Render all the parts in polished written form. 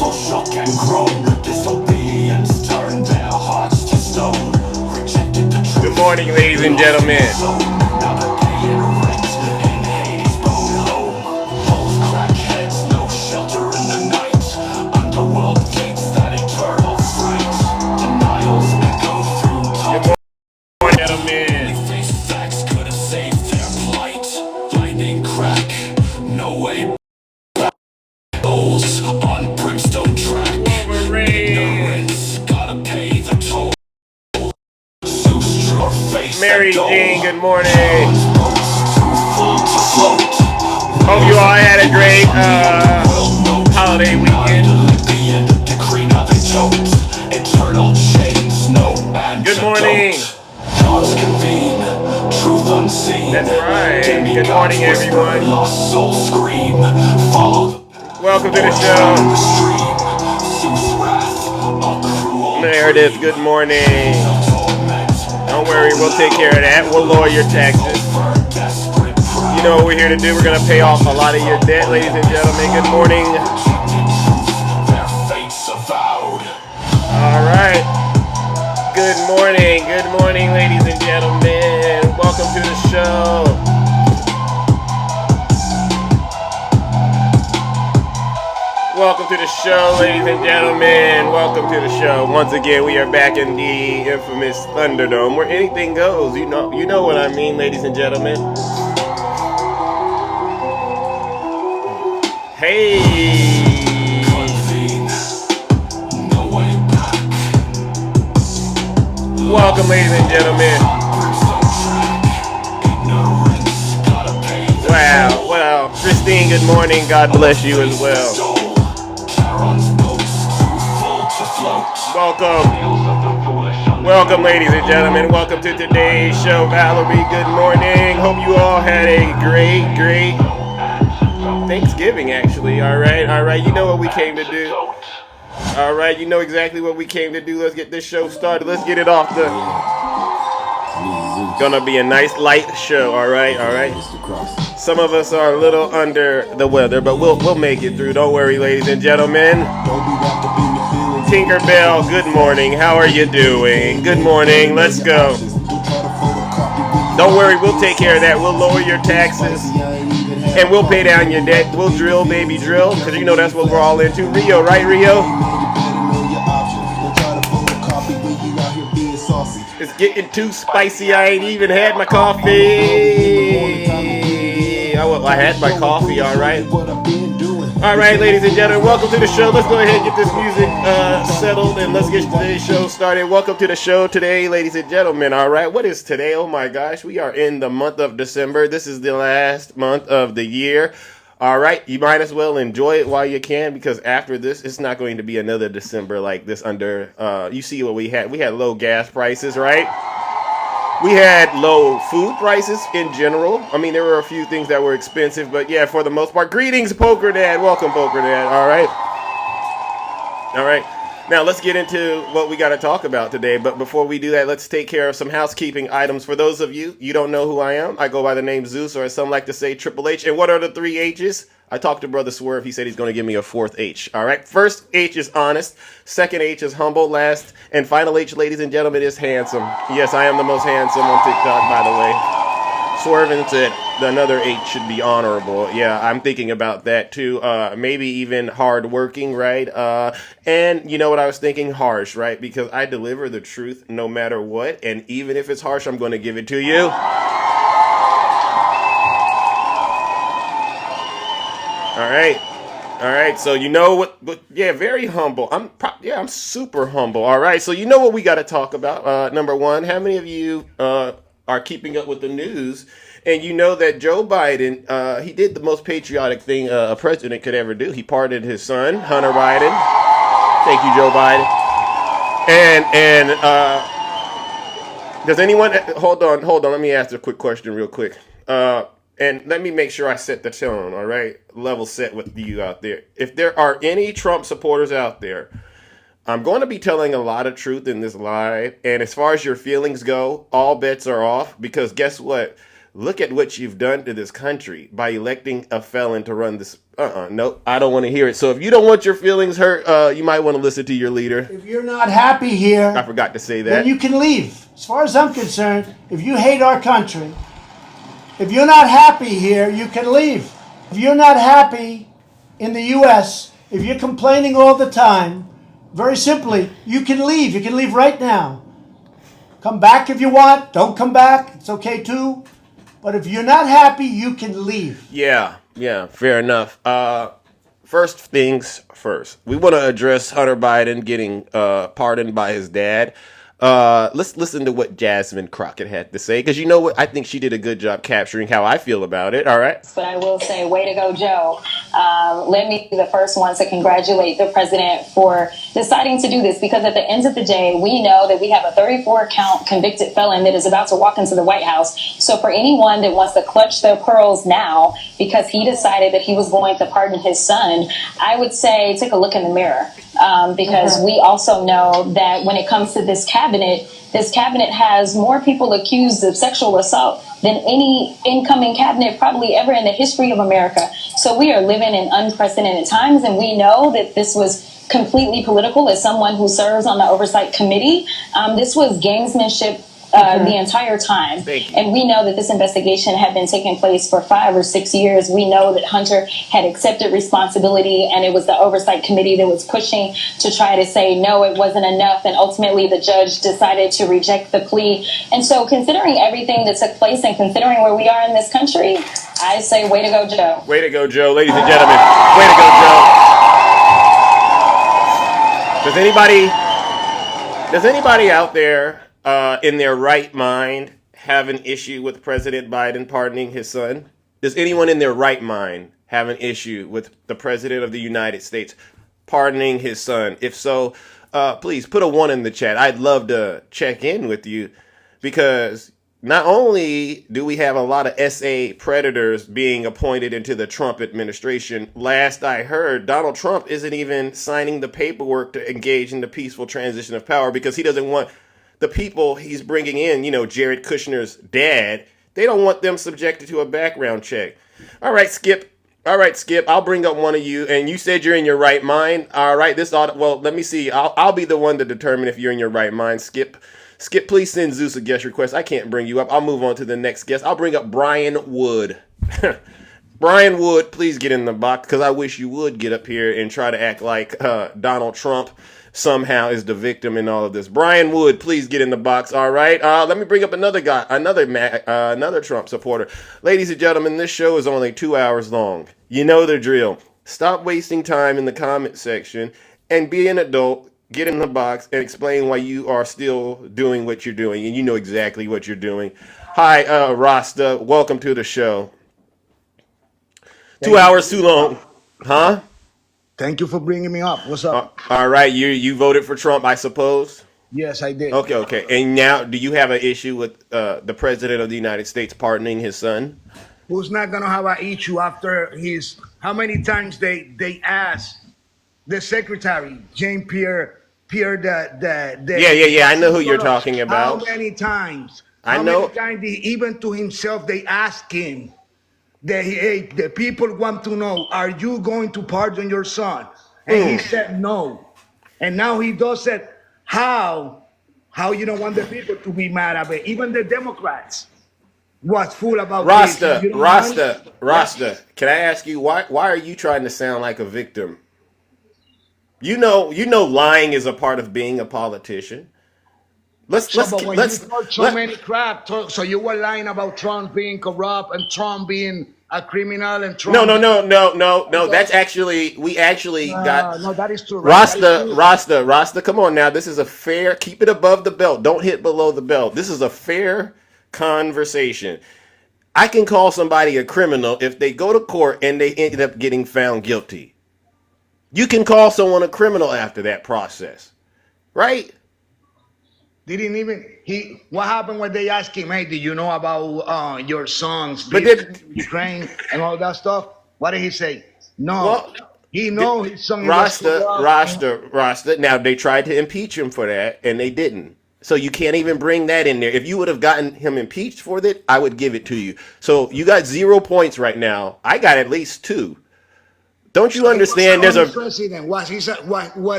so shock and groan. Disobedience turned their hearts to stone. Rejected the truth. Good morning, ladies and gentlemen. Now they're paying rent in Hades' bone home. Both crackheads, no shelter in the night. Underworld gates, that eternal fright. Denials echo through top. Good morning, gentlemen. Face facts could have saved their plight. Lightning crack, no way back. Goals on brimstone track. Ignorance, gotta pay the toll. Zeus, your face Mary that dome. Jane, good morning. Too full to float. Hope you all had a great holiday weekend. Eternal chains, no antidote. Good morning. Gods convene, truth unseen. That's right. Demigods Good morning, whisper, everyone. lost souls scream. Follow Welcome to the the show. stream. Zeus' wrath, a cruel Meredith, good morning. Don't worry, we'll take care of that. We'll lower your taxes. You know what we're here to do? We're going to pay off a lot of your debt, ladies and gentlemen. Good morning. Their fates avowed. All right. Good morning. Good morning, ladies and gentlemen. Welcome to the show. Welcome to the show, ladies and gentlemen. Welcome to the show. Once again, we are back in the infamous Thunderdome, where anything goes. You know what I mean, ladies and gentlemen. Hey. Convene, no way back. Welcome, ladies and gentlemen. Ignorance, gotta pay the Wow. Well, Christine, good morning. God bless you as well. toll. Charon's boats, too full to float. Welcome. Tales of the foolish. Welcome, ladies and gentlemen. Welcome to today's show. Valerie, good morning. Hope you all had a great Thanksgiving, actually. All right. You know what we came to do. All right, you know exactly what we came to do. Let's get this show started. Let's get it off the... Gonna be a nice light show, all right. Some of us are a little under the weather, but we'll make it through. Don't worry, ladies and gentlemen. Tinkerbell, good morning. How are you doing? Good morning. Let's go. Don't worry, we'll take care of that. We'll lower your taxes, and we'll pay down your debt. We'll drill, baby, drill, because you know that's what we're all into. Rio, right, Rio? It's getting too spicy. I ain't even had my coffee. I had my coffee, all right. All right, ladies and gentlemen, welcome to the show. Let's go ahead and get this music settled, and let's get today's show started. Welcome to the show today, ladies and gentlemen. All right, what is today? Oh my gosh, we are in the month of December. This is the last month of the year. All right, you might as well enjoy it while you can, because after this, it's not going to be another December like this under, you see what we had. We had low gas prices, right? We had low food prices in general. I mean, there were a few things that were expensive, but yeah, for the most part. Greetings, Poker Dad. Welcome, Poker Dad. All right. Now, let's get into what we got to talk about today. But before we do that, let's take care of some housekeeping items. For those of you don't know who I am, I go by the name Zeus, or as some like to say, Triple H. And what are the 3 H's? I talked to Brother Swerve. He said he's going to give me a 4th H. All right. First H is honest. Second H is humble. Last and final H, ladies and gentlemen, is handsome. Yes, I am the most handsome on TikTok, by the way. Swervin said another H should be honorable. Yeah, I'm thinking about that too. Maybe even hardworking, right? And you know what I was thinking? Harsh, right? Because I deliver the truth no matter what. And even if it's harsh, I'm going to give it to you. All right. So you know what? But yeah, very humble. I'm super humble. All right. So you know what we got to talk about. Number one, how many of you are keeping up with the news? And you know that Joe Biden, he did the most patriotic thing a president could ever do. He pardoned his son, Hunter Biden. Thank you, Joe Biden. And does anyone hold on? Let me ask a quick question, real quick. And let me make sure I set the tone, all right? Level set with you out there. If there are any Trump supporters out there, I'm going to be telling a lot of truth in this live. And as far as your feelings go, all bets are off. Because guess what? look at what you've done to this country by electing a felon to run this. Nope, I don't want to hear it. So if you don't want your feelings hurt, you might want to listen to your leader. If you're not happy here, I forgot to say that. then you can leave. As far as I'm concerned, if you hate our country, if you're not happy here, you can leave. If you're not happy in the U.S., if you're complaining all the time, very simply, you can leave. You can leave right now. Come back if you want. Don't come back. It's okay too. But if you're not happy, you can leave. Yeah, fair enough. First things first. We want to address Hunter Biden getting pardoned by his dad. Let's listen to what Jasmine Crockett had to say, because you know what? I think she did a good job capturing how I feel about it. All right. But I will say, way to go, Joe. Let me be the first one to congratulate the president for deciding to do this, because at the end of the day, we know that we have a 34-count convicted felon that is about to walk into the White House. So for anyone that wants to clutch their pearls now because he decided that he was going to pardon his son, I would say take a look in the mirror, because we also know that when it comes to this cabinet has more people accused of sexual assault than any incoming cabinet probably ever in the history of America. So we are living in unprecedented times, and we know that this was completely political. As someone who serves on the Oversight Committee, this was gamesmanship the entire time. And we know that this investigation had been taking place for 5 or 6 years. We know that Hunter had accepted responsibility, and it was the Oversight Committee that was pushing to try to say, no, it wasn't enough. And ultimately, the judge decided to reject the plea. And so considering everything that took place and considering where we are in this country, I say, way to go, Joe. Way to go, Joe. Ladies and gentlemen, way to go, Joe. Does anybody out there in their right mind have an issue with President Biden pardoning his son? Does anyone in their right mind have an issue with the President of the United States pardoning his son? If so, please put a 1 in the chat. I'd love to check in with you, because not only do we have a lot of SA predators being appointed into the Trump administration, last I heard, Donald Trump isn't even signing the paperwork to engage in the peaceful transition of power because he doesn't want the people he's bringing in, Jared Kushner's dad, they don't want them subjected to a background check. All right, Skip. I'll bring up one of you, and you said you're in your right mind. All right, let me see. I'll be the one to determine if you're in your right mind, Skip. Skip, please send Zeus a guest request. I can't bring you up. I'll move on to the next guest. I'll bring up Brian Wood. Brian Wood, please get in the box, because I wish you would get up here and try to act like Donald Trump somehow is the victim in all of this. Brian Wood, please get in the box. All right. Let me bring up another guy, another Trump supporter. Ladies and gentlemen, this show is only 2 hours long. You know the drill. Stop wasting time in the comment section and be an adult. Get in the box and explain why you are still doing what you're doing, and you know exactly what you're doing. Hi, Rasta. Welcome to the show. 2 hours too long, huh? Thank you for bringing me up. What's up? All right, you voted for Trump, I suppose? Yes, I did. Okay. And now, do you have an issue with the President of the United States pardoning his son? Who's not gonna have an issue after how many times they asked the secretary, Jean Pierre, Yeah, I know who you're talking about. How many times? I know. How many times even to himself they asked him, the people want to know, are you going to pardon your son? And he said no. And now he does it. How you don't want the people to be mad about it? Even the Democrats was full about Rasta. this. Can I ask you why are you trying to sound like a victim? You know lying is a part of being a politician. Many crap. So you were lying about Trump being corrupt and Trump being a criminal and Trump. No. That's actually got. No, that is true. Rasta. Come on now. This is a fair. Keep it above the belt. Don't hit below the belt. This is a fair conversation. I can call somebody a criminal if they go to court and they ended up getting found guilty. You can call someone a criminal after that process, right? What happened when they asked him, hey, do you know about your sons Ukraine and all that stuff? What did he say? No. Well, he knows his son Rasta. Now they tried to impeach him for that and they didn't. So you can't even bring that in there. If you would have gotten him impeached for that, I would give it to you. So you got 0 points right now. I got at least 2. Don't you So he was an understand? There's honest a president. Was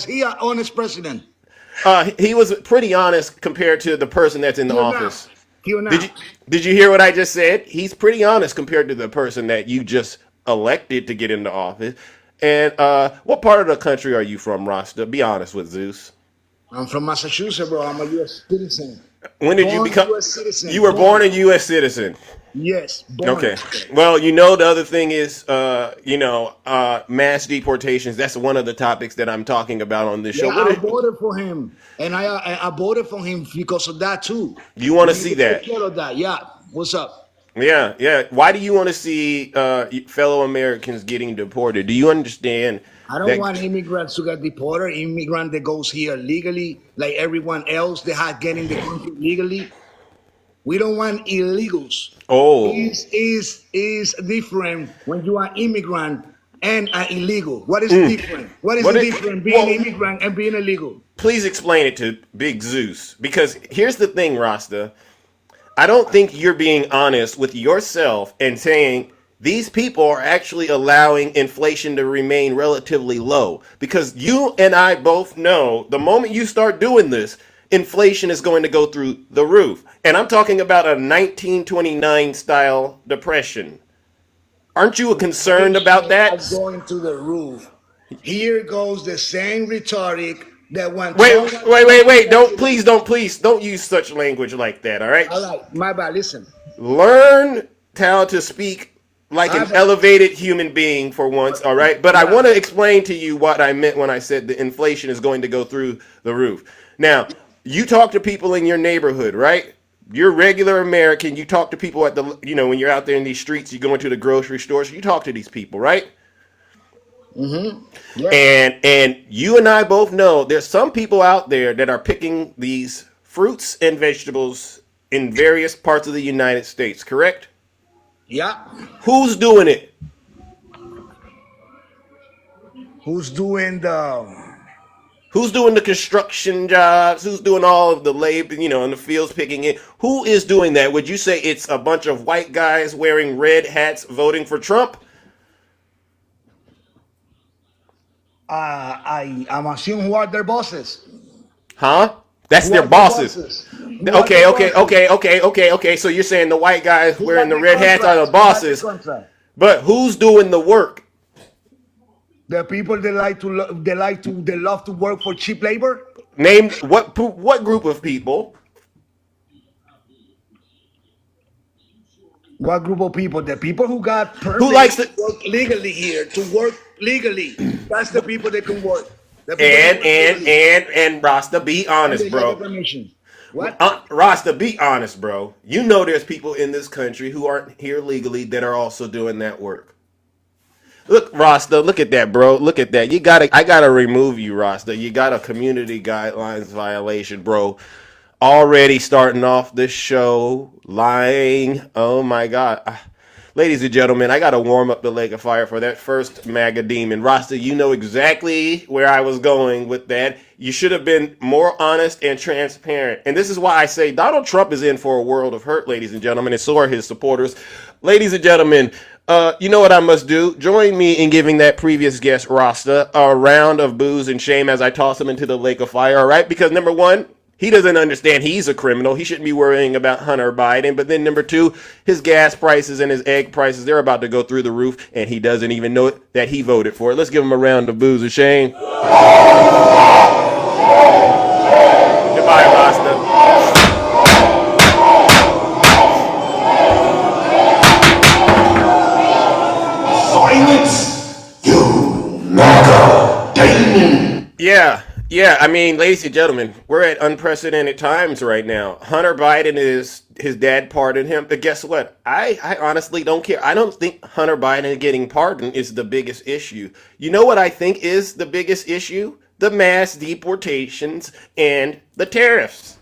he an honest president? he was pretty honest compared to the person that's in the Till now. office. Till now. Did you did you hear what I just said? He's pretty honest compared to the person that you just elected to get into office. And what part of the country are you from, Rasta? Be honest with Zeus. I'm from Massachusetts, bro. I'm a U.S. citizen. When did you Born become? U.S. citizen. You were born a U.S. citizen. Yes, born. Okay. Well, you know the other thing is, mass deportations. That's one of the topics that I'm talking about on this show. Yeah, I voted for him, and I voted for him because of that too. You want to We see need to that? take care of that. Yeah. What's up? Yeah, yeah. Why do you want to see fellow Americans getting deported? Do you understand I don't that? want immigrants to get deported. Immigrant that goes here legally, like everyone else, they have getting the country legally. We don't want illegals. Oh, Is different when you are immigrant and an illegal. What is different? What is what the it? difference being Well, immigrant and being illegal? please explain it to Big Zeus. Because here's the thing, Rasta. I don't think you're being honest with yourself and saying these people are actually allowing inflation to remain relatively low. Because you and I both know the moment you start doing this, inflation is going to go through the roof. And I'm talking about a 1929 style depression. Aren't you concerned about Are that? going to the roof. Here goes the same rhetoric that when Wait, Trump wait, wait, was wait. president. Please don't use such language like that, all right? All right, my bad. Listen, Learn how to speak like my an bad. elevated human being for once, all right? But I Yeah. want to explain to you what I meant when I said the inflation is going to go through the roof. Now, you talk to people in your neighborhood, right? You're regular American. You talk to people at when you're out there in these streets, you go into the grocery stores, you talk to these people, right? Yes. And you and I both know there's some people out there that are picking these fruits and vegetables in various parts of the United States, correct? Yeah. Who's doing it? Who's doing the? Who's doing the construction jobs? Who's doing all of the labor, in the fields picking it? Who is doing that? Would you say it's a bunch of white guys wearing red hats voting for Trump? I'm assuming who are their bosses? Huh? That's Who their are their bosses. bosses? Who are Okay, their okay, bosses? okay, okay, okay, okay. So you're saying the white guys Who wearing got the the red hats are the contracts? Who got the bosses, contract? but who's doing the work? The people they love to work for cheap labor. Name what group of people? What group of people? The people who got Who permits likes to to work legally here, to work legally. That's the people that can work. The people that and work and legally. and Rasta, be And honest, they have the bro. permission. What? Rasta, be honest, bro. You know there's people in this country who aren't here legally that are also doing that work. Look, Rasta, look at that, bro. Look at that. I gotta remove you, Rasta. You got a community guidelines violation, bro. Already starting off this show lying. Oh my God. Ladies and gentlemen, I gotta warm up the lake of fire for that first MAGA demon. Rasta, you know exactly where I was going with that. You should have been more honest and transparent. And this is why I say Donald Trump is in for a world of hurt, ladies and gentlemen, and so are his supporters. Ladies and gentlemen, you know what I must do? Join me in giving that previous guest, Rasta, a round of booze and shame as I toss him into the lake of fire, all right? Because number one, he doesn't understand he's a criminal. He shouldn't be worrying about Hunter Biden. But then number two, his gas prices and his egg prices, they're about to go through the roof, and he doesn't even know that he voted for it. Let's give him a round of booze and shame. Goodbye, Rasta. Silence, you MAGA demon! Yeah. I mean, ladies and gentlemen, we're at unprecedented times right now. Hunter Biden is his dad pardoned him, but guess what? I honestly don't care. I don't think Hunter Biden getting pardoned is the biggest issue. You know what I think is the biggest issue? The mass deportations and the tariffs.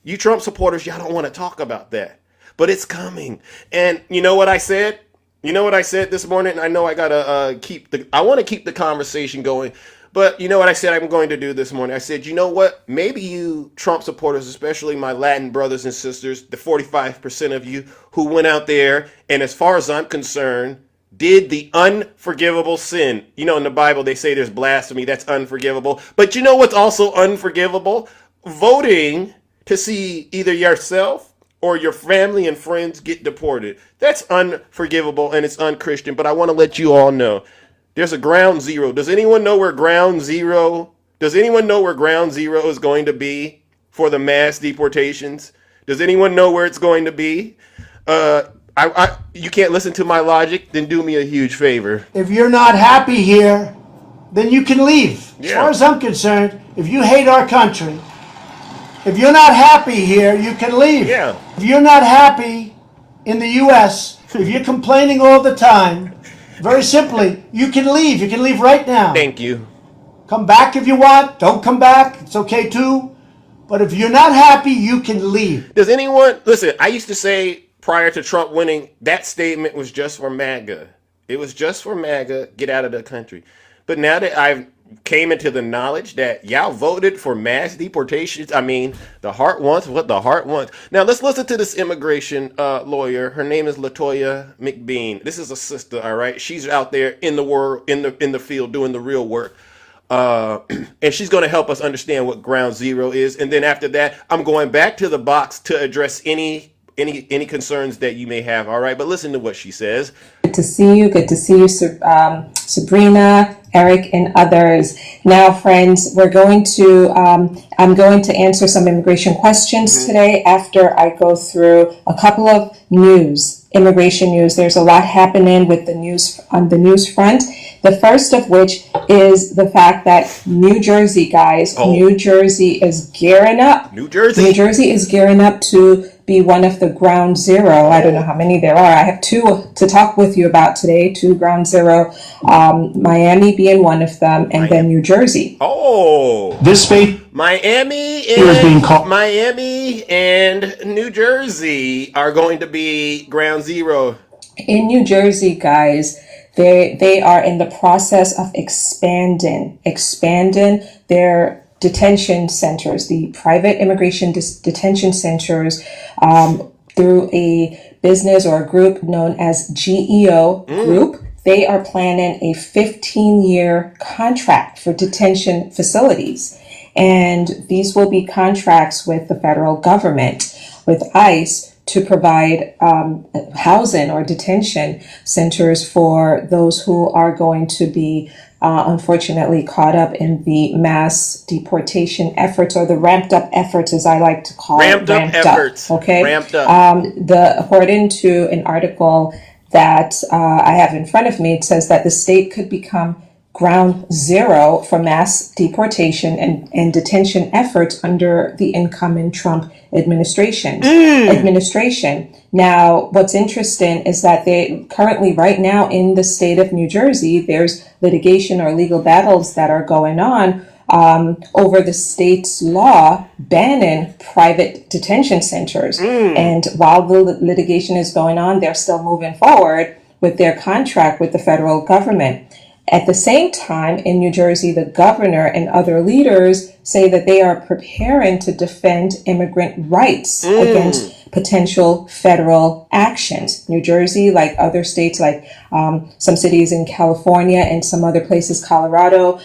You Trump supporters, y'all don't want to talk about that, but it's coming. And you know what I said? You know what I said this morning? I know I gotta I want to keep the conversation going, But you know what I said I'm going to do this morning? I said, you know what? Maybe you Trump supporters, especially my Latin brothers and sisters, the 45% of you who went out there and, as far as I'm concerned, did the unforgivable sin. You know, in the Bible, they say there's blasphemy. That's unforgivable. But you know what's also unforgivable? Voting to see either yourself or your family and friends get deported. That's unforgivable and it's unchristian. But I want to let you all know there's a ground zero. Does anyone know where ground zero? Does anyone know where ground zero is going to be for the mass deportations? Does anyone know where it's going to be? You can't listen to my logic? Then do me a huge favor. If you're not happy here, then you can leave. As Yeah. far as I'm concerned, if you hate our country, if you're not happy here, you can leave. Yeah. If you're not happy in the U.S., if you're complaining all the time, very simply, you can leave. You can leave right now. Thank you. Come back if you want. Don't come back. It's okay too. But if you're not happy, you can leave. Does anyone listen? I used to say prior to Trump winning, that statement was just for MAGA. It was just for MAGA. Get out of the country. But now that I've came into the knowledge that y'all voted for mass deportations, I mean, the heart wants what the heart wants. Now let's listen to this immigration lawyer. Her name is Latoya McBean. This is a sister, all right. She's out there in the world, in the field, doing the real work. And she's going to help us understand what ground zero is. And then after that, I'm going back to the box to address any concerns that you may have. All right. But listen to what she says. Good to see you. Good to see you, Sabrina, Eric, and others. Now, friends, I'm going to answer some immigration questions today after I go through a couple of immigration news. There's a lot happening with the news on the news front. The first of which is the fact that New Jersey, guys, New Jersey is gearing up. New Jersey. New Jersey is gearing up to be one of the ground zero. I don't know how many there are. I have two to talk with you about today, two ground zero, Miami being one of them, and then New Jersey. Oh, This faith Miami is being called. Miami and New Jersey are going to be ground zero. In New Jersey, guys, they are in the process of expanding their detention centers, the private immigration detention centers, through a business or a group known as GEO Group. They are planning a 15-year contract for detention facilities. And these will be contracts with the federal government, with ICE, to provide housing or detention centers for those who are going to be unfortunately caught up in the mass deportation efforts, or the ramped up efforts, as I like to call Ramped up efforts. Okay. Ramped up. According to an article that I have in front of me, it says that the state could become ground zero for mass deportation and detention efforts under the incoming Trump administration. Now, what's interesting is that they currently, right now in the state of New Jersey, there's litigation or legal battles that are going on over the state's law banning private detention centers. And while the litigation is going on, they're still moving forward with their contract with the federal government. At the same time, in New Jersey, the governor and other leaders say that they are preparing to defend immigrant rights against potential federal actions. New Jersey, like other states, like some cities in California and some other places, Colorado,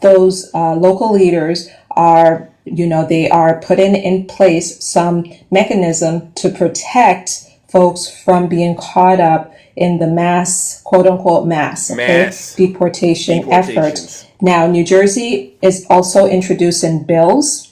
those local leaders are, they are putting in place some mechanism to protect folks from being caught up in the mass, quote unquote, mass deportation efforts. Now, New Jersey is also introducing bills.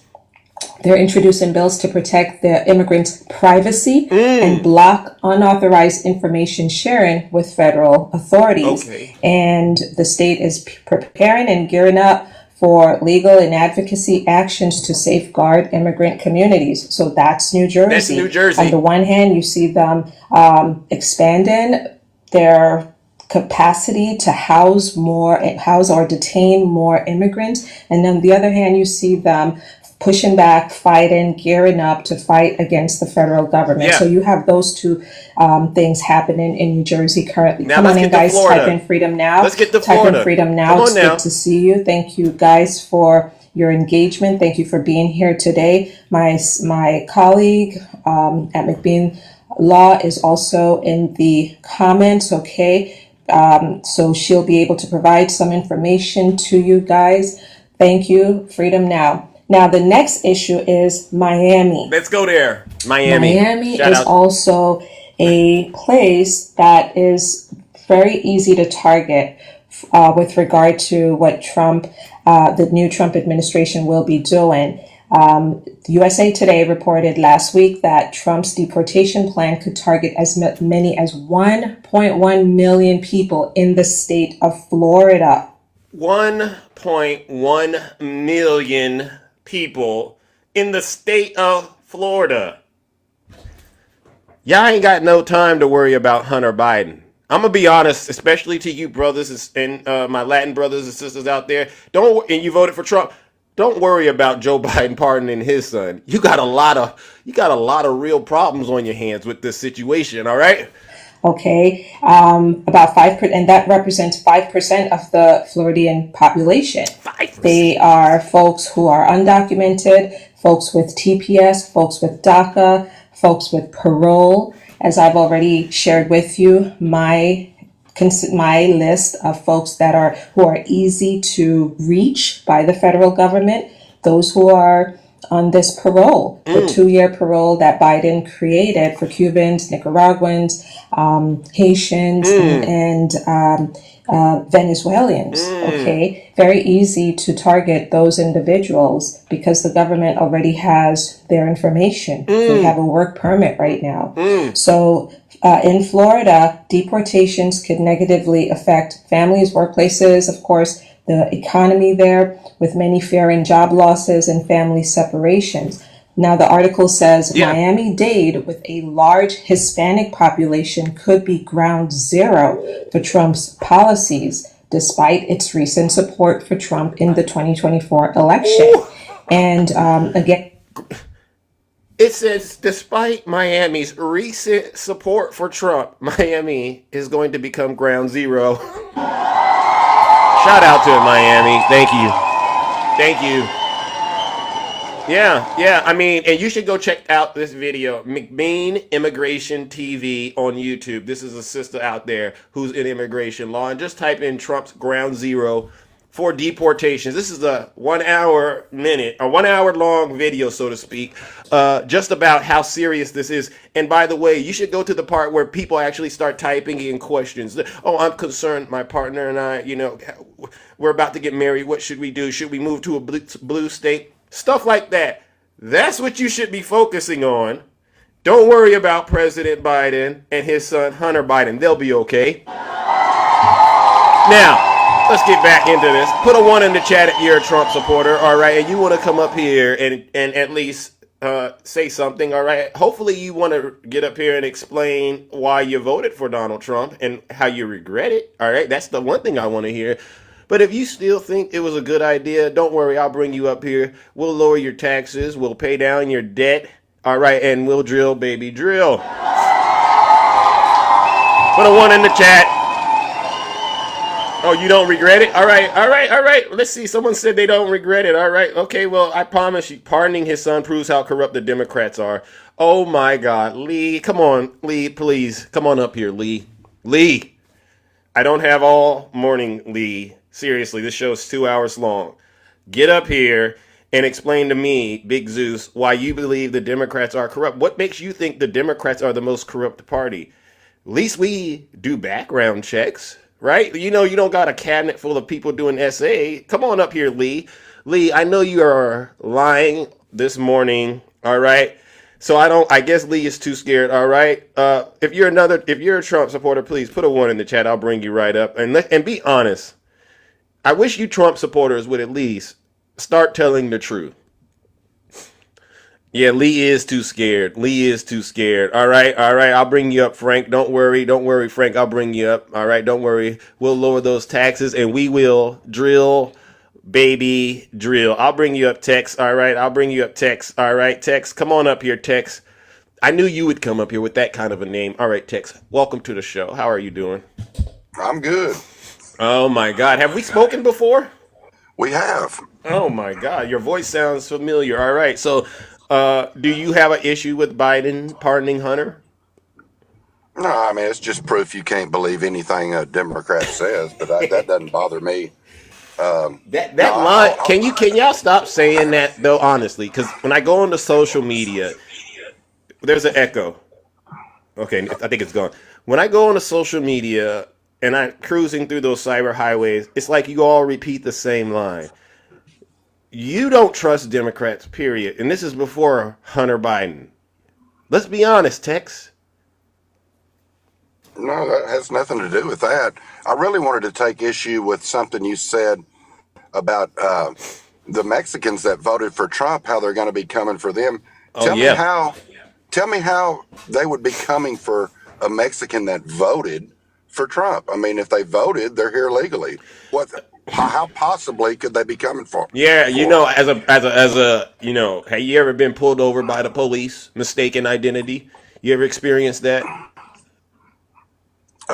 They're introducing bills to protect the immigrants' privacy and block unauthorized information sharing with federal authorities. And the state is preparing and gearing up for legal and advocacy actions to safeguard immigrant communities. So that's New Jersey. That's New Jersey. On the one hand, you see them expanding their capacity to house or detain more immigrants. And on the other hand, you see them pushing back, fighting, gearing up to fight against the federal government. Yeah. So you have those two things happening in New Jersey currently. Now Come let's on in, get to guys. Florida. Type in freedom now. Let's get to Type Florida. in freedom now. Come on It's now. good to see you. Thank you, guys, for your engagement. Thank you for being here today. My colleague at McBean Law is also in the comments. Okay. So she'll be able to provide some information to you guys. Thank you. Freedom now. Now, the next issue is Miami. Let's go there. Miami. Miami Shout is out. also a place that is very easy to target with regard to what the new Trump administration will be doing. USA Today reported last week that Trump's deportation plan could target as many as 1.1 million people in the state of Florida. 1.1 million people in the state of Florida. Y'all ain't got no time to worry about Hunter Biden. I'm gonna be honest, especially to you brothers and my Latin brothers and sisters out there. And you voted for Trump. Don't worry about Joe Biden pardoning his son. You got a lot of real problems on your hands with this situation. All right. Okay, about 5%, and that represents 5% of the Floridian population. 5%. They are folks who are undocumented, folks with TPS, folks with DACA, folks with parole. As I've already shared with you, my list of folks who are easy to reach by the federal government, those who are on this parole, the 2-year parole that Biden created for Cubans, Nicaraguans, Haitians, and Venezuelans. Okay, very easy to target those individuals because the government already has their information. They have a work permit right now. So in Florida, deportations could negatively affect families, workplaces, of course, the economy there, with many fearing job losses and family separations. Now, the article says Miami-Dade, with a large Hispanic population, could be ground zero for Trump's policies, despite its recent support for Trump in the 2024 election. And again, it says, despite Miami's recent support for Trump, Miami is going to become ground zero. Shout out to Miami. Thank you. Thank you. Yeah. I mean, and you should go check out this video, McBean Immigration TV on YouTube. This is a sister out there who's in immigration law. And just type in Trump's ground zero for deportations. This is a 1 hour long video, so to speak, just about how serious this is. And by the way, you should go to the part where people actually start typing in questions. Oh, I'm concerned. My partner and I, we're about to get married. What should we do? Should we move to a blue state? Stuff like that. That's what you should be focusing on. Don't worry about President Biden and his son, Hunter Biden. They'll be okay. Now, let's get back into this. Put a 1 in the chat if you're a Trump supporter, all right? And you want to come up here and at least say something, all right? Hopefully you want to get up here and explain why you voted for Donald Trump and how you regret it, all right? That's the one thing I want to hear. But if you still think it was a good idea, don't worry. I'll bring you up here. We'll lower your taxes. We'll pay down your debt, all right? And we'll drill, baby, drill. Put a 1 in the chat. Oh, you don't regret it? All right. Let's see. Someone said they don't regret it. All right. Okay, well, I promise you, pardoning his son proves how corrupt the Democrats are. Oh, my God. Lee, come on. Lee, please. Come on up here, Lee. Lee, I don't have all morning, Lee. Seriously, this show is 2 hours long. Get up here and explain to me, Big Zeus, why you believe the Democrats are corrupt. What makes you think the Democrats are the most corrupt party? At least we do background checks. Right? You don't got a cabinet full of people doing SA. Come on up here, Lee. Lee, I know you are lying this morning. All right. So I guess Lee is too scared. All right. If you're a Trump supporter, please put a 1 in the chat. I'll bring you right up and be honest. I wish you Trump supporters would at least start telling the truth. Yeah, Lee is too scared. All right. I'll bring you up, Frank. Don't worry, Frank. I'll bring you up. All right. Don't worry. We'll lower those taxes and we will drill baby drill. I'll bring you up, Tex. All right. I'll bring you up, Tex. All right, Tex. Come on up here, Tex. I knew you would come up here with that kind of a name. All right, Tex. Welcome to the show. How are you doing? I'm good. Oh my God. Have we spoken before? We have. Oh my God. Your voice sounds familiar. All right. So, do you have an issue with Biden pardoning Hunter? No, I mean, it's just proof you can't believe anything a Democrat says, but that doesn't bother me. That No, line. Can y'all stop saying that though? Honestly, because when I go onto social media, there's an echo. Okay, I think it's gone. When I go onto social media and I'm cruising through those cyber highways, it's like you all repeat the same line. You don't trust Democrats, period. And this is before Hunter Biden. Let's be honest, Tex. no, that has nothing to do with that. I really wanted to take issue with something you said about the Mexicans that voted for Trump, how they're going to be coming for them. Oh Tell me yeah. how. Tell me how they would be coming for a Mexican that voted for Trump. I mean, if they voted, they're here legally. What? How possibly could they be coming for? Yeah, you For know, as a, have you ever been pulled over by the police, mistaken identity? You ever experienced that?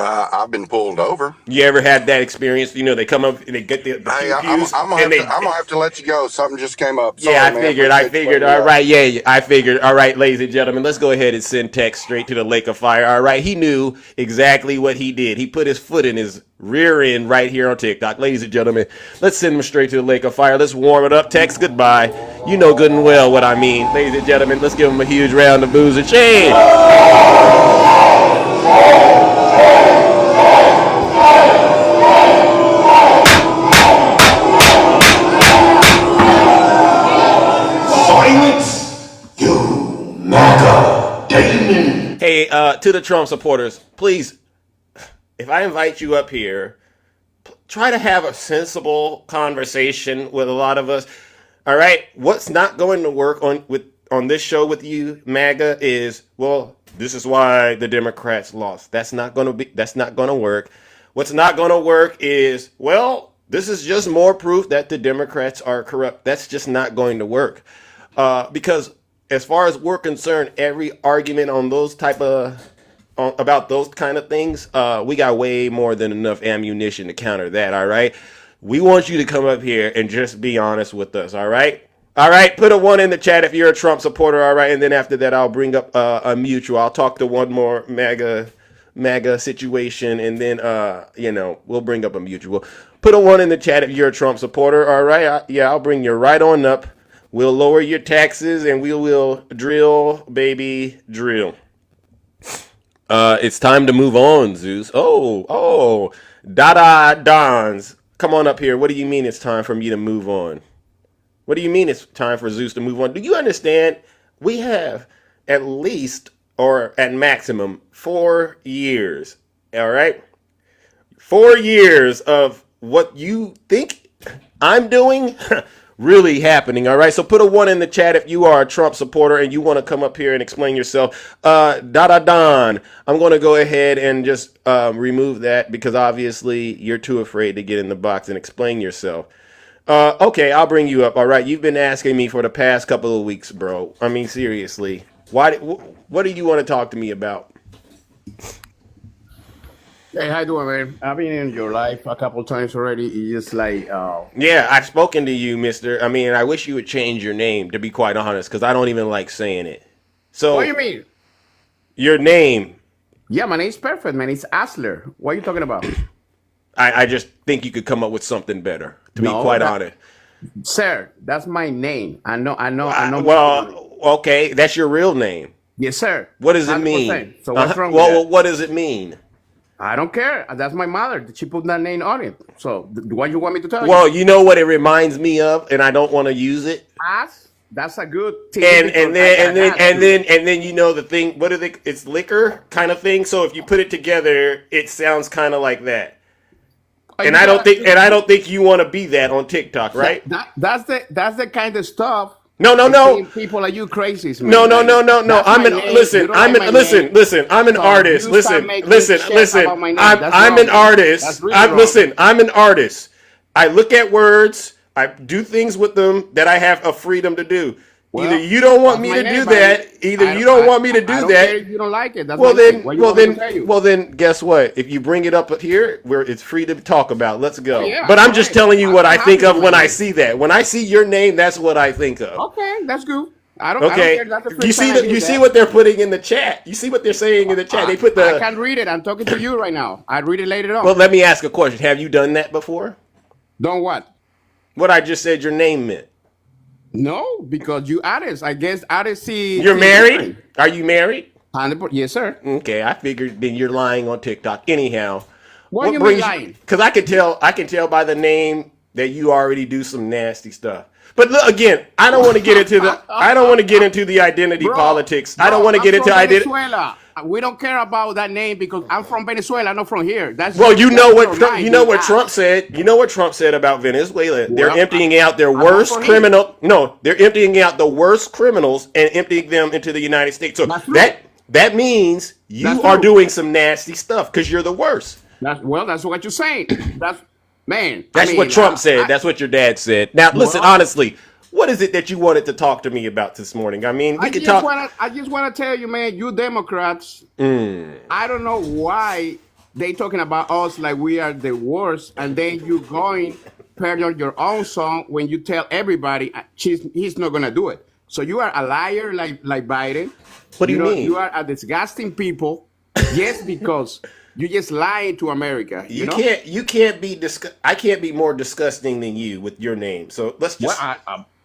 I've been pulled over. You ever had that experience? You know, they come up and they get the Hey, pew pews I'm and they. gonna have to let you go. Something just came up. Yeah, Sorry, man. I Appreciate you figured. letting me All up. right, yeah, I figured. All right, ladies and gentlemen, let's go ahead and send Tex straight to the lake of fire. All right, he knew exactly what he did. He put his foot in his rear end right here on TikTok. Ladies and gentlemen, let's send him straight to the lake of fire. Let's warm it up. Tex, goodbye. You know good and well what I mean. Ladies and gentlemen, let's give him a huge round of booze and shade. Silence, you MAGA demon. Hey, to the Trump supporters, please, if I invite you up here, try to have a sensible conversation with a lot of us. All right, what's not going to work on this show with you, MAGA, is, well, this is why the Democrats lost. That's not going to work. What's not going to work is, well, this is just more proof that the Democrats are corrupt. That's just not going to work. Because as far as we're concerned, every argument on those about those kind of things, we got way more than enough ammunition to counter that. All right. We want you to come up here and just be honest with us. All right. All right. Put a 1 in the chat if you're a Trump supporter. All right. And then after that, I'll bring up a mutual. I'll talk to one more MAGA situation. And then, we'll bring up a mutual. Put a 1 in the chat if you're a Trump supporter. All right. I'll bring you right on up. We'll lower your taxes and we will drill, baby, drill. It's time to move on, Zeus. Oh, Dada Dons. Come on up here. What do you mean it's time for me to move on? What do you mean it's time for Zeus to move on? Do you understand? We have at least, or at maximum, 4 years. All right? 4 years of what you think I'm doing really happening. All right, so put a 1 in the chat if you are a Trump supporter and you want to come up here and explain yourself. Dada Don, I'm going to go ahead and just remove that because obviously you're too afraid to get in the box and explain yourself. Okay, I'll bring you up. All right, you've been asking me for the past couple of weeks, bro. I mean, seriously, what do you want to talk to me about? Hey, how you doing, man? I've been in your life a couple times already. It's just like, Yeah, I've spoken to you, mister. I mean, I wish you would change your name, to be quite honest, because I don't even like saying it. So, what do you mean? your name, Yeah, my name's perfect, man. It's Asler. What are you talking about? I just think you could come up with something better, to be No, quite honest. Sir, that's my name. I know. Well, okay, that's your real name. Yes, sir. What does it 100%. mean? So what's wrong with Well, that? what does it mean? I don't care. That's my mother. She put that name on it. So what you want me to tell you? Well, you know what it reminds me of, and I don't want to use it. Ass? That's a good thing. And then you know the thing. What are they? It's liquor kind of thing. So if you put it together, it sounds kind of like that. And I don't think you want to be that on TikTok, right? That's the kind of stuff. No. People like you crazy. No. I'm an artist. I'm an artist. I'm an artist. I look at words. I do things with them that I have a freedom to do. Well, Either you don't want that's me my to name, do buddy. that, either I you don't, don't want me to I do don't care that. if you don't like it. That's Well my name. then, What you well want me to then, tell you? well then, guess what? If you bring it up here, where it's free to talk about, let's go. Yeah, But I'm go just ahead. telling you what I I'm think happy of with when my I name. see that. When I see your name, that's what I think of. Okay, that's good. I don't Okay, care. That's the you first see time I the, hear you see that. what they're putting in the chat. You see what they're saying in the chat. They put I the. can't read it. I'm talking to you right now. I read it later on. Well, let me ask a question. Have you done that before? Don't what? What I just said your name meant. No, because you artists. I guess artists see. You're see married? different. Are you married? 100%. Yes, sir. Okay, I figured then you're lying on TikTok. Anyhow, What you mean lying? Because I can tell by the name that you already do some nasty stuff. But look, again, I don't want to get into the identity politics. I don't want to I'm get into from identity. Venezuela. We don't care about that name because I'm from Venezuela, not from here. That's Well, you know what your Trump, line, you know what ass. Trump said. You know what Trump said about Venezuela. They're Well, emptying out their I'm not worst from here. criminal. No, they're emptying out the worst criminals and emptying them into the United States. So That's true. that means you That's are true. doing some nasty stuff because you're the worst. That's what you're saying. That's man. That's what Trump said. That's what your dad said. Now, listen, Well- honestly, what is it that you wanted to talk to me about this morning? I mean, we I could just talk. want to tell you, man, you Democrats, Mm. I don't know why they talking about us like we are the worst, and then you going pardon your own song when you tell everybody he's not gonna do it. So you are a liar like Biden. What do you know, mean? You are a disgusting people. Yes, because you just lying to America. You know? You can't be I can't be more disgusting than you with your name. So let's just.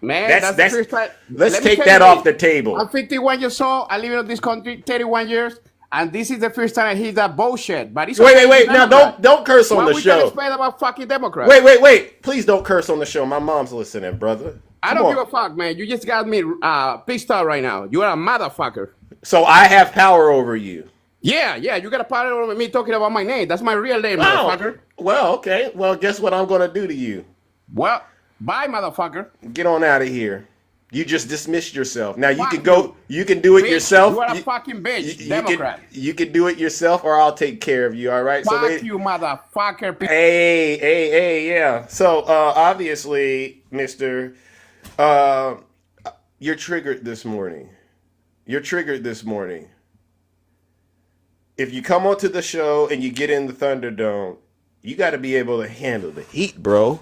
Man, That's- that's the first time. let's Let me take tell that you off this. the table. I'm 51 years old. I live in this country 31 years, and this is the first time I hear that bullshit. But it's okay, Wait. it's Now Democrat. don't curse on What the we can show. explain about fucking Democrats? Wait. Please don't curse on the show. My mom's listening, brother. I Come don't on. give a fuck, man. You just got me pissed off right now. You are a motherfucker. So I have power over you. Yeah. You got a power over me talking about my name. That's my real name, motherfucker. Well, okay. Well, guess what I'm gonna do to you? Well, bye, motherfucker. Get on out of here. You just dismissed yourself. Now you Fuck can go. You can do it Bitch, yourself. You are a fucking bitch, Democrat. You can do it yourself, or I'll take care of you. All right. Fuck you, motherfucker. Hey, yeah. So obviously, Mister, you're triggered this morning. If you come onto the show and you get in the Thunderdome, you got to be able to handle the heat, bro.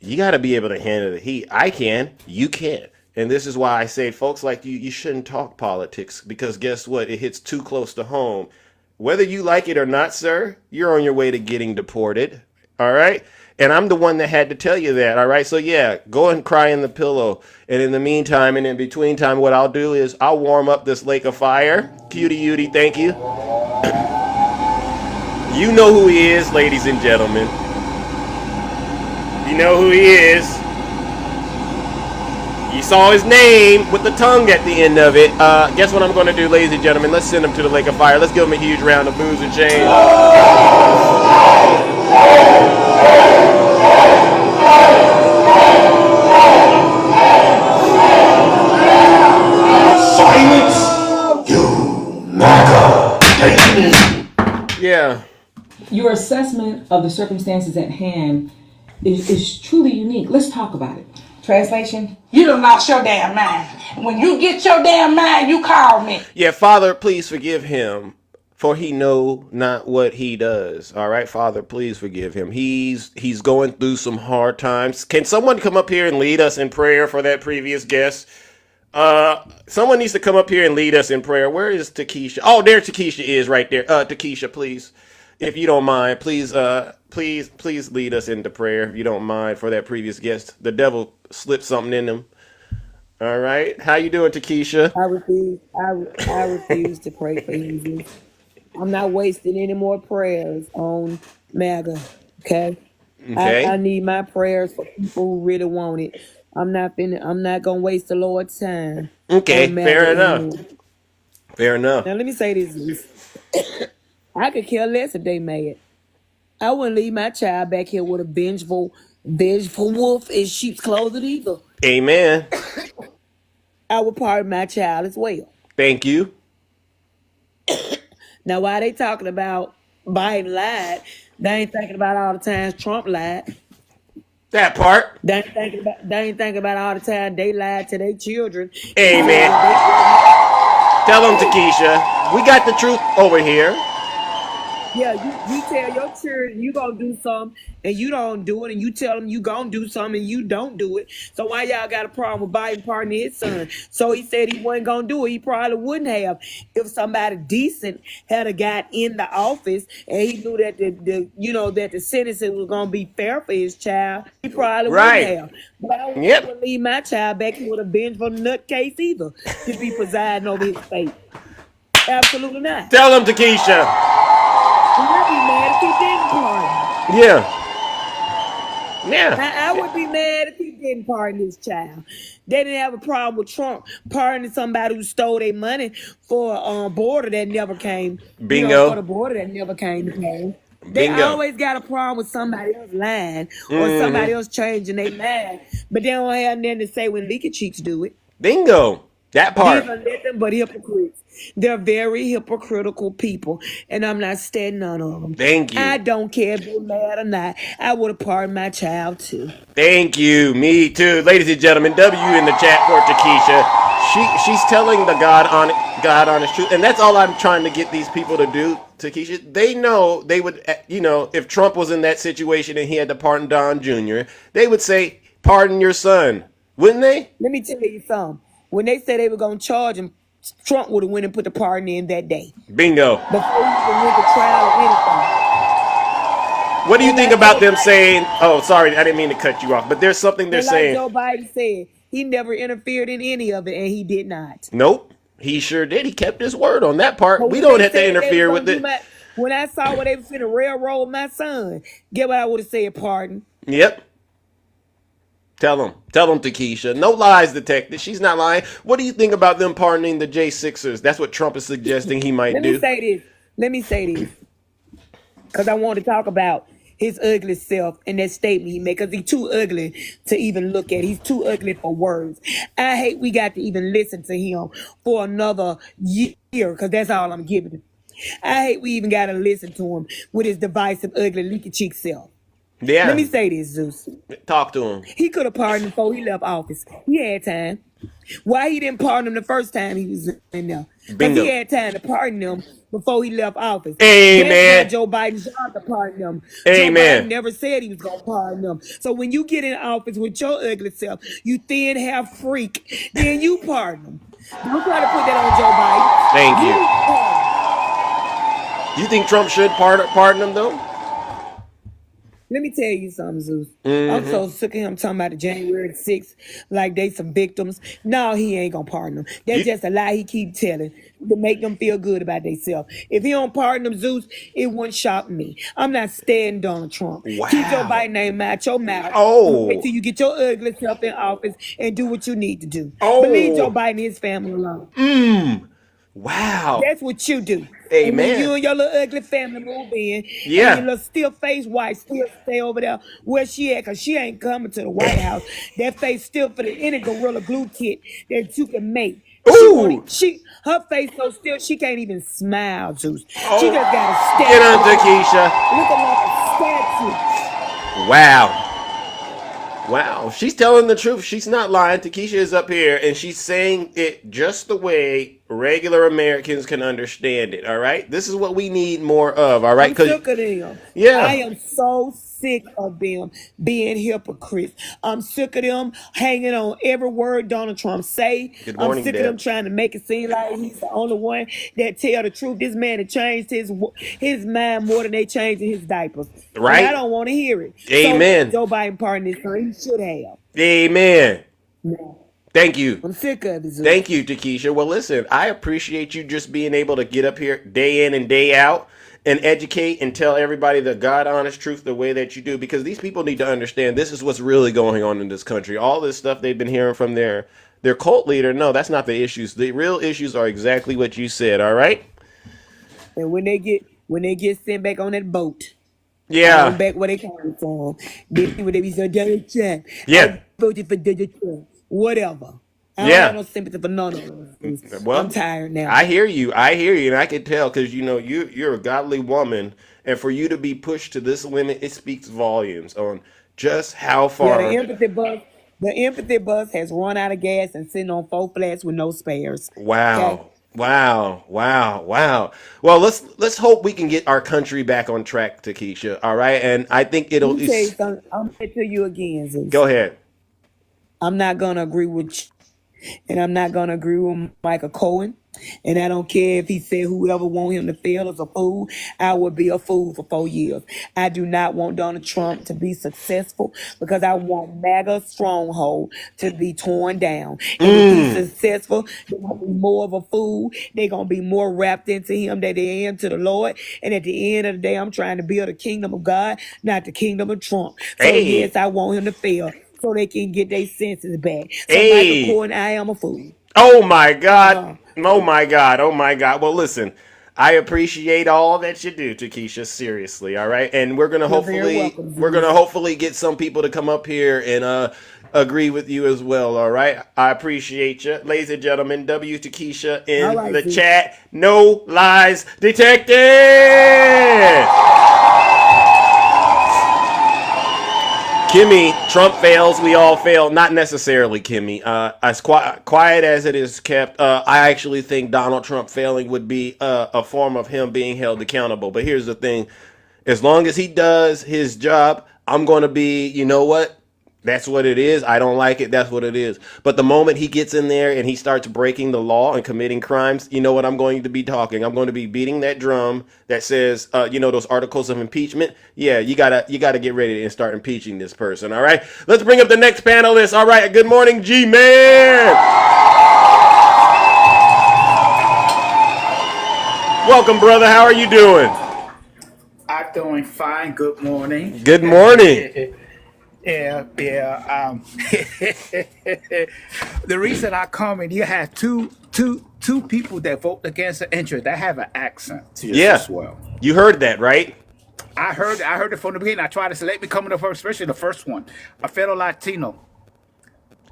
You got to be able to handle the heat. I can. You can't. And this is why I say, folks like you shouldn't talk politics, because guess what? It hits too close to home. Whether you like it or not, sir, you're on your way to getting deported. All right? And I'm the one that had to tell you that. All right? So, yeah, go and cry in the pillow. And in the meantime and in between time, what I'll do is I'll warm up this lake of fire. Cutie, thank you. You know who he is, ladies and gentlemen. You know who he is. You saw his name with the tongue at the end of it. Guess what I'm going to do, ladies and gentlemen? Let's send him to the lake of fire. Let's give him a huge round of booze and chains. Silence, you MAGA. Yeah. Your assessment of the circumstances at hand is truly unique. Let's talk about it. Translation, you done lost your damn mind. When you get your damn mind, you call me. Yeah, Father, please forgive him, for he know not what he does. All right, Father, please forgive him. He's going through some hard times. Can someone come up here and lead us in prayer for that previous guest? Someone needs to come up here and lead us in prayer. Where is Takesha? Oh, there Takesha is right there. Takesha, please, if you don't mind, please lead us into prayer, if you don't mind, for that previous guest. The devil slipped something in him. All right. How you doing, Takesha? I refuse to pray for easy. I'm not wasting any more prayers on MAGA. Okay. Okay. I need my prayers for people who really want it. I'm not gonna waste the Lord's time. Okay, on MAGA fair enough. anymore. Fair enough. Now let me say this. I could care less if they mad. I wouldn't leave my child back here with a vengeful wolf in sheep's clothing either. Amen. I would pardon my child as well. Thank you. Now, while they talking about Biden lied, they ain't thinking about all the times Trump lied. That part. They ain't thinking about all the time they lied to their children. Amen. Tell them, Takesha, we got the truth over here. Yeah, you tell your children you gonna do something and you don't do it, and you tell them you gonna do something and you don't do it. So why y'all got a problem with Biden pardoning his son? So he said he wasn't gonna do it. He probably wouldn't have if somebody decent had a got in the office and he knew that that the sentencing was gonna be fair for his child. He probably Right. wouldn't have. But I Yep. wouldn't leave my child back here with a vengeful nutcase either to be presiding over his fate. Absolutely not. Tell them, Takesha. I'd be mad if he didn't pardon. Yeah. Yeah. I would be mad if he didn't pardon his child. They didn't have a problem with Trump pardoning somebody who stole their money for a border that never came. Bingo. For the border that never came to pay. They Bingo. always got a problem with somebody else lying or somebody else changing their mind, but they don't have nothing to say when leaky cheeks do it. Bingo. That part. These are nothing but hypocrites. They're very hypocritical people, and I'm not standing on them. Thank you. I don't care if they're mad or not. I would have pardoned my child too. Thank you. Me too. Ladies and gentlemen, W in the chat for Takesha. She's telling the God honest truth. And that's all I'm trying to get these people to do, Takesha. They know they would, if Trump was in that situation and he had to pardon Don Jr., they would say, pardon your son. Wouldn't they? Let me tell you something. When they said they were going to charge him, Trump would have went and put the pardon in that day. Bingo. Before he even went to trial or anything. What do you think about them saying, oh, sorry, I didn't mean to cut you off, but there's something they're saying. Joe Biden said, he never interfered in any of it, and he did not. Nope. He sure did. He kept his word on that part. We don't have to interfere with it. When I saw where they was finna railroad my son, get what I would have said, pardon. Yep. Tell them, Takesha. No lies detected. She's not lying. What do you think about them pardoning the J6ers? That's what Trump is suggesting he might do. Let me say this. Because I want to talk about his ugly self and that statement he made. Because he's too ugly to even look at. He's too ugly for words. I hate we got to even listen to him for another year. Because that's all I'm giving him. I hate we even got to listen to him with his divisive, ugly, leaky cheek self. Yeah. Let me say this, Zeus. Talk to him. He could have pardoned before he left office. He had time. Why he didn't pardon him the first time he was in there? Because he had time to pardon him before he left office. Amen. That's not Joe Biden's job to pardon them. Amen. Joe Biden never said he was going to pardon them. So when you get in office with your ugly self, you thin, half freak, then you pardon them. Don't try to put that on Joe Biden. Thank you. You think Trump should pardon him, though? Let me tell you something, Zeus. I'm so sick of him talking about the January 6th like they some victims. No, he ain't gonna pardon them. That's just a lie he keep telling to make them feel good about themselves. If he don't pardon them, Zeus, it wouldn't shock me. I'm not standing Donald Trump. Wow. Keep your Biden name out your mouth. Oh. Wait till you get your ugly self in office and do what you need to do. Oh. But leave Joe Biden and his family alone. Wow. That's what you do. Amen. And when you and your little ugly family move in, and your little still face wife still stay over there where she at, because she ain't coming to the White House. That face still for any Gorilla Glue kit that you can make. Ooh. Her face so still she can't even smile, Zeus. She just got a statue. Get on, Takesha. Looking like a statue. Wow. Wow, she's telling the truth. She's not lying. Takesha is up here, and she's saying it just the way regular Americans can understand it, all right? This is what we need more of, all right? I'm sick of them. Yeah. I am so sick of them being hypocrites. I'm sick of them hanging on every word Donald Trump say. Good morning, I'm sick of them trying to make it seem like he's the only one that tell the truth. This man has changed his mind more than they changed his diapers. Right. And I don't want to hear it. Amen. So Joe Biden pardoned his son. He should have. Amen. No. Thank you. I'm sick of it. Thank you, Takesha. Well, listen, I appreciate you just being able to get up here day in and day out and educate and tell everybody the God honest truth the way that you do, because these people need to understand this is what's really going on in this country. All this stuff they've been hearing from their cult leader, no, that's not the issues. The real issues are exactly what you said, all right? And when they get sent back on that boat, back where they came from, they be so Donald Trump. Yeah. I voted for Donald Trump. Whatever. I don't have no sympathy for none of them. Well, I'm tired now. I hear you, and I can tell because you're a godly woman, and for you to be pushed to this limit, it speaks volumes on just how Yeah, far. the empathy bus has run out of gas and sitting on 4 flats with no spares. Okay. Wow. Wow. Wow. Wow. Well, let's hope we can get our country back on track, Takesha. All right. And I think Let it'll me tell you something. I'm gonna tell you again, go Zeus. ahead. I'm not gonna agree with you, and I'm not gonna agree with Michael Cohen. And I don't care if he said whoever want him to fail is a fool. I would be a fool for 4 years. I do not want Donald Trump to be successful because I want MAGA stronghold to be torn down. And if he's successful, they're gonna be more of a fool. They're gonna be more wrapped into him than they am to the Lord. And at the end of the day, I'm trying to build a kingdom of God, not the kingdom of Trump. So Hey. yes, I want him to fail so they can get their senses back. So Hey. Michael Cohen, I am a fool. Oh my God. Oh my God. Oh my God. Well, listen, I appreciate all that you do, Takesha. Seriously, all right. And we're gonna You're very hopefully welcome. get some people to come up here and agree with you as well. All right. I appreciate you, ladies and gentlemen. W Takesha in All right, the Zeus. chat. No lies detected. Kimmy, Trump fails, we all fail. Not necessarily, Kimmy. As quiet as it is kept, I actually think Donald Trump failing would be a form of him being held accountable. But here's the thing. As long as he does his job, I'm going to be, you know what? That's what it is. I don't like it. That's what it is. But the moment he gets in there and he starts breaking the law and committing crimes, you know what I'm going to be talking? I'm going to be beating that drum that says, those articles of impeachment. Yeah, you gotta get ready and start impeaching this person. All right. Let's bring up the next panelist. All right. Good morning, G-Man. Welcome, brother. How are you doing? I'm doing fine. Good morning. Good morning. Yeah. The reason I come in, you have two people that vote against the interest that have an accent to Yeah. as well. You heard that, right? I heard it from the beginning. I tried to say, let me come in the first, especially the first one, a fellow Latino.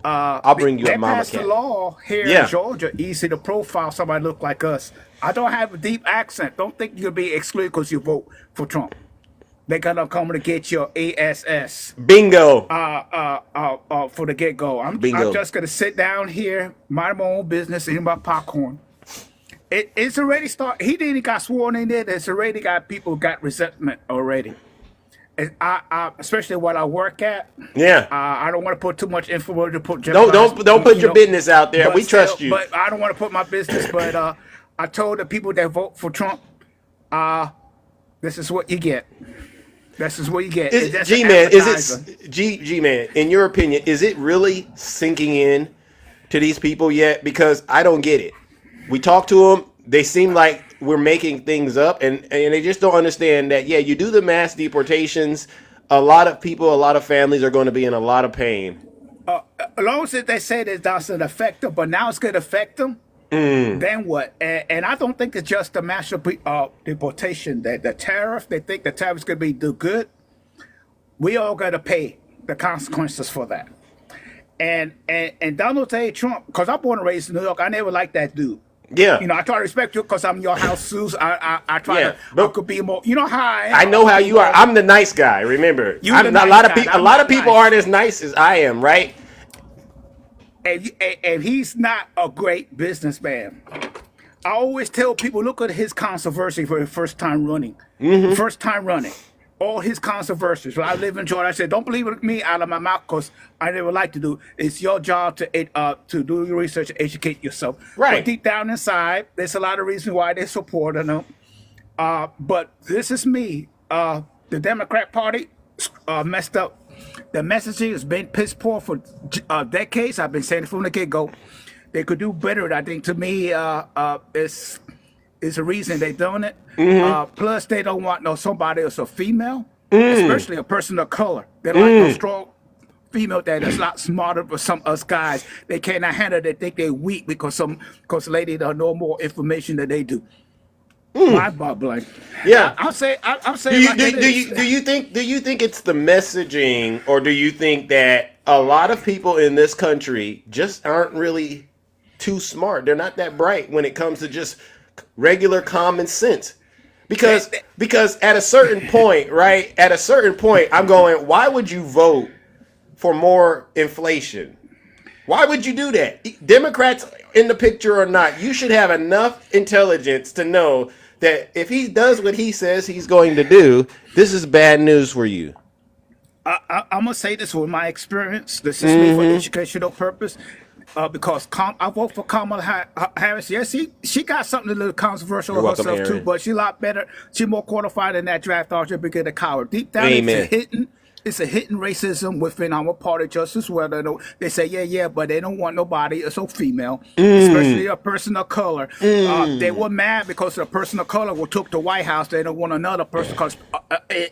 I'll bring you They up, Mama passed the Cat. law here Yeah. in Georgia, easy to profile somebody look like us. I don't have a deep accent. Don't think you'll be excluded because you vote for Trump. They're gonna come to get your ASS. Bingo. For the get go. I'm just gonna sit down here, mind my own business, eating my popcorn. It's already started. He didn't got sworn in there. It's already got people got resentment already. And I especially what I work at. Yeah. I don't want to put too much info to put. Don't put your business out there. We trust you. But I don't want to put my business. But I told the people that vote for Trump, this is what you get. This is what you get. G-Man, G-Man, in your opinion, is it really sinking in to these people yet? Because I don't get it. We talk to them. They seem like we're making things up, and they just don't understand that, yeah, you do the mass deportations, a lot of people, a lot of families are going to be in a lot of pain. As long as they say that doesn't affect them, but now it's going to affect them, then what? And I don't think it's just the mass deportation, that the tariff, they think the tariff is going to be do good. We all got to pay the consequences for that. And Donald J. Trump, because I'm born and raised in New York, I never liked that dude. Yeah. I try to respect you because I'm in your house, Suze. I try to, I could be more, how I am. I know how you are. I'm the nice guy, remember. A lot of people aren't as nice as I am, right? And he's not a great businessman. I always tell people, look at his controversy for his first time running. First time running. All his controversies. When I live in Georgia, I said, don't believe me out of my mouth because I never like to do. It's your job to do your research and educate yourself. Right. But deep down inside, there's a lot of reasons why they support him. But this is me. The Democrat Party messed up. The messaging has been piss poor for decades. I've been saying it from the get-go. They could do better. I think to me, it's a reason they're doing it. Plus, they don't want somebody else, a female, especially a person of color. They like no strong female that is a lot smarter for some us guys. They cannot handle it. They think they're weak because lady don't know more information than they do. Mind boggling. Yeah, I'm saying. Do you think it's the messaging, or do you think that a lot of people in this country just aren't really too smart? They're not that bright when it comes to just regular common sense. Because at a certain point, right? At a certain point, I'm going, why would you vote for more inflation? Why would you do that? Democrats in the picture or not, you should have enough intelligence to know that if he does what he says he's going to do, this is bad news for you. I'm gonna say this with my experience. This is me for educational purpose, because I vote for Kamala Harris. Yes, she got something a little controversial You're welcome, herself too, Aaron. but she's a lot better. She's more qualified in that draft dodger because the coward. Deep down, Amen. it's a hidden racism within our party just as well. They say yeah, but they don't want nobody so female, especially a person of color. They were mad because a person of color took the White House. They don't want another person because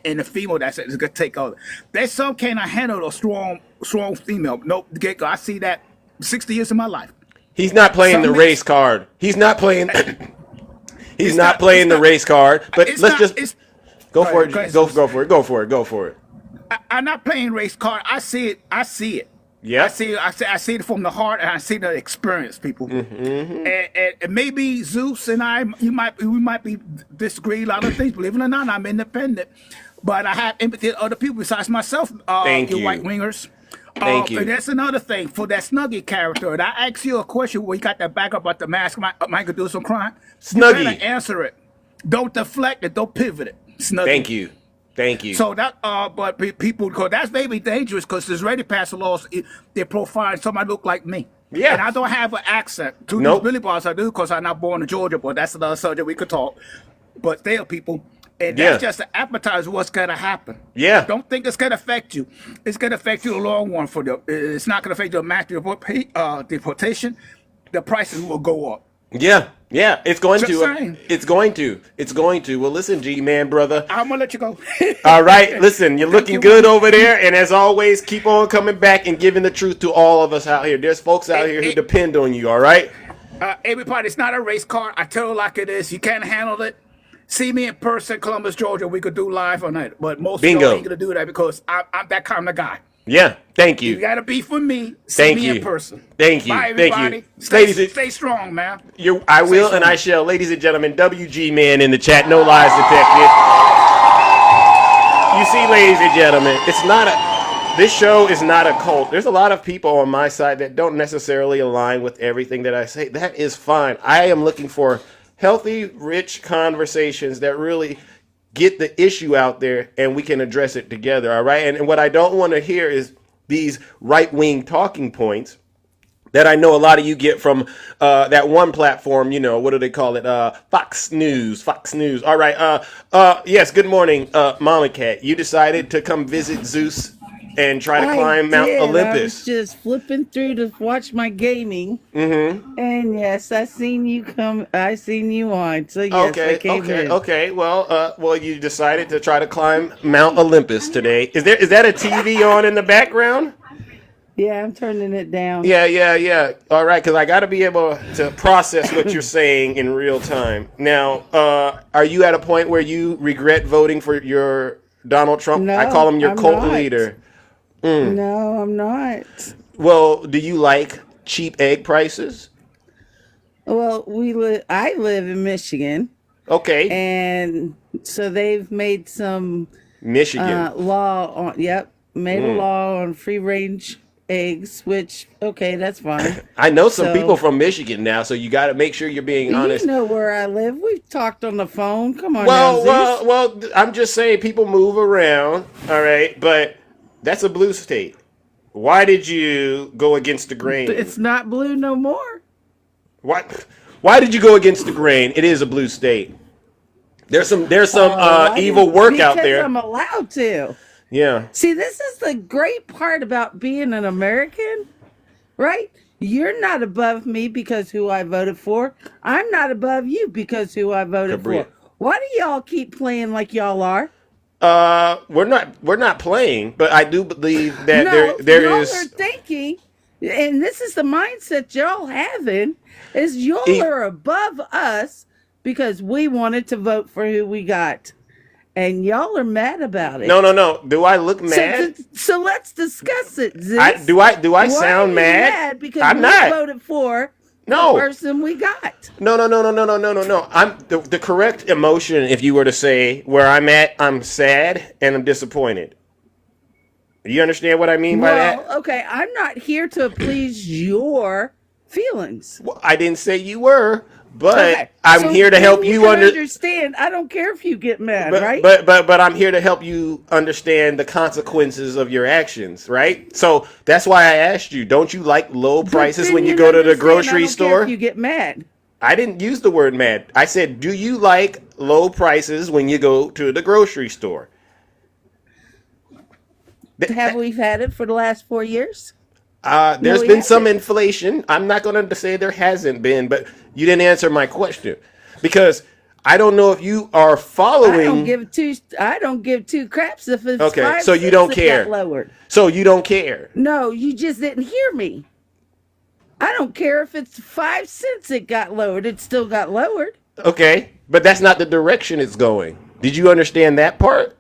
and a female that's going to take over. There's some cannot handle a strong female. Nope, I see that 60 years of my life. He's not playing the race card. He's not playing. He's not playing the race card. But let's just go for it. Go for it. I'm not playing race card. I see it. Yeah. I see it from the heart, and I see the experience, people. And maybe Zeus and we might be disagree a lot of things. Believe it or not, I'm independent, but I have empathy to other people besides myself. Thank you, white wingers. Thank you. And that's another thing for that Snuggie character. And I asked you a question where you got that back up about the mask. Michael do some crime. Snuggie. You better answer it. Don't deflect it. Don't pivot it. Snuggie. Thank you. So that, but people, because that's maybe dangerous because there's already passed laws. They're profiling somebody look like me. Yeah. And I don't have an accent. To Nope. Billy Boss, I do because I'm not born in Georgia, but that's another subject we could talk. But they are people. And that's just an appetizer of what's going to happen. Yeah. Don't think it's going to affect you. It's going to affect you a long one. It's not going to affect your mass deportation. The prices will go up. Yeah. It's going Just to. saying. It's going to. Well, listen, G-Man, brother. I'm going to let you go. All right, listen, you're looking good over there, and as always, keep on coming back and giving the truth to all of us out here. There's folks out here who depend on you, all right? Everybody, it's not a race car. I tell you like it is. You can't handle it. See me in person, Columbus, Georgia. We could do live on that. But most of y'all ain't going to do that because I'm that kind of guy. Yeah, thank you. You got to be for me. See me in person. Thank you. Bye, Thank everybody. you. Stay strong, man. I will and I shall. Ladies and gentlemen, WG Man in the chat. No lies detected. You see, ladies and gentlemen, this show is not a cult. There's a lot of people on my side that don't necessarily align with everything that I say. That is fine. I am looking for healthy, rich conversations that really get the issue out there and we can address it together, all right? And what I don't want to hear is these right-wing talking points that I know a lot of you get from that one platform, what do they call it? Fox News. All right. Yes, good morning, Mama Cat. You decided to come visit Zeus and try to climb Mount Olympus. I was just flipping through to watch my gaming. And yes, I seen you come. I seen you on. So yes, I came in. Okay. Well, you decided to try to climb Mount Olympus today. Is that a TV on in the background? Yeah, I'm turning it down. Yeah. All right, because I got to be able to process what you're saying in real time. Now, are you at a point where you regret voting for your Donald Trump? No, I call him your I'm cult not. leader. No, I'm not. Well, do you like cheap egg prices? Well, I live in Michigan. Okay. And so they've made some Michigan law on. Yep, made a law on free range eggs, which that's fine. I know some people from Michigan now, so you got to make sure you're being honest. You know where I live. We've talked on the phone. Come on, now, Zeus. Well. I'm just saying people move around. All right, but that's a blue state. Why did you go against the grain? It's not blue no more. What? Why did you go against the grain? It is a blue state. There's some evil work out there. Because I'm allowed to. Yeah. See, this is the great part about being an American, right? You're not above me because who I voted for. I'm not above you because who I voted for. Why do y'all keep playing like y'all are? We're not playing, but I do believe that y'all are thinking, and this is the mindset y'all having, is y'all are above us because we wanted to vote for who we got. And y'all are mad about it. No. Do I look mad? So let's discuss it, Zeus. Do I sound mad? Because I'm we not voted for No. the person we got. No. I'm the correct emotion. If you were to say where I'm at, I'm sad and I'm disappointed. You understand what I mean by that? Well, okay, I'm not here to please your feelings. Well, I didn't say you were, but Okay, I'm so here to then help you you can understand. I don't care if you get mad, right? But I'm here to help you understand the consequences of your actions, right? So that's why I asked you. Don't you like low But prices then when you you'd go to the understand I grocery don't care store? if you get mad. I didn't use the word mad. I said, do you like low prices when you go to the grocery store? Have we had it for the last 4 years? There's we been some haven't. inflation. I'm not going to say there hasn't been, but you didn't answer my question because I don't know if you are following. I don't give two craps if it's Okay, 5 so you cents don't that care. got lowered. So you don't care. No, you just didn't hear me. I don't care if it's 5 cents it got lowered. It still got lowered. Okay, but that's not the direction it's going. Did you understand that part?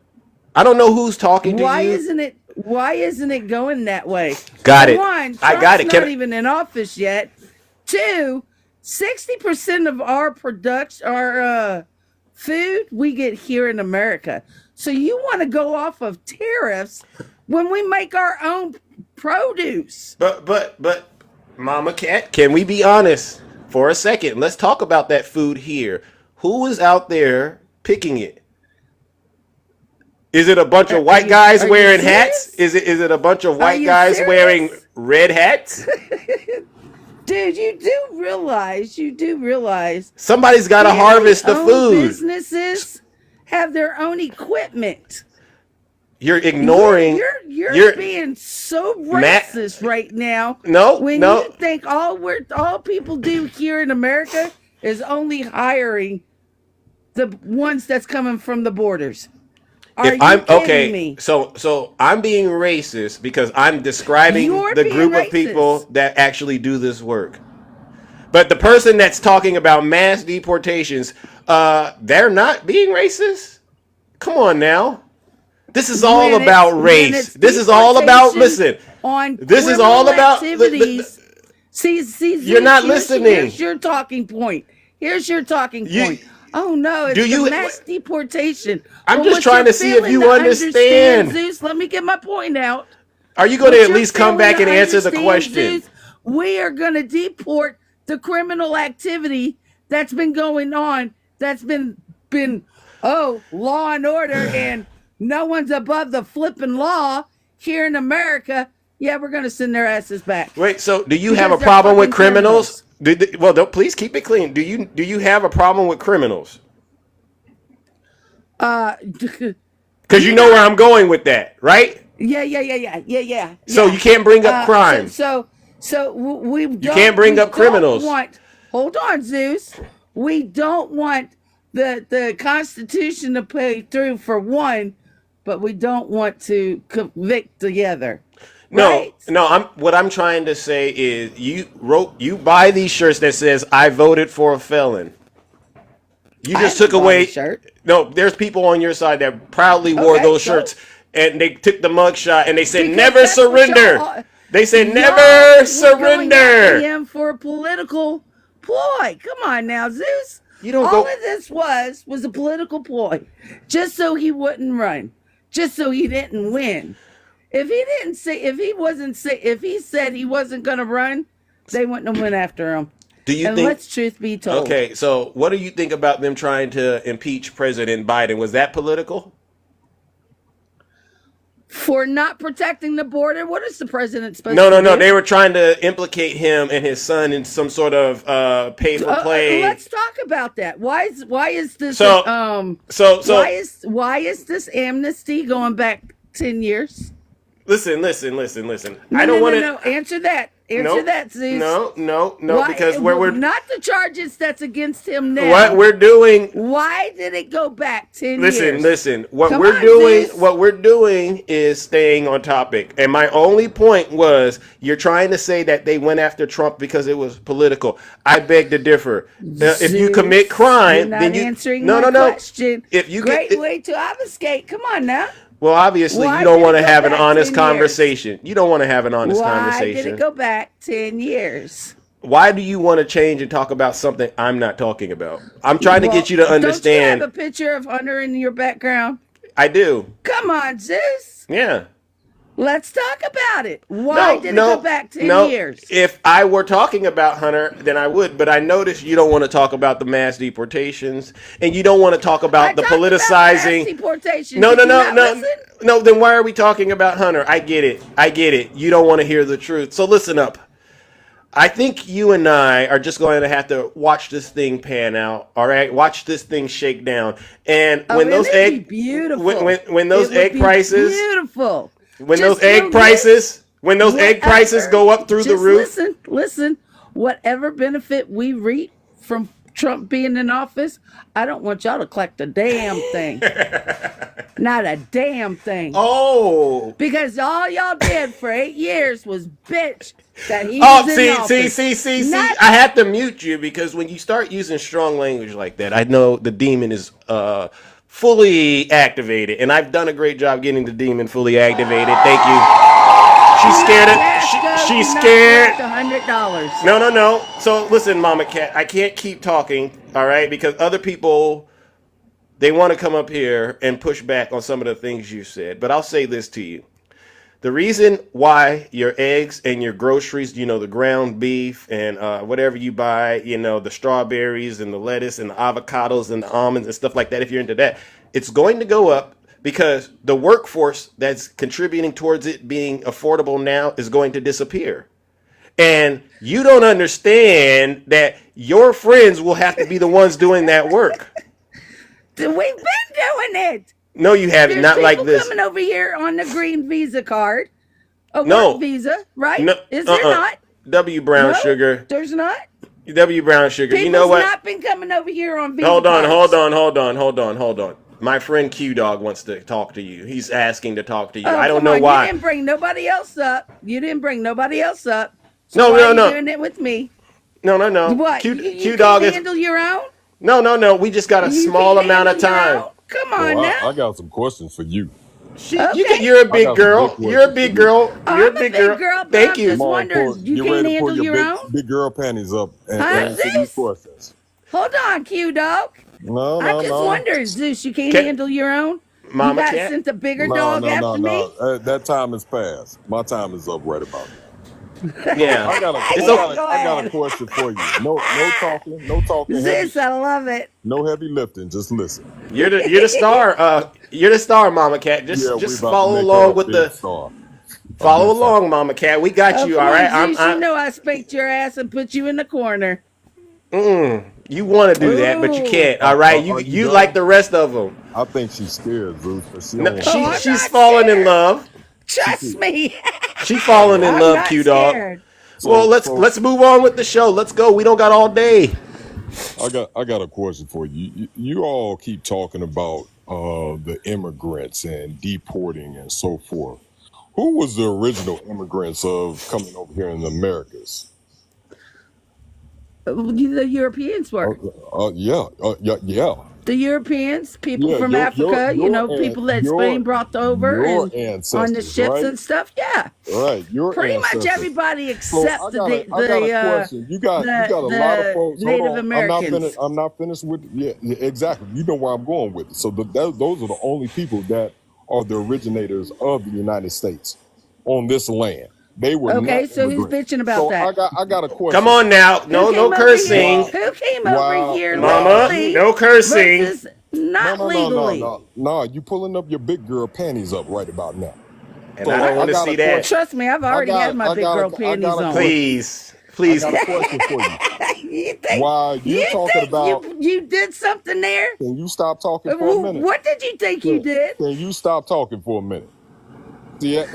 I don't know who's talking to Why you. isn't it going that way? Got it. One, I got it. Trump's Can not I- even in office yet. Two, 60% of our production, our food, we get here in America. So you want to go off of tariffs when we make our own produce? But, Mama Cat, can we be honest for a second? Let's talk about that food here. Who is out there picking it? Is it a bunch of white guys are you wearing serious? hats? Is it a bunch of white you guys serious? wearing red hats? Dude, you do realize Somebody's got to harvest the family-owned food. Businesses have their own equipment. You're ignoring. You're being so racist right now. No, when no. you think all people do here in America is only hiring the ones that's coming from the borders. Are you kidding me? So I'm being racist because I'm describing You're the being group of racist. people that actually do this work. But the person that's talking about mass deportations, they're not being racist. Come on now. This is all When about when race. it's This is all about deportation listen. On This is all criminal about activities. See, You're not listening. Here's your talking point. Here's your talking point. Oh no, it's do you- the mass deportation. I'm Well, just what trying you're to see if failing you to understand. Zeus, let me get my point out. Are you going What to at you're least come failing back to and answer the understand, question? Zeus, we are going to deport the criminal activity that's been going on. That's been law and order, and no one's above the flipping law here in America. Yeah, we're going to send their asses back. Wait, so do you have a Because they're problem with fucking criminals? Well, please keep it clean. Do you have a problem with criminals? Because you know where I'm going with that, right? Yeah. So you can't bring up crime. So we don't, can't bring we up criminals. don't want- hold on, Zeus. We don't want the Constitution to pay through for one, but we don't want to convict the other. No, what I'm trying to say is you buy these shirts that says I voted for a felon. You just took away. No, there's people on your side that proudly wore those shirts, and they took the mugshot and they said Because never that's what surrender. y'all- They said y'all never were going after surrender. him for a political ploy. Come on now, Zeus. You don't All go- of this was a political ploy, just so he wouldn't run, just so he didn't win. If he said he wasn't going to run, they wouldn't have went after him. Do you and think? let's truth be told. Okay, so what do you think about them trying to impeach President Biden? Was that political? For not protecting the border, what is the president supposed No. to do? They were trying to implicate him and his son in some sort of pay for play. Let's talk about that. Why is this? So- why is this amnesty going back 10 years? Listen. I No, don't want to. No. Answer that. Answer Nope. that, Zeus. No. Why- Because we're not the charges that's against him now. what we're doing. Why did it go back 10 years? Listen. What Come we're on, doing, Zeus. what we're doing is staying on topic. And my only point was, you're trying to say that they went after Trump because it was political. I beg to differ. If you Zeus, commit crime, you're not then you answering no. my question. If you Great get, way to obfuscate. Come on now. well, obviously Why you don't did want it to go have an back honest 10 years? conversation. You don't want to have an honest Why conversation. did it go back 10 years? Why do you want to change and talk about something I'm not talking about? I'm trying to get you to Don't you understand. have a picture of Hunter in your background? I do. Come on, Zeus. Yeah. Let's talk about it. Why did it go back 10 years? If I were talking about Hunter, then I would. But I noticed you don't want to talk about the mass deportations, and you don't want to talk about the politicizing. Mass deportation. No. Listen? No. Then why are we talking about Hunter? I get it. You don't want to hear the truth. So listen up. I think you and I are just going to have to watch this thing pan out. All right, watch this thing shake down. And when those egg, when those egg prices, beautiful. When those egg prices go up through the roof. Listen. Whatever benefit we reap from Trump being in office, I don't want y'all to collect a damn thing. Not a damn thing. Oh. Because all y'all did for 8 years was bitch that he was in office. See. I have to mute you because when you start using strong language like that, I know the demon is fully activated, and I've done a great job getting the demon fully activated. Thank you. She's scared. She's scared. $100. No. So listen, Mama Cat, I can't keep talking, all right? Because other people, they want to come up here and push back on some of the things you said. But I'll say this to you. The reason why your eggs and your groceries, the ground beef and whatever you buy, the strawberries and the lettuce and the avocados and the almonds and stuff like that, if you're into that, it's going to go up because the workforce that's contributing towards it being affordable now is going to disappear. And you don't understand that your friends will have to be the ones doing that work. We've been doing it. No, you haven't. Not like this. Coming over here on the green Visa card. A work visa, right? No, Is there not? W. Brown Sugar. There's not? W. Brown Sugar. People's you know what? Not been coming over here on Visa Hold on. cards. My friend Q Dog wants to talk to you. He's asking to talk to you. Oh, I don't know why. You didn't bring nobody else up. No. Why are you doing it with me? No. What? Q Dog is. Handle your own? No. We just got a small amount of time. Come on now. I got some questions for you. You're a big girl. You're a big girl. I'm a big girl. Thank you. Just wondering, you can't handle your own? Big girl panties up and answer these questions. Hold on, Q Dog. No. I just wondered, Zeus, you can't handle your own? Mama you got Cat? sent a bigger dog after me? That time is past. My time is up right about now. Yeah. I got a question for you. No talking. Zeus, I love it. No heavy lifting. Just listen. You're the star. You're the star, Mama Cat. Just follow along with the star. Follow along, Mama Cat. We got you, all right. Zeus, you know I spanked your ass and put you in the corner. You want to do that, but you can't. All right. You like the rest of them. I think she's scared, Zeus. She's falling in love. Trust me. She's falling in love, Q Dog. Well, let's move on with the show. Let's go. We don't got all day. I got a question for you. You all keep talking about the immigrants and deporting and so forth. Who was the original immigrants of coming over here in the Americas? The Europeans were. Yeah. The Europeans, people from Africa, people that Spain brought over and on the ships and stuff. Yeah. Right. Pretty much everybody except I got a question. You got a lot of folks. Native Americans. I'm not finished with yeah, exactly. You know where I'm going with it. So those are the only people that are the originators of the United States on this land. They were okay. Not so who's bitching about that? I got a question. Come on now, no cursing. Who came over here, Mama? No cursing. Not legally. No, you pulling up your big girl panties up right about now. And so I don't want to see that. Trust me, I've already had my big girl panties on. Please. I got a question for you. Why you talking about? You did something there. Can you stop talking for a minute? What did you think you did? Can you stop talking for a minute? See, I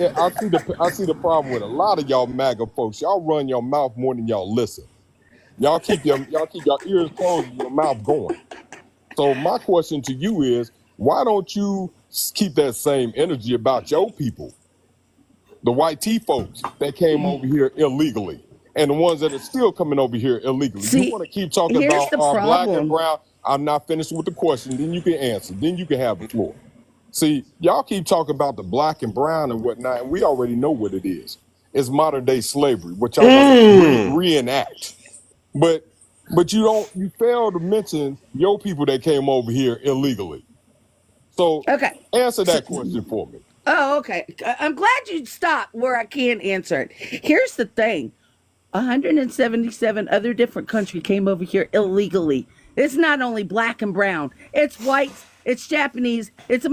see the problem with a lot of y'all MAGA folks. Y'all run your mouth more than y'all listen. Y'all keep your ears closed and your mouth going. So my question to you is, why don't you keep that same energy about your people? The white tea folks that came over here illegally and the ones that are still coming over here illegally. See, you want to keep talking about our black and brown? I'm not finished with the question. Then you can answer. Then you can have the floor. See, y'all keep talking about the black and brown and whatnot, and we already know what it is. is modern day slavery, which y'all want to reenact. But you fail to mention your people that came over here illegally. So Okay. answer that question for me. Oh, okay. I'm glad you stopped where I can't answer it. Here's the thing. 177 other different countries came over here illegally. It's not only black and brown. It's whites, it's Japanese, it's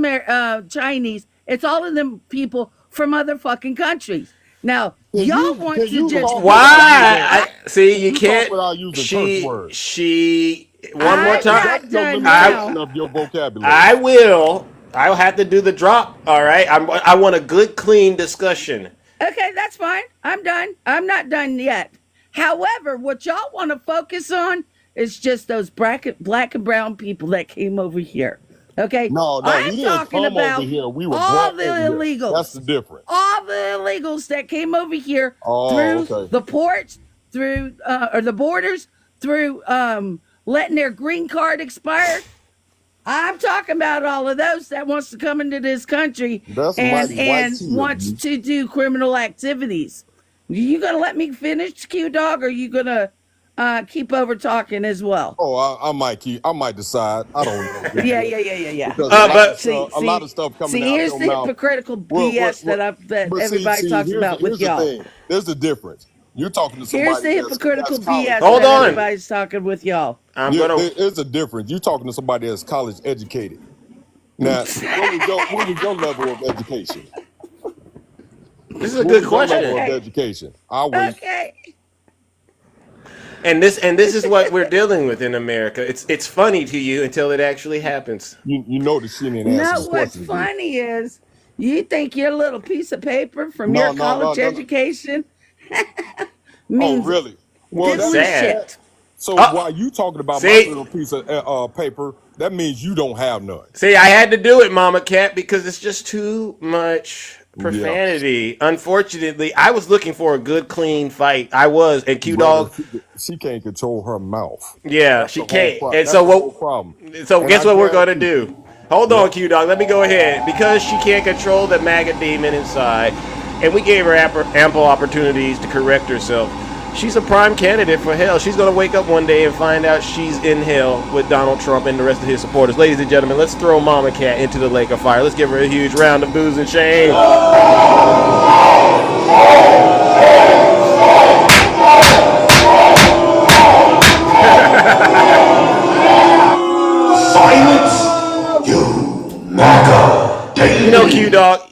Chinese. It's all of them people from other fucking countries. Now, y'all want to just Why? See, you You talk can't. without using curse words. She. One more I'm time. not done Limitation now. of your vocabulary. I will. I'll have to do the drop. All right. I want a good, clean discussion. Okay, that's fine. I'm done. I'm not done yet. However, what y'all want to focus on is just those black and brown people that came over here. Okay? No, we I'm didn't talking come about over here. We were all brought the over here. illegals. That's the difference. All the illegals that came over here Oh, through okay. the ports, through or the borders, through letting their green card expire. I'm talking about all of those that wants to come into this country That's and mighty white tea of wants you. to do criminal activities. You gonna let me finish, Q Dog, or you gonna keep over talking as well? Oh, I might decide. I don't know. Yeah. Because a lot of stuff coming See, out here's your the mouth. hypocritical BS that But everybody talks about with here's the y'all. thing. There's the difference. You're talking to Here's somebody the hypocritical that's college. BS Hold that on. everybody's talking with y'all. There is a difference. You're talking to somebody that's college educated. Now, what was your level of education? This is a good What was your question. level of education? I'll wait. Okay. And this is what we're dealing with in America. It's funny to you until it actually happens. You know the shit ain't No, answering what's questions. funny is you think your little piece of paper from No, your college no. education Oh, means really? Well, That's diddly sad. shit. So while you talking about my See? little piece of paper, that means you don't have none. See, I had to do it, Mama Cat, because it's just too much profanity. Unfortunately, I was looking for a good, clean fight. I was, and Q Dog. She can't control her mouth. Yeah, That's she the whole can't. And that's so the whole problem. So And guess I what we're gonna guarantee- do? Hold on, Q Dog. Let me go ahead because she can't control the MAGA demon inside, and we gave her ample opportunities to correct herself. She's a prime candidate for hell. She's gonna wake up one day and find out she's in hell with Donald Trump and the rest of his supporters. Ladies and gentlemen, let's throw Mama Cat into the lake of fire. Let's give her a huge round of boos and shame. Silence, you MAGA. You know, Q Dog.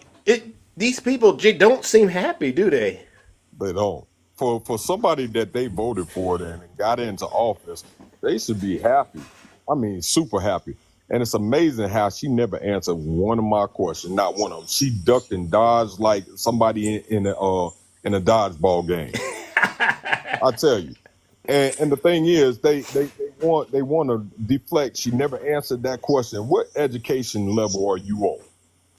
These people don't seem happy, do they? They don't. For somebody that they voted for and got into office, they should be happy. I mean, super happy. And it's amazing how she never answered one of my questions, not one of them. She ducked and dodged like somebody in a dodgeball game. I tell you. And the thing is, they want to deflect. She never answered that question. What education level are you on?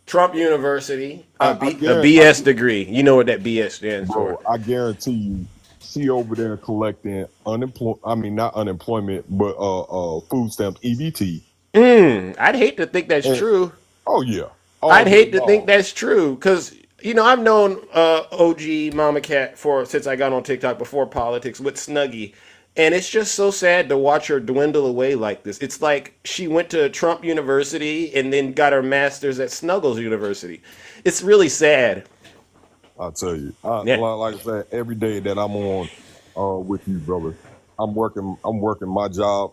Trump University, a guarantee- BS degree. You know what that BS stands for. Bro, I guarantee you, she over there collecting not unemployment, but food stamps, EBT. I'd hate to think that's true. Oh yeah. I'd hate to think that's true because I've known OG Mama Cat since I got on TikTok before politics with Snuggie, and it's just so sad to watch her dwindle away like this. It's like she went to Trump University and then got her master's at Snuggles University. It's really sad. I'll tell you. Yeah. Like I said, every day that I'm on with you, brother, I'm working my job,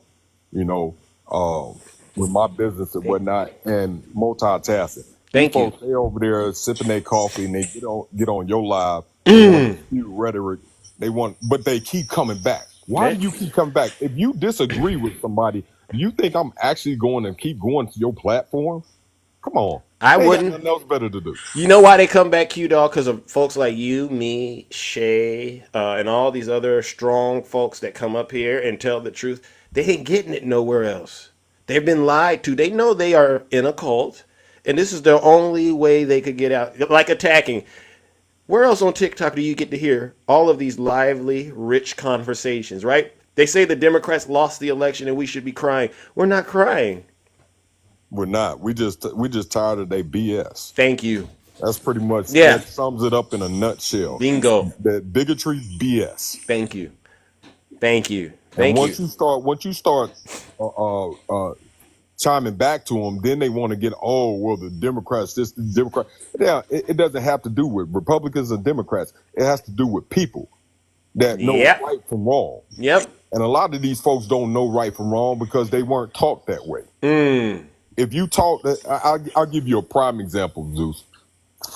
with my business and whatnot, and multitasking. Thank you. Folks, they over there sipping their coffee and they get on your live. They want to spew rhetoric. But they keep coming back. Why do you keep coming back? If you disagree with somebody, do you think I'm actually going to keep going to your platform? Come on. I They got wouldn't. nothing else better to do. You know why they come back, Q Dog? Because of folks like you, me, Shay, and all these other strong folks that come up here and tell the truth. They ain't getting it nowhere else. They've been lied to. They know they are in a cult, and this is the only way they could get out. Like attacking. Where else on TikTok do you get to hear all of these lively, rich conversations, right? They say the Democrats lost the election and we should be crying. We're not crying. We're not. We just tired of their BS. Thank you. That's pretty much Yeah. that sums it up in a nutshell. Bingo. That bigotry BS. Thank you. Thank you. And Thank you. once you start chiming back to them, then they want to get, oh, well, the Democrats, the Democrat. Yeah, it doesn't have to do with Republicans and Democrats. It has to do with people that know Yep. right from wrong. Yep. And a lot of these folks don't know right from wrong because they weren't taught that way. If you taught, I'll give you a prime example, Zeus.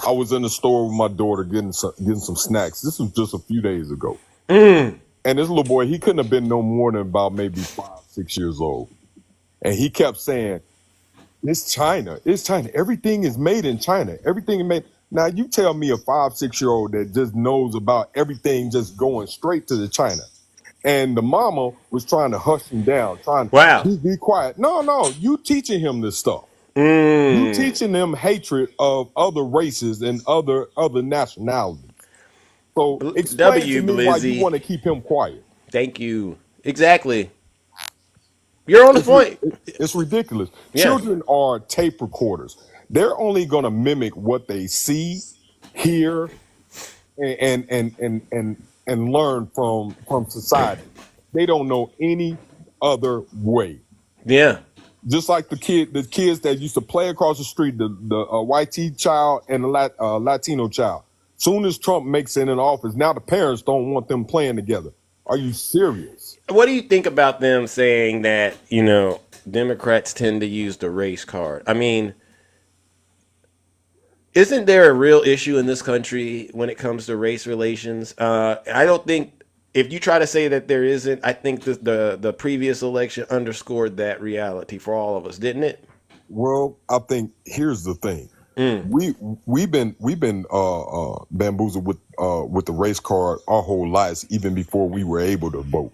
I was in the store with my daughter getting some snacks. This was just a few days ago. And this little boy, he couldn't have been no more than about maybe 5, 6 years old. And he kept saying, it's China. It's China. Everything is made in China. Everything is made. Now, you tell me a 5, 6-year-old that just knows about everything just going straight to the China. And the mama was trying to hush him down, trying to be quiet. No, you teaching him this stuff. You teaching them hatred of other races and other nationalities. So explain to me why you want to keep him quiet. Thank you. Exactly. You're on the point. It's ridiculous. Yeah. Children are tape recorders. They're only going to mimic what they see, hear, and learn from society. They don't know any other way. Yeah. Just like the kids that used to play across the street, the white child and the Latino child. Soon as Trump makes it in office, now the parents don't want them playing together. Are you serious? What do you think about them saying that, Democrats tend to use the race card? I mean, isn't there a real issue in this country when it comes to race relations? I don't think, if you try to say that there isn't, I think the previous election underscored that reality for all of us, didn't it? Well, I think here's the thing. We've been bamboozled with the race card our whole lives, even before we were able to vote.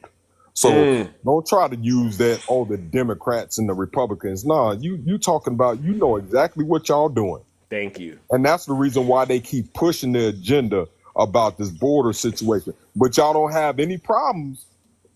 So don't try to use that, the Democrats and the Republicans. Nah, you talking about, you know exactly what y'all doing. Thank you. And that's the reason why they keep pushing the agenda about this border situation. But y'all don't have any problems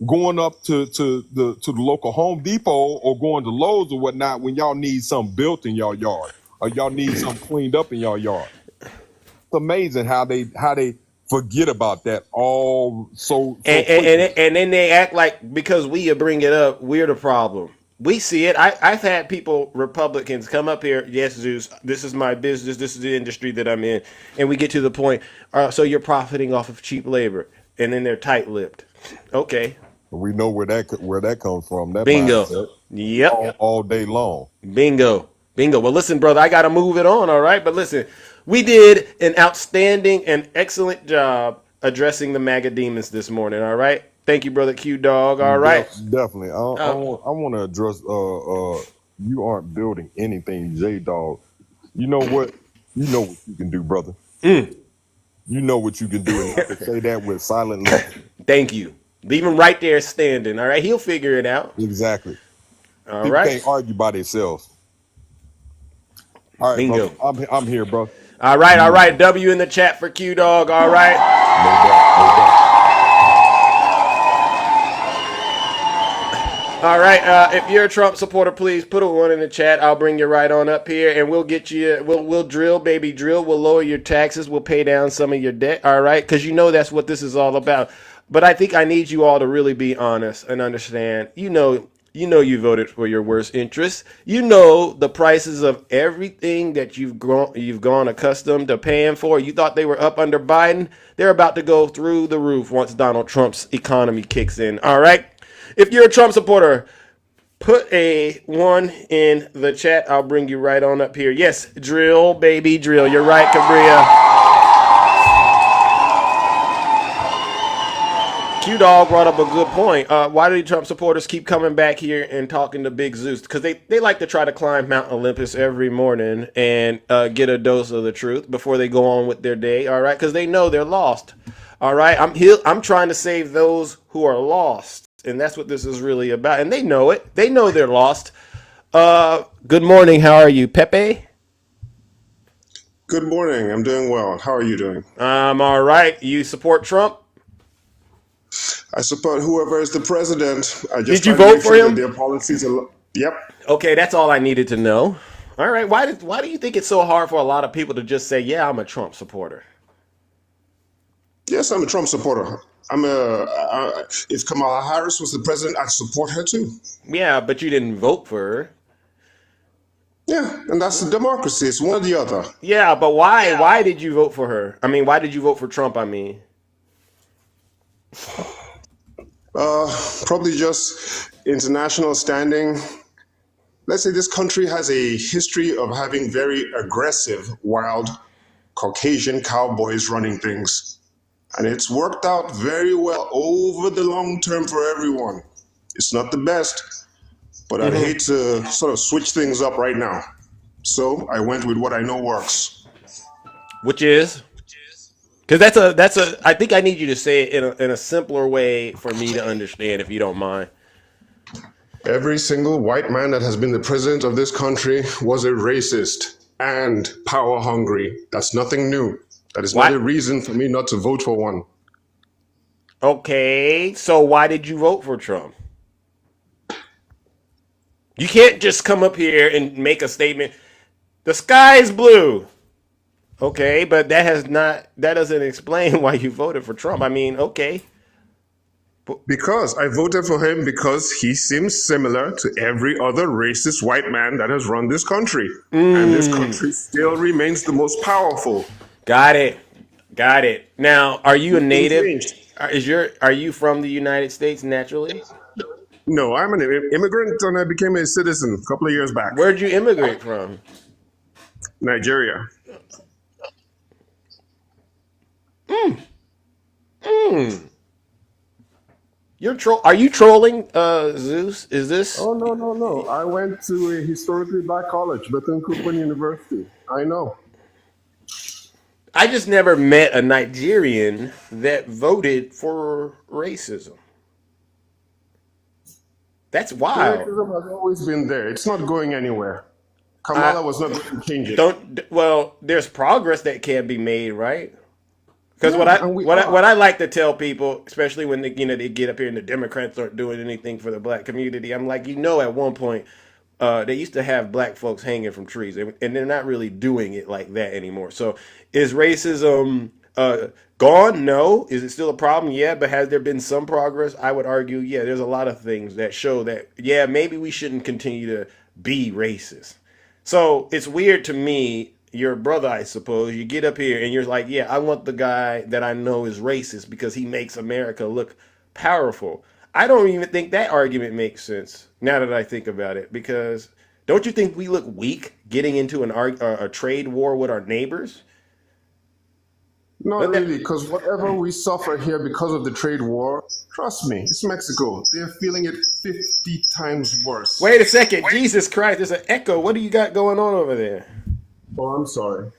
going up to the local Home Depot or going to Lowe's or whatnot when y'all need something built in y'all yard or y'all need something cleaned up in y'all yard. It's amazing how they forget about that all so and then they act like because we bring it up, we're the problem. We see it. I've had Republicans come up here. Yes, Zeus, this is my business. This is the industry that I'm in. And we get to the point. So you're profiting off of cheap labor. And then they're tight-lipped. Okay. We know where that comes from. That Bingo. mindset. Yep. All day long. Bingo. Well, listen, brother, I got to move it on, all right? But listen, we did an outstanding and excellent job addressing the MAGA demons this morning, all right? Thank you, brother Q Dog. All right. Definitely. I want to address you aren't building anything, J Dog. You know what? You know what you can do, brother. You know what you can do. And I can say that with silent listening. Thank you. Leave him right there standing. All right. He'll figure it out. Exactly. All People right. can't argue by themselves. All right, Bingo. brother. I'm here, bro. All right. W in the chat for Q Dog. All right. No doubt. All right. If you're a Trump supporter, please put a 1 in the chat. I'll bring you right on up here, and we'll get you. We'll drill, baby, drill. We'll lower your taxes. We'll pay down some of your debt. All right, because that's what this is all about. But I think I need you all to really be honest and understand. You know you voted for your worst interests. You know the prices of everything that you've gone accustomed to paying for. You thought they were up under Biden. They're about to go through the roof once Donald Trump's economy kicks in. All right. If you're a Trump supporter, put a 1 in the chat. I'll bring you right on up here. Yes, drill, baby, drill. You're right, Cabria. Q-Dog brought up a good point. Why do Trump supporters keep coming back here and talking to Big Zeus? Because they like to try to climb Mount Olympus every morning and get a dose of the truth before they go on with their day, all right? Because they know they're lost, all right? I'm trying to save those who are lost. And that's what this is really about. And they know it. They know they're lost. Good morning. How are you, Pepe? Good morning. I'm doing well. How are you doing? I'm all right. You support Trump? I support whoever is the president. I just Did you try to vote make for sure him? that their policies are. Yep. Okay, that's all I needed to know. All right. Why do you think it's so hard for a lot of people to just say, "Yeah, I'm a Trump supporter"? Yes, I'm a Trump supporter. If Kamala Harris was the president, I'd support her too. Yeah, but you didn't vote for her. Yeah, and that's the democracy. It's one or the other. Yeah, but why? Why did you vote for her? I mean, why did you vote for Trump? I mean, Probably just international standing. Let's say this country has a history of having very aggressive, wild Caucasian cowboys running things. And it's worked out very well over the long term for everyone. It's not the best, but I'd hate to sort of switch things up right now. So I went with what I know works. which is because that's a. I think I need you to say it in a simpler way for me to understand, if you don't mind. Every single white man that has been the president of this country was a racist and power hungry. That's nothing new. That is not a reason for me not to vote for one. Okay, so why did you vote for Trump? You can't just come up here and make a statement. The sky is blue. Okay, but that doesn't explain why you voted for Trump. I mean, okay. Because I voted for him because he seems similar to every other racist white man that has run this country. And this country still remains the most powerful. Got it. Now, are you a native? Are you from the United States naturally? No, I'm an immigrant and I became a citizen a couple of years back. Where'd you immigrate from? Nigeria. Are you trolling, Zeus? Is this? Oh, no. I went to a historically black college, Bethune-Cookman University. I know. I just never met a Nigerian that voted for racism. That's wild. Racism has always been there. It's not going anywhere. Kamala was not going to change it. Well, there's progress that can be made, right? Because what I like to tell people, especially when they get up here and the Democrats aren't doing anything for the black community, I'm like, at one point they used to have black folks hanging from trees, and they're not really doing it like that anymore. So is racism gone? No. Is it still a problem? Yeah. But has there been some progress? I would argue, yeah, there's a lot of things that show that, yeah, maybe we shouldn't continue to be racist. So it's weird to me, your brother, I suppose, you get up here and you're like, yeah, I want the guy that I know is racist because he makes America look powerful. I don't even think that argument makes sense now that I think about it, because don't you think we look weak getting into a trade war with our neighbors? Not really, because whatever we suffer here because of the trade war, trust me, it's Mexico. They're feeling it 50 times worse. Wait a second. Jesus Christ, there's an echo. What do you got going on over there? Oh, I'm sorry.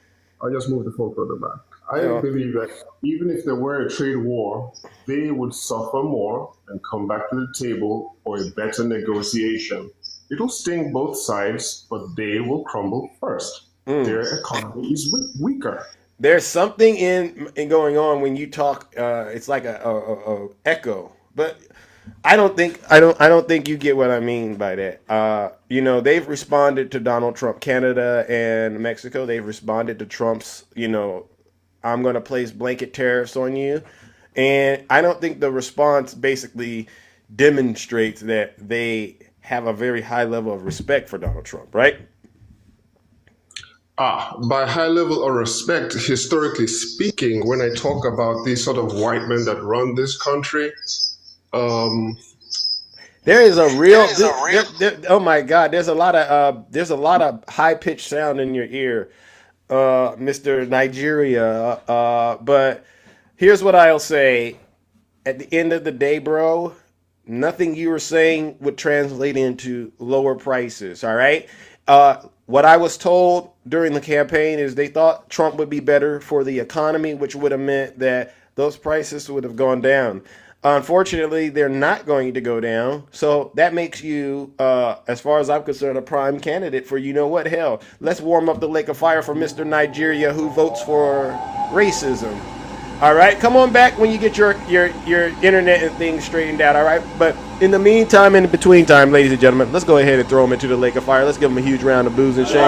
I just moved the phone further back. I believe that even if there were a trade war, they would suffer more and come back to the table for a better negotiation. It'll sting both sides, but they will crumble first. Their economy is weaker. There's something in going on when you talk. It's like a echo, but I don't think you get what I mean by that. They've responded to Donald Trump. Canada and Mexico, they've responded to Trump's, I'm going to place blanket tariffs on you. And I don't think the response basically demonstrates that they have a very high level of respect for Donald Trump, right? By high level of respect, historically speaking, when I talk about these sort of white men that run this country, there is a real. Oh my God! There's a lot of high pitched sound in your ear, Mr. Nigeria. But here's what I'll say: at the end of the day, bro, nothing you were saying would translate into lower prices. All right. What I was told during the campaign is they thought Trump would be better for the economy, which would have meant that those prices would have gone down. Unfortunately, they're not going to go down. So that makes you, as far as I'm concerned, a prime candidate for hell. Let's warm up the lake of fire for Mr. Nigeria, who votes for racism. All right, come on back when you get your internet and things straightened out. All right, but in the meantime, in between time, ladies and gentlemen, let's go ahead and throw them into the lake of fire. Let's give them a huge round of booze and shame.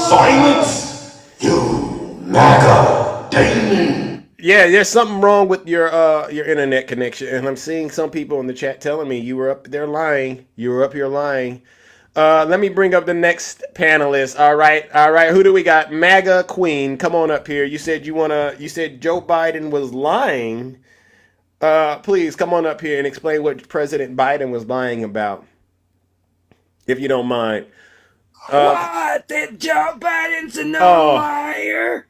Silence, you MAGA demon. Yeah, there's something wrong with your internet connection, and I'm seeing some people in the chat telling me you were up there lying. You were up here lying. Let me bring up the next panelist. All right. Who do we got? MAGA Queen, come on up here. You said you said Joe Biden was lying. Please come on up here and explain what President Biden was lying about, if you don't mind. What? That Joe Biden's a known liar?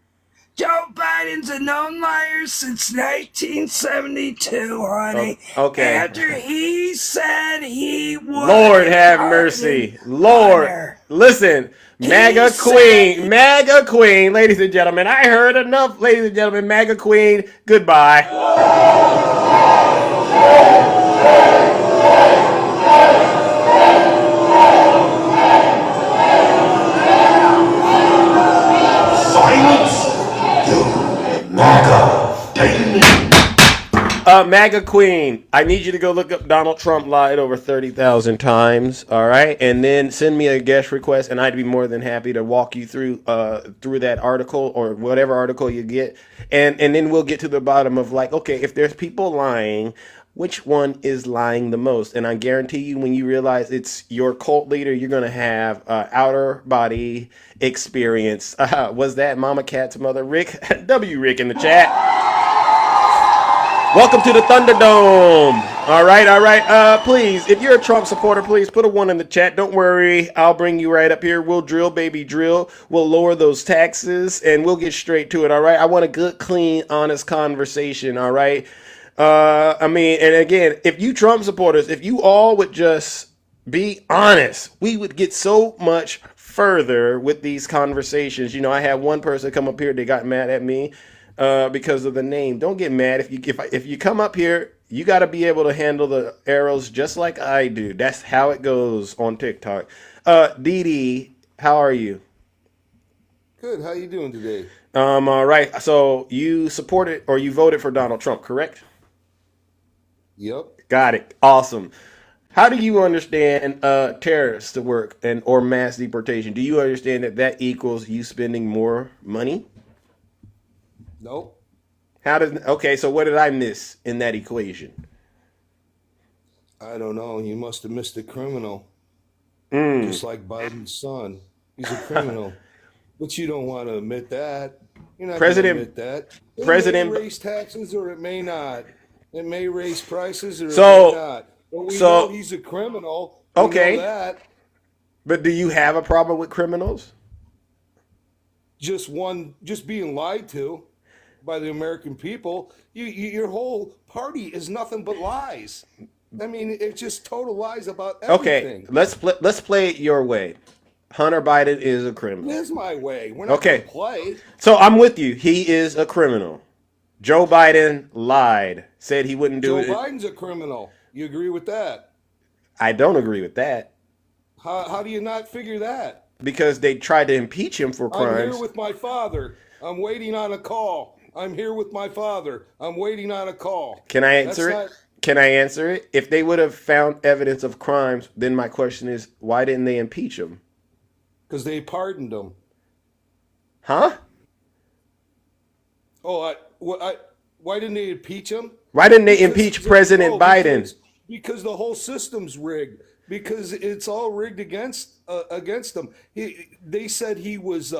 Joe Biden's a known liar since 1972, honey. Okay. After he said he would. Lord have mercy. Lord. Listen. MAGA Queen. Ladies and gentlemen, I heard enough. Ladies and gentlemen, MAGA Queen. Goodbye. MAGA Queen, I need you to go look up Donald Trump lied over 30,000 times, all right? And then send me a guest request, and I'd be more than happy to walk you through that article or whatever article you get. And then we'll get to the bottom of, like, okay, if there's people lying, which one is lying the most? And I guarantee you, when you realize it's your cult leader, you're going to have outer body experience. Was that Mama Cat's mother, Rick? Rick in the chat. Welcome to the Thunderdome. All right. Please, if you're a Trump supporter, please put a 1 in the chat. Don't worry. I'll bring you right up here. We'll drill, baby, drill. We'll lower those taxes, and we'll get straight to it, all right? I want a good, clean, honest conversation, all right? And again, if you Trump supporters, if you all would just be honest, we would get so much further with these conversations. You know, I had one person come up here, they got mad at me because of the name. Don't get mad. If you come up here, you got to be able to handle the arrows just like I do. That's how it goes on TikTok. Dee, how are you? Good. How you doing today? All right. So you supported or you voted for Donald Trump, correct? Yep. Got it. Awesome. How do you understand terrorists to work or mass deportation? Do you understand that equals you spending more money? Nope. Okay, so what did I miss in that equation? I don't know. You must have missed a criminal. Just like Biden's son. He's a criminal. But you don't want to admit that. You're not going to admit that. It may raise taxes or it may not. It may raise prices or it may not. But we know he's a criminal. Okay. We know that. But do you have a problem with criminals? Just being lied to by the American people. Your whole party is nothing but lies. I mean, it's just total lies about everything. Okay, let's play it your way. Hunter Biden is a criminal. It is my way. We're not going to play. So I'm with you. He is a criminal. Joe Biden lied, said he wouldn't do it. Joe Biden's a criminal. You agree with that? I don't agree with that. How do you not figure that? Because they tried to impeach him for crimes. I'm here with my father. I'm waiting on a call. I'm here with my father. I'm waiting on a call. Can I answer it? Can I answer it? If they would have found evidence of crimes, then my question is, why didn't they impeach him? Because they pardoned him. Huh? Oh, why didn't they impeach him? Why didn't they impeach President Biden? Because the whole system's rigged. Because it's all rigged against them. They said he was,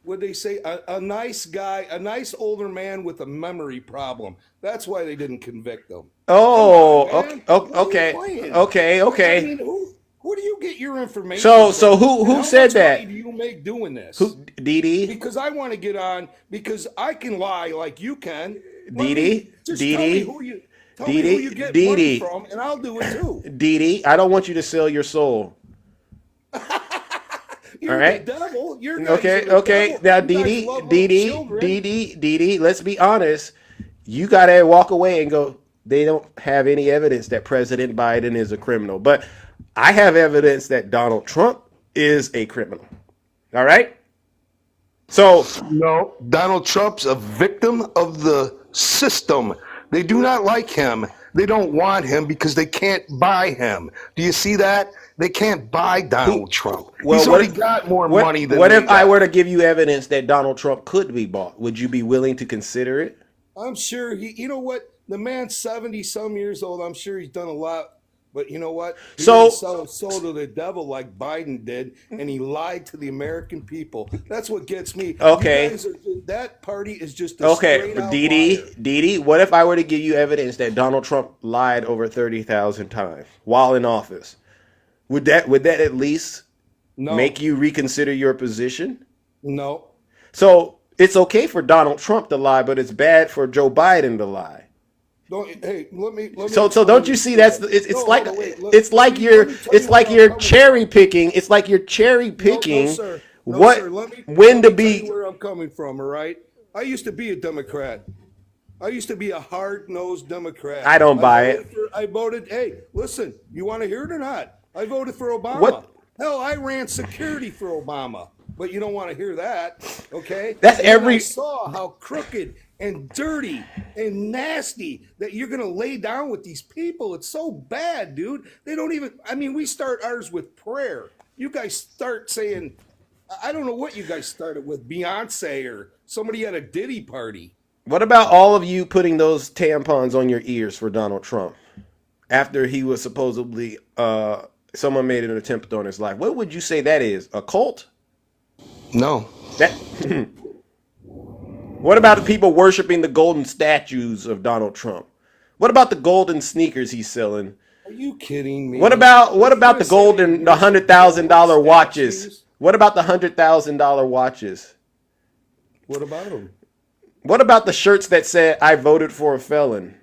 what they say, a nice guy, a nice older man with a memory problem. That's why they didn't convict him. Oh, okay. I mean, who do you get your information So from? who said that? How much money do you make doing this? Dee? Because I want to get on, because I can lie like you can. Dee? Tell me who you get money from, and I'll do it too. Dee, I don't want you to sell your soul. You're all right. The devil. Okay. Now, Dee, let's be honest. You gotta walk away and go, they don't have any evidence that President Biden is a criminal. But I have evidence that Donald Trump is a criminal. All right? So no, Donald Trump's a victim of the system. They do not like him. They don't want him because they can't buy him. Do you see that? They can't buy Donald Trump. He's already got more money than what they if I got. were to give you evidence that Donald Trump could be bought? Would you be willing to consider it? I'm sure you know what? The man's 70 some years old. I'm sure he's done a lot. But you know what? He didn't sell his soul to the devil like Biden did, and he lied to the American people. That's what gets me. Okay. You guys that party is just a straight out Didi, what if I were to give you evidence that Donald Trump lied over 30,000 times while in office? Would that at least make you reconsider your position? No. So it's okay for Donald Trump to lie, but it's bad for Joe Biden to lie. Let me. So don't you see it's like you're cherry picking. It's like you're cherry picking when to be. Where I'm coming from, all right? I used to be a Democrat. I used to be a hard-nosed Democrat. I don't buy it. I voted. Hey, listen, you want to hear it or not? I voted for Obama. Hell, I ran security for Obama. But you don't want to hear that, okay? I saw how crooked and dirty and nasty that you're going to lay down with these people. It's so bad, dude. They don't even, we start ours with prayer. You guys start saying, I don't know what you guys started with, Beyonce or somebody at a Diddy party. What about all of you putting those tampons on your ears for Donald Trump after he was supposedly, someone made an attempt on his life? What would you say that is? A cult? No. What about the people worshiping the golden statues of Donald Trump? What about the golden sneakers he's selling? Are you kidding me? What about the golden, the $100,000 watches? What about the $100,000 watches? What about them? What about the shirts that said "I voted for a felon"?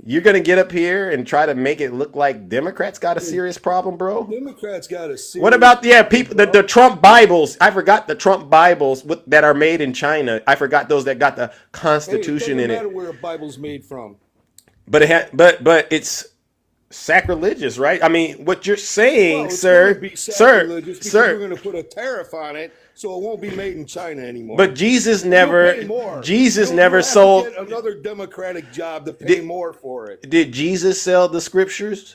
You're gonna get up here and try to make it look like Democrats got a serious problem, bro. Democrats got a serious. What about people? The Trump Bibles. I forgot the Trump Bibles that are made in China. I forgot those that got the Constitution in it. It doesn't matter where a Bible's made from. But it's sacrilegious, right? What you're saying, sir, we're going to put a tariff on it, so it won't be made in China anymore. But Jesus never sold. Get another Democratic job to pay more for it. Did Jesus sell the scriptures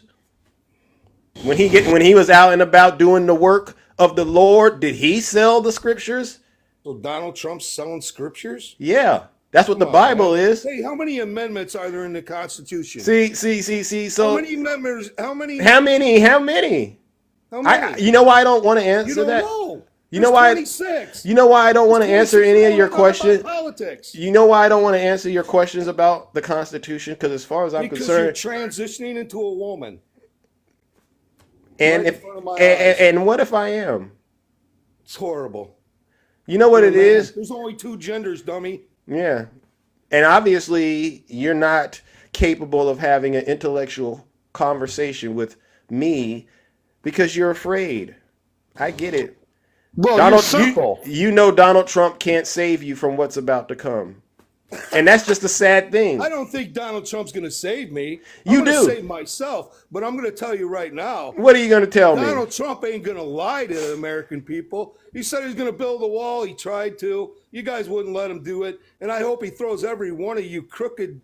when he was out and about doing the work of the Lord? Did he sell the scriptures? So Donald Trump's selling scriptures? Yeah. That's what the Bible is. Hey, how many amendments are there in the Constitution? See. So how many members? How many? How many? You know why I don't want to answer you don't that? Know. You know why? 26. You know why I don't want to answer any of your questions? Politics. You know why I don't want to answer your questions about the Constitution? Because as far as I'm concerned, you're transitioning into a woman. And and what if I am? It's horrible. You know what it is? There's only two genders, dummy. Yeah. And obviously, you're not capable of having an intellectual conversation with me because you're afraid. I get it. Well, you know Donald Trump can't save you from what's about to come. And that's just a sad thing. I don't think Donald Trump's going to save me. You I'm do. going to save myself, but I'm going to tell you right now. What are you going to tell me? Donald Trump ain't going to lie to the American people. He said he was going to build a wall. He tried to. You guys wouldn't let him do it. And I hope he throws every one of you crooked,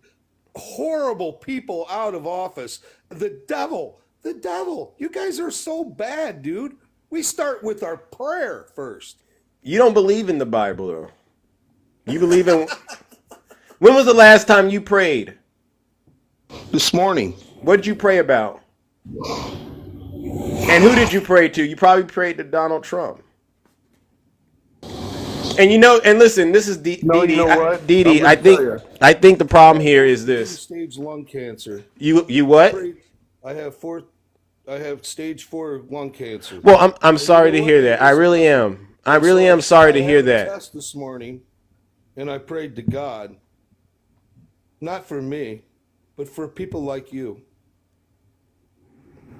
horrible people out of office. The devil. You guys are so bad, dude. We start with our prayer first. You don't believe in the Bible, though. You believe in... When was the last time you prayed? This morning. What did you pray about? And who did you pray to? You probably prayed to Donald Trump. And listen, this is Didi. You know what? Didi, I think the problem here is this. Stage lung cancer. You what? I have stage 4 lung cancer. Well, I'm sorry to hear that. I really am. I really am sorry to hear that. I had a test this morning, and I prayed to God. Not for me, but for people like you.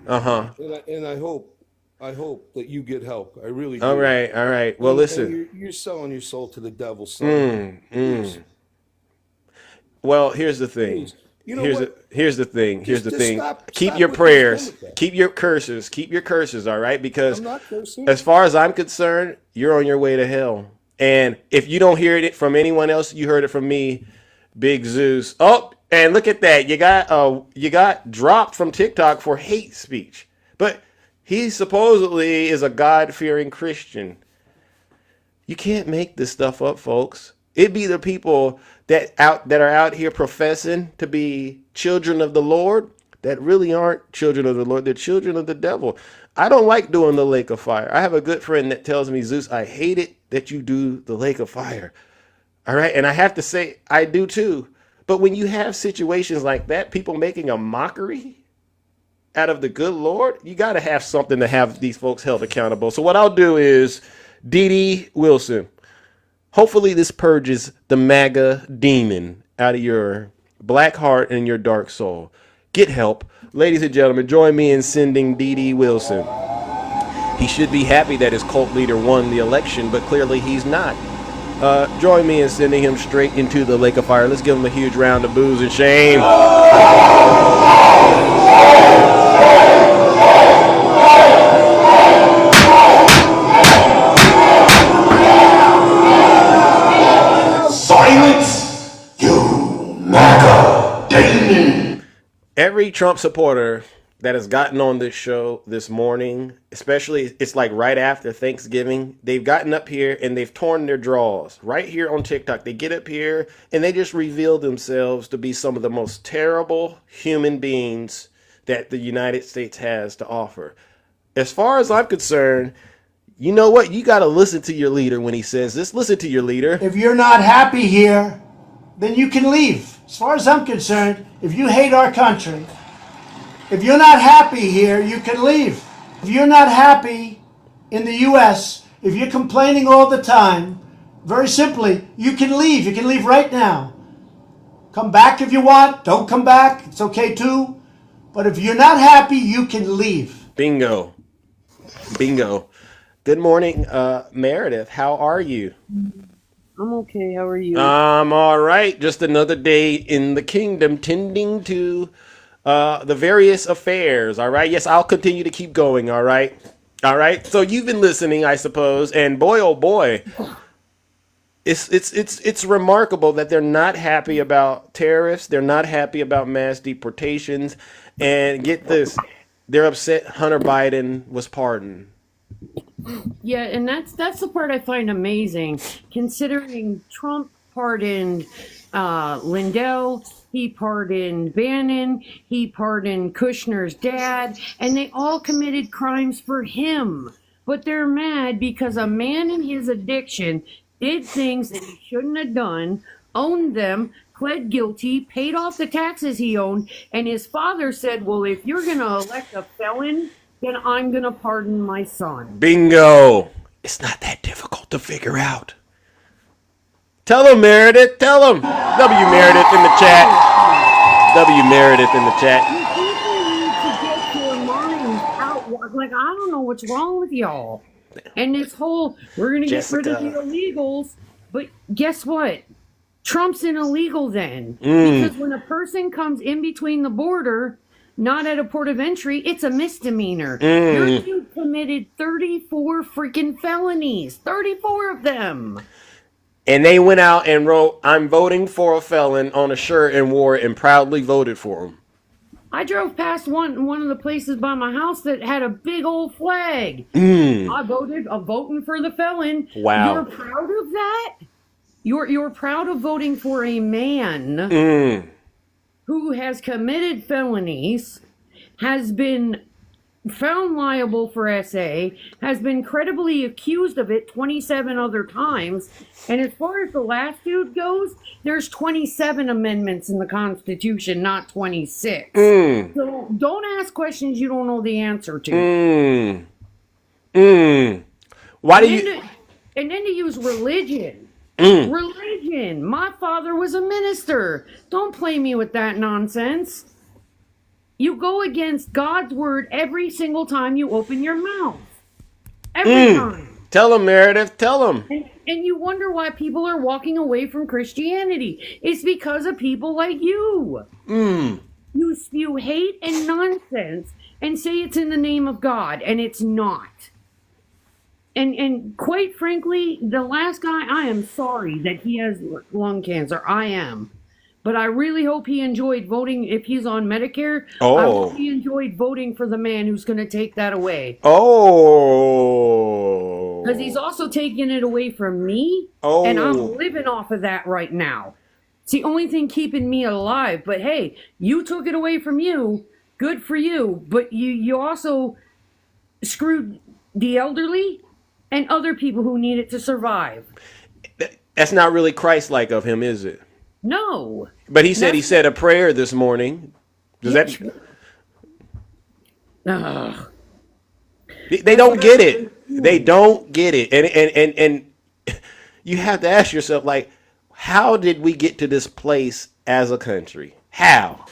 Uh-huh. And I hope that you get help. I really do. All right. Well, listen. You're selling your soul to the devil, son. Well, here's the thing. You know Here's what? here's the thing. Here's Just the thing. Keep stop your with prayers. this Democrat. Keep your curses. Keep your curses. All right, because I'm not cursing. as far as I'm concerned, you're on your way to hell. And if you don't hear it from anyone else, you heard it from me, Big Zeus. Oh, and look at that. You got dropped from TikTok for hate speech. But he supposedly is a God-fearing Christian. You can't make this stuff up, folks. It be the people that are out here professing to be children of the Lord that really aren't children of the Lord. They're children of the devil. I don't like doing the lake of fire. I have a good friend that tells me, Zeus, I hate it that you do the lake of fire. All right. And I have to say, I do too. But when you have situations like that, people making a mockery out of the good Lord, you got to have something to have these folks held accountable. So what I'll do is, D.D. Wilson, hopefully this purges the MAGA demon out of your black heart and your dark soul. Get help. Ladies and gentlemen, join me in sending D.D. Wilson. He should be happy that his cult leader won the election, but clearly he's not. Join me in sending him straight into the lake of fire. Let's give him a huge round of boos and shame. Silence, you MAGA demon. Every Trump supporter that has gotten on this show this morning, especially it's like right after Thanksgiving, they've gotten up here and they've torn their drawers right here on TikTok. They get up here and they just reveal themselves to be some of the most terrible human beings that the United States has to offer. As far as I'm concerned, you know what? You got to listen to your leader when he says this. Listen to your leader. If you're not happy here, then you can leave. As far as I'm concerned, if you hate our country, if you're not happy here, you can leave. If you're not happy in the U.S., if you're complaining all the time, very simply, you can leave. You can leave right now. Come back if you want. Don't come back. It's okay too. But if you're not happy, you can leave. Bingo. Bingo. Good morning, Meredith. How are you? I'm okay. How are you? I'm all right. Just another day in the kingdom tending to the various affairs. All right. Yes, I'll continue to keep going. All right. All right. So you've been listening, I suppose. And boy, oh boy, it's remarkable that they're not happy about tariffs. They're not happy about mass deportations. And get this, they're upset Hunter Biden was pardoned. Yeah, and that's the part I find amazing, considering Trump pardoned Lindell, he pardoned Bannon, he pardoned Kushner's dad, and they all committed crimes for him. But they're mad because a man in his addiction did things that he shouldn't have done, owned them, pled guilty, paid off the taxes he owned, and his father said, well, if you're going to elect a felon, then I'm going to pardon my son. Bingo. It's not that difficult to figure out. Tell him, Meredith. Tell him. W. Meredith in the chat. W. Meredith in the chat. People need to get your minds out. Like, I don't know what's wrong with y'all. And this whole, we're going to get rid of the illegals. But guess what? Trump's an illegal then. Because when a person comes in between the border, not at a port of entry, it's a misdemeanor. Your dude committed 34 freaking felonies. 34 of them. And they went out and wrote, I'm voting for a felon on a shirt and wore it and proudly voted for him. I drove past one of the places by my house that had a big old flag. I'm voting for the felon. Wow. You're proud of that? You're proud of voting for a man who has committed felonies, has been found liable for SA, has been credibly accused of it 27 other times, and as far as the last dude goes, there's 27 amendments in the Constitution, not 26. So don't ask questions you don't know the answer to. Why do you... And then to use religion. Religion. My father was a minister. Don't play me with that nonsense. You go against God's word every single time you open your mouth. Every time. Tell him, Meredith. Tell him. And you wonder why people are walking away from Christianity. It's because of people like you. You spew hate and nonsense and say it's in the name of God, and it's not. And quite frankly, the last guy, I am sorry that he has lung cancer. I am. But I really hope he enjoyed voting. If he's on Medicare, I hope he enjoyed voting for the man who's going to take that away. Because he's also taking it away from me, and I'm living off of that right now. It's the only thing keeping me alive. But hey, you took it away from you. Good for you. But you also screwed the elderly and other people who need it to survive. That's not really Christ-like of him, is it? No. But he said he said a prayer this morning. Does that? They don't get it. They don't get it. And you have to ask yourself, like, how did we get to this place as a country? How?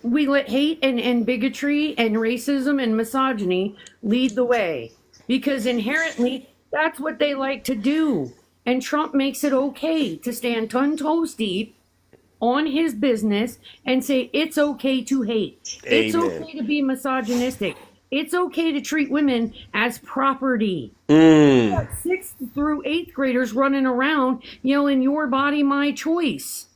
We let hate and bigotry and racism and misogyny lead the way. Because inherently, that's what they like to do. And Trump makes it okay to stand 10 toes deep on his business and say it's okay to hate. Amen. It's okay to be misogynistic. It's okay to treat women as property. Mm. You got 6th through 8th graders running around yelling, "Your body, my choice."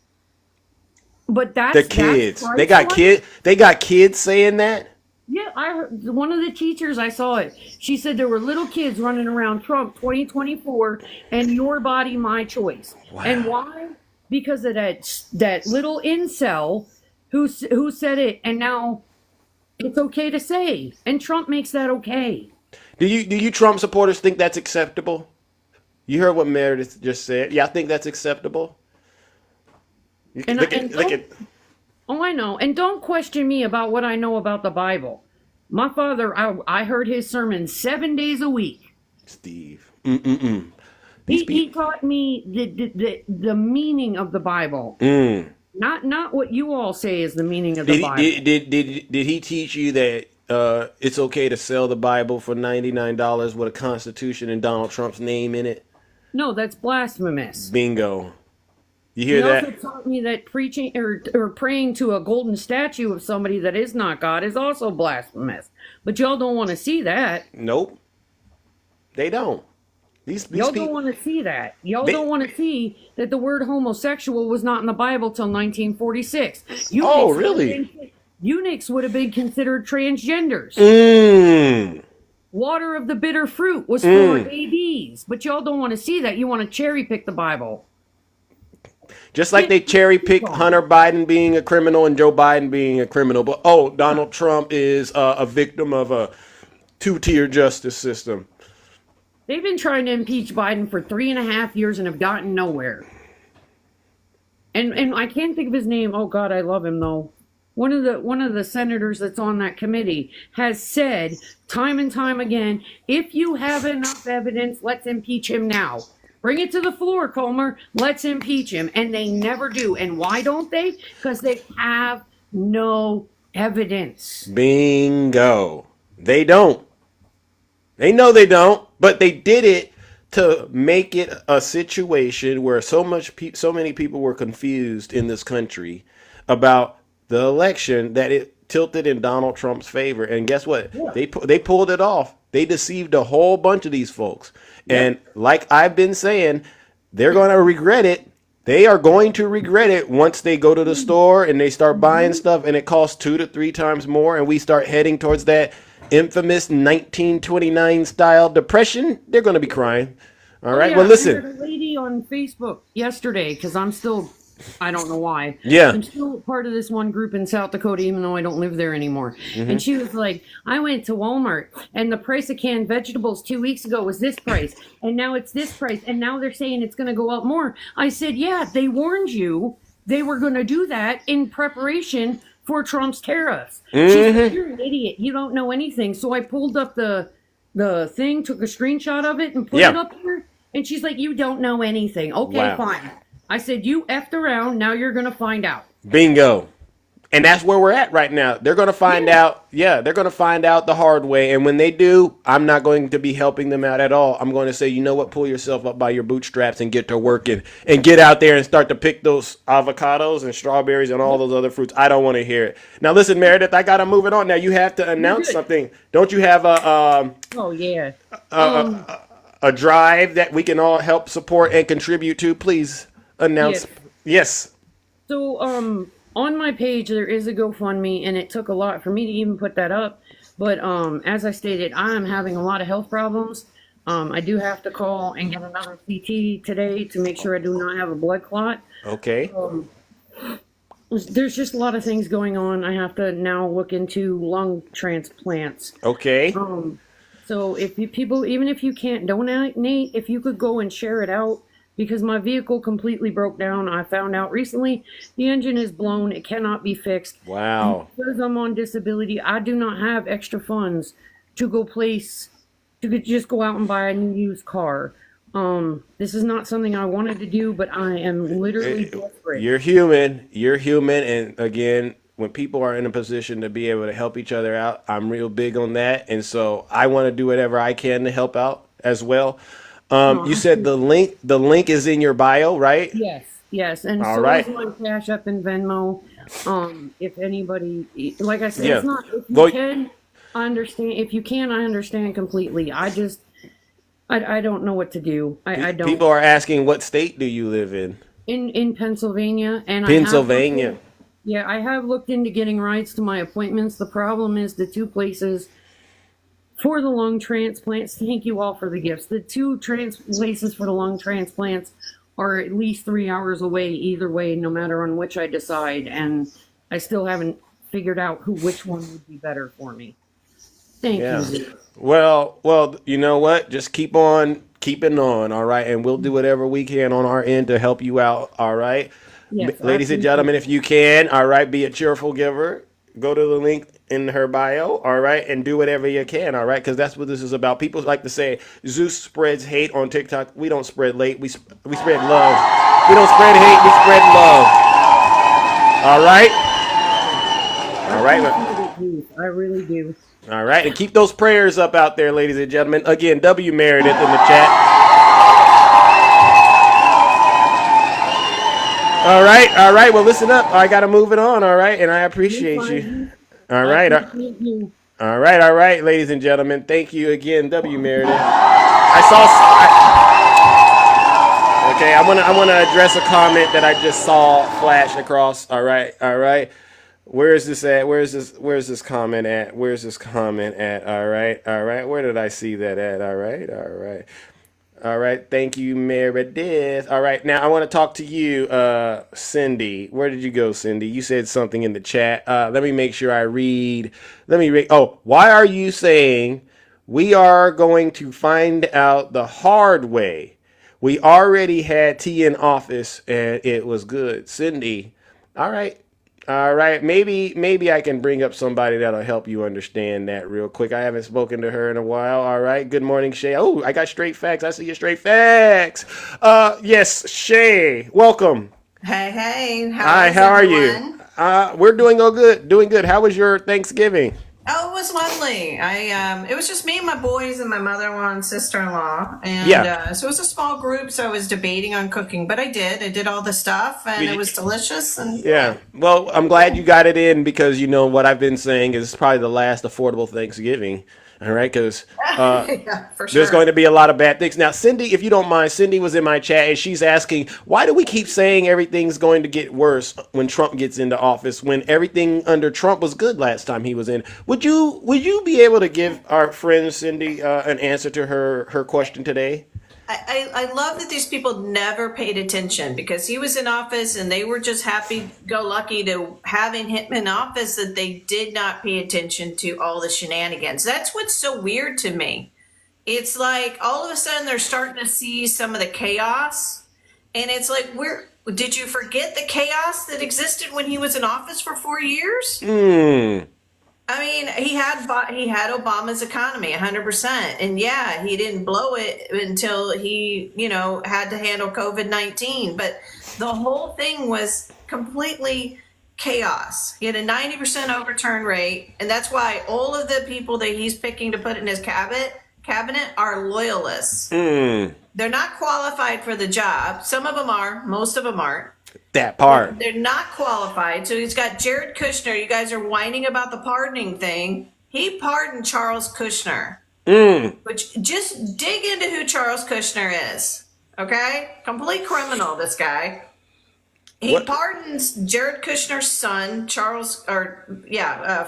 But that's The kids. That's They got kids. They got kids saying that. Yeah, I heard one of the teachers, I saw it. She said there were little kids running around Trump 2024 and "Your body, my choice." Wow. And why? Because of that little incel who said it, and now it's okay to say, and Trump makes that okay. Do you Trump supporters think that's acceptable? You heard what Meredith just said. Yeah, I think that's acceptable. Look at. Oh, I know. And don't question me about what I know about the Bible. My father, I heard his sermon 7 days a week. Steve. He taught me the meaning of the Bible. Not what you all say is the meaning of the Bible. Did he teach you that it's okay to sell the Bible for $99 with a Constitution and Donald Trump's name in it? No, that's blasphemous. Bingo. You hear He that? also taught me that preaching or praying to a golden statue of somebody that is not God is also blasphemous. But y'all don't want to see that. Nope. They don't. These Y'all people don't want to see that. Y'all don't want to see that the word homosexual was not in the Bible till 1946. Oh, really? Eunuchs would have been considered transgenders. Water of the bitter fruit was for babies. But y'all don't want to see that. You want to cherry pick the Bible. Just like they cherry pick Hunter Biden being a criminal and Joe Biden being a criminal, but Donald Trump is a victim of a two-tier justice system. They've been trying to impeach Biden for 3.5 years and have gotten nowhere. And I can't think of his name. Oh God, I love him though. One of the senators that's on that committee has said time and time again, if you have enough evidence, let's impeach him now. Bring it to the floor, Comer. Let's impeach him. And they never do. And why don't they? Because they have no evidence. Bingo. They don't. They know they don't, but they did it to make it a situation where so many people were confused in this country about the election that it tilted in Donald Trump's favor. And guess what? Yeah. They pulled it off. They deceived a whole bunch of these folks. And like I've been saying, they're going to regret it. They are going to regret it once they go to the store and they start buying stuff and it costs 2 to 3 times more and we start heading towards that infamous 1929 style depression. They're going to be crying. All right. Yeah, well, listen. I heard a lady on Facebook yesterday, because I'm still, I don't know why. Yeah. I'm still part of this one group in South Dakota, even though I don't live there anymore. Mm-hmm. And she was like, I went to Walmart and the price of canned vegetables 2 weeks ago was this price. And now it's this price. And now they're saying it's going to go up more. I said, yeah, they warned you they were going to do that in preparation for Trump's tariffs. Mm-hmm. She said, you're an idiot. You don't know anything. So I pulled up the thing, took a screenshot of it and put it up here. And she's like, you don't know anything. Okay, fine. I said, you effed around. Now you're going to find out. Bingo. And that's where we're at right now. They're going to find out. Yeah, they're going to find out the hard way. And when they do, I'm not going to be helping them out at all. I'm going to say, you know what? Pull yourself up by your bootstraps and get to work and get out there and start to pick those avocados and strawberries and all those other fruits. I don't want to hear it. Now, listen, Meredith, I got to move it on. Now, you have to announce something. Don't you have Oh yeah. a drive that we can all help support and contribute to? Please announce. Yes. So, on my page there is a GoFundMe, and it took a lot for me to even put that up. But as I stated, I am having a lot of health problems. I do have to call and get another CT today to make sure I do not have a blood clot. Okay. There's just a lot of things going on. I have to now look into lung transplants. Okay. So if you people, even if you can't donate, if you could go and share it out, because my vehicle completely broke down. I found out recently the engine is blown. It cannot be fixed. Wow. Because I'm on disability, I do not have extra funds to just go out and buy a new used car. This is not something I wanted to do, but I am literally desperate. You're human. You're human. And again, when people are in a position to be able to help each other out, I'm real big on that. And so I want to do whatever I can to help out as well. You said the link is in your bio, right? Yes. And All so right. is my Cash App and Venmo. If anybody, like I said, Yeah. it's not, if you Go- can, I understand. If you can, I understand completely. I don't know what to do. I don't. People are asking, what state do you live in? In Pennsylvania, and Pennsylvania. I have looked into getting rides to my appointments. The problem is the two places for the lung transplants. Thank you all for the gifts. The two places for the lung transplants are at least 3 hours away either way, no matter on which I decide, and I still haven't figured out which one would be better for me. Thank you. Well, you know what? Just keep on keeping on, all right? And we'll do whatever we can on our end to help you out, all right? Yes, Ladies and gentlemen, if you can, all right, be a cheerful giver. Go to the link in her bio, all right, and do whatever you can, all right? Because that's what this is about. People like to say Zeus spreads hate on TikTok. We don't spread hate. We spread love. We don't spread hate. We spread love. All right? All right. I really do. All right, and keep those prayers up out there, ladies and gentlemen. Again, W. Meredith in the chat. All right. Well, listen up. I got to move it on, all right? And I appreciate you. All right. All right, ladies and gentlemen. Thank you again, W. Meredith. Okay, I want to address a comment that I just saw flash across. All right. Where is this at? Where's this comment at? All right. Where did I see that at? All right. Thank you, Meredith. All right. Now I want to talk to you, Cindy. Where did you go, Cindy? You said something in the chat. Let me make sure I read. Oh, why are you saying we are going to find out the hard way? We already had T in office and it was good. Cindy. All right. Maybe I can bring up somebody that'll help you understand that real quick. I haven't spoken to her in a while. All right. Good morning, Shay. Oh, I got straight facts. I see your straight facts. Yes, Shay. Welcome. Hey. Hi, how are you? We're doing good. How was your Thanksgiving? Oh, it was lovely. It was just me and my boys and my mother-in-law and sister-in-law, and so it was a small group. So I was debating on cooking, but I did all the stuff, and it was delicious. And yeah, well, I'm glad you got it in because you know what I've been saying is probably the last affordable Thanksgiving. All right, because yeah, for sure. there's going to be a lot of bad things. Now, Cindy, if you don't mind, Cindy was in my chat and she's asking, why do we keep saying everything's going to get worse when Trump gets into office when everything under Trump was good last time he was in? Would you be able to give our friend Cindy an answer to her question today? I love that these people never paid attention because he was in office and they were just happy-go-lucky to having him in office that they did not pay attention to all the shenanigans. That's what's so weird to me. It's like all of a sudden they're starting to see some of the chaos, and it's like, did you forget the chaos that existed when he was in office for 4 years? I mean, he had Obama's economy 100%. And yeah, he didn't blow it until he, had to handle COVID-19. But the whole thing was completely chaos. He had a 90% overturn rate, and that's why all of the people that he's picking to put in his cabinet are loyalists. They're not qualified for the job. Some of them are, most of them aren't. That part. They're not qualified. So he's got Jared Kushner. You guys are whining about the pardoning thing. He pardoned Charles Kushner. Which, just dig into who Charles Kushner is. Okay? Complete criminal, this guy. He pardons Jared Kushner's son,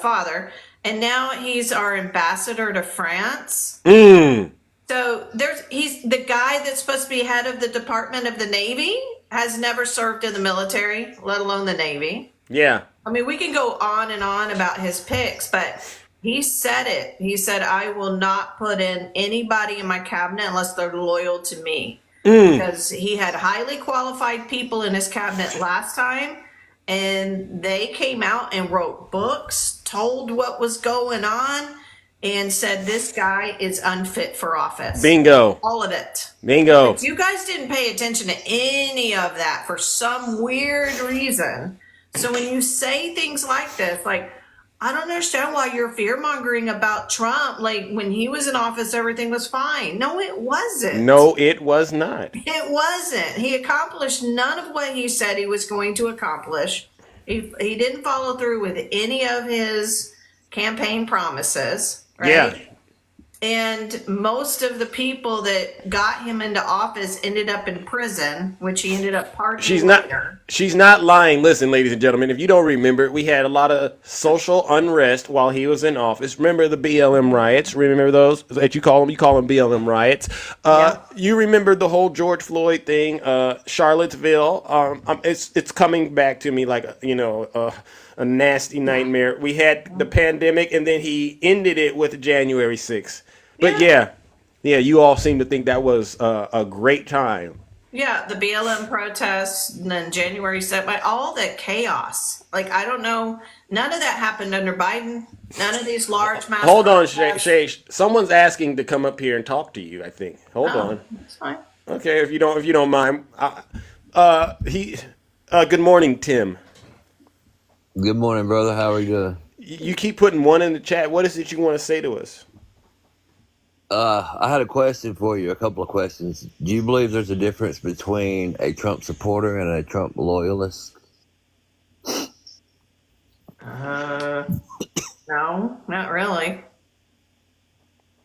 father, and now he's our ambassador to France. So he's the guy that's supposed to be head of the Department of the Navy, has never served in the military, let alone the Navy. Yeah. I mean, we can go on and on about his picks, but he said it. He said, I will not put in anybody in my cabinet unless they're loyal to me. Because he had highly qualified people in his cabinet last time, and they came out and wrote books, told what was going on, and said this guy is unfit for office. Bingo. All of it. Bingo. But you guys didn't pay attention to any of that for some weird reason. So when you say things like this, like, I don't understand why you're fear-mongering about Trump. Like, when he was in office, everything was fine. No, it wasn't. No, it was not. It wasn't. He accomplished none of what he said he was going to accomplish. He didn't follow through with any of his campaign promises, right? Yeah. And most of the people that got him into office ended up in prison, which he ended up pardoning later. She's not lying. Listen, ladies and gentlemen, if you don't remember, we had a lot of social unrest while he was in office. Remember the BLM riots? Remember those that you call them? You call them BLM riots. You remember the whole George Floyd thing, Charlottesville. It's coming back to me like a nasty nightmare. We had the pandemic, and then he ended it with January 6th. But yeah, you all seem to think that was a great time. Yeah, the BLM protests, and then January 7th, all that chaos. Like, I don't know. None of that happened under Biden. None of these large mass Hold on, protests. Shay. Someone's asking to come up here and talk to you, I think. Hold on. That's fine. Okay, if you don't mind. Good morning, Tim. Good morning, brother. How are you doing? You keep putting one in the chat. What is it you want to say to us? I had a question for you, a couple of questions. Do you believe there's a difference between a Trump supporter and a Trump loyalist? No, not really.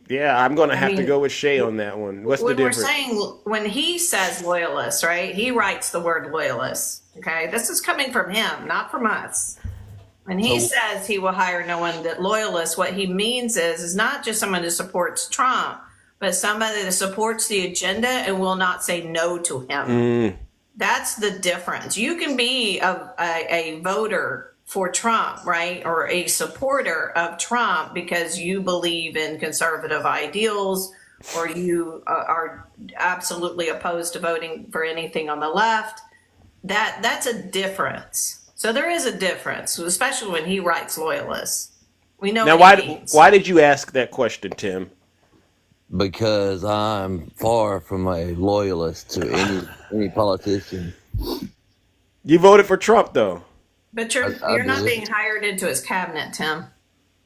Yeah, I'm going to have to go with Shay on that one. What's the difference? We're saying, when he says loyalist, right? He writes the word loyalist. Okay, this is coming from him, not from us. When he says he will hire no one that loyalist, what he means is not just someone who supports Trump, but somebody that supports the agenda and will not say no to him. That's the difference. You can be a voter for Trump, right? Or a supporter of Trump because you believe in conservative ideals, or you are absolutely opposed to voting for anything on the left. That's a difference. So there is a difference, especially when he writes loyalists. We know now what he means. why did you ask that question, Tim? Because I'm far from a loyalist to any politician. You voted for Trump, though. But you're not being hired into his cabinet, Tim.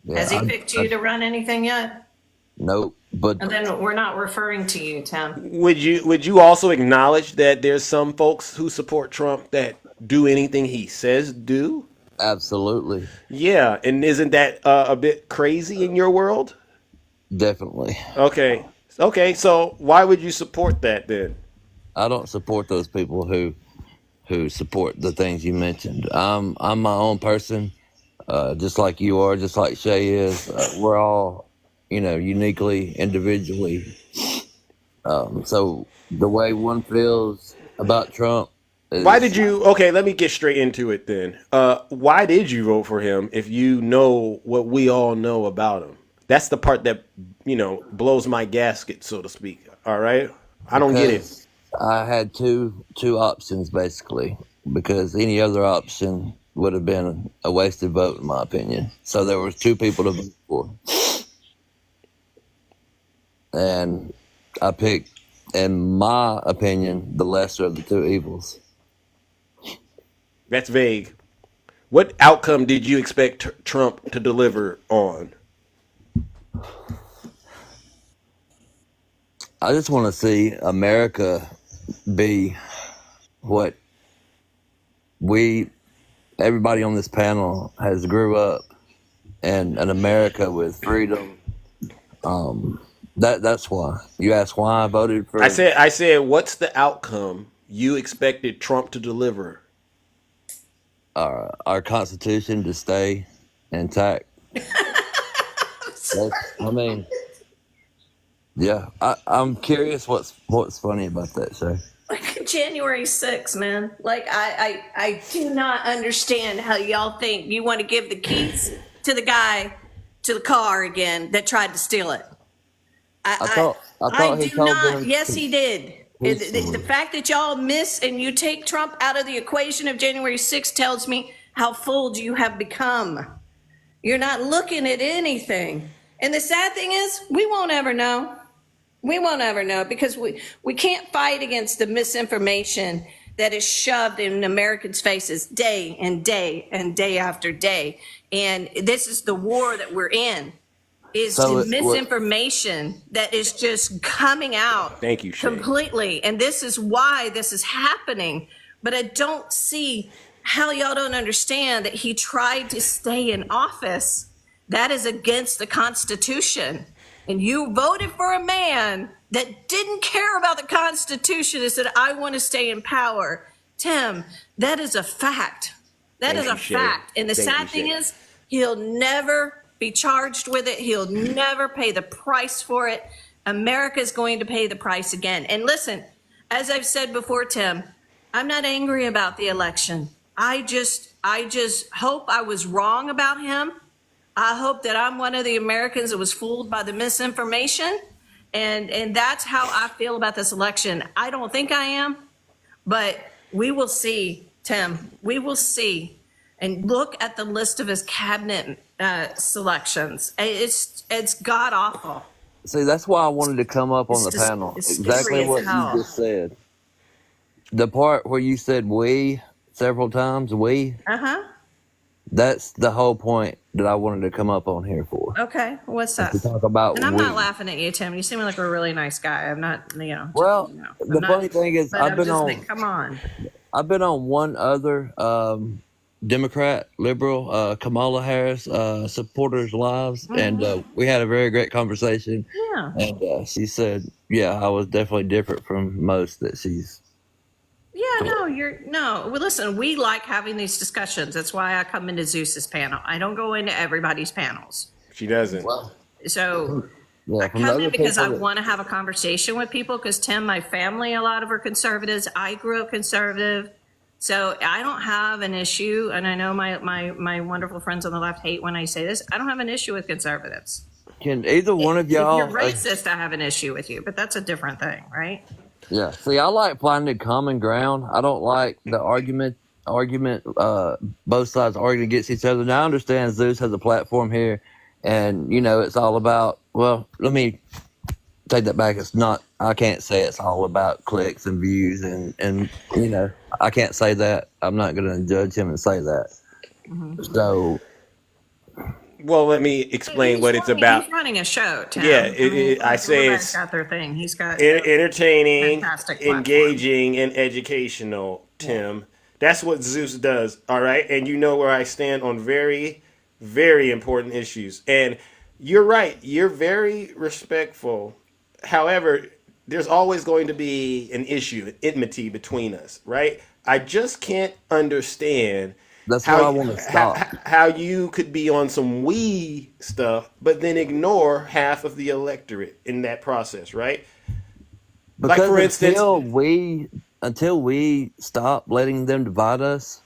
Yeah, Has he picked you to run anything yet? Nope. But And then we're not referring to you, Tim. Would you also acknowledge that there's some folks who support Trump that do anything he says do? Absolutely. Yeah, and isn't that a bit crazy in your world? Definitely. Okay, so why would you support that then? I don't support those people who support the things you mentioned. I'm my own person, just like you are, just like Shay is. We're all, uniquely, individually. So the way one feels about Trump is... Why did you... Okay, let me get straight into it then. Why did you vote for him if you know what we all know about him? That's the part that, blows my gasket, so to speak. All right? I don't get it. I had two options, basically, because any other option would have been a wasted vote, in my opinion. So there was two people to vote for. And I picked, in my opinion, the lesser of the two evils. That's vague. What outcome did you expect Trump to deliver on? I just want to see America be what everybody on this panel has grew up in an America with freedom. That's why. You asked why I voted for. I said, what's the outcome you expected Trump to deliver? Our Constitution to stay intact. I mean, yeah. I'm curious what's funny about that, Shay. Like January 6th, man. Like I do not understand how y'all think you want to give the keys to the guy to the car again that tried to steal it. I thought he told them. Yes, he did. The fact that y'all miss and you take Trump out of the equation of January 6th tells me how fooled you have become. You're not looking at anything. And the sad thing is, we won't ever know. We won't ever know because we can't fight against the misinformation that is shoved in Americans' faces day and day and day after day. And this is the war that we're in. Is the misinformation that is just coming out. Thank you, Shay. Completely. And this is why this is happening. But I don't see how y'all don't understand that he tried to stay in office. That is against the Constitution. And you voted for a man that didn't care about the Constitution and said, I want to stay in power. Tim, that is a fact. That is a fact. And the sad thing is, he'll never be charged with it. He'll never pay the price for it. America is going to pay the price again. And listen, as I've said before, Tim, I'm not angry about the election. I just hope I was wrong about him. I hope that I'm one of the Americans that was fooled by the misinformation. And that's how I feel about this election. I don't think I am, but we will see, Tim. We will see. And look at the list of his cabinet selections. It's god awful. See, that's why I wanted to come up on the panel. Exactly what you just said. The part where you said "we" several times, "we." That's the whole point that I wanted to come up on here for. Okay, what's that? To talk about. And I'm not laughing at you, Tim. You seem like a really nice guy. I'm not, Well, the funny thing is, I've been on. Come on. I've been on one other Democrat, liberal, Kamala Harris supporters' lives, and we had a very great conversation. Yeah. And she said, "Yeah, I was definitely different from most that she's." Yeah, no. Well, listen, we like having these discussions. That's why I come into Zeus's panel. I don't go into everybody's panels. She doesn't. So Yeah, I come in because I want to have a conversation with people. Because Tim, my family, a lot of are conservatives. I grew up conservative. So I don't have an issue, and I know my wonderful friends on the left hate when I say this. I don't have an issue with conservatives. Can either one of y'all? If you're racist, I have an issue with you, but that's a different thing, right? Yeah. See, I like finding common ground. I don't like the argument. Both sides arguing against each other. Now I understand Zeus has a platform here, and it's all about. Well, let me take that back. It's not. I can't say it's all about clicks and views, and I can't say that. I'm not going to judge him and say that. So. Well, let me explain what it's about. He's running a show, Tim. Yeah, I say it's got their thing. He's got entertaining, fantastic engaging, and educational, Tim. That's what Zeus does, all right? And you know where I stand on very, very important issues. And you're right. You're very respectful. However, there's always going to be an issue, an enmity between us, right? I just can't understand That's why I want to stop. How you could be on some we stuff, but then ignore half of the electorate in that process, right? Because like, for instance, until we stop letting them divide us,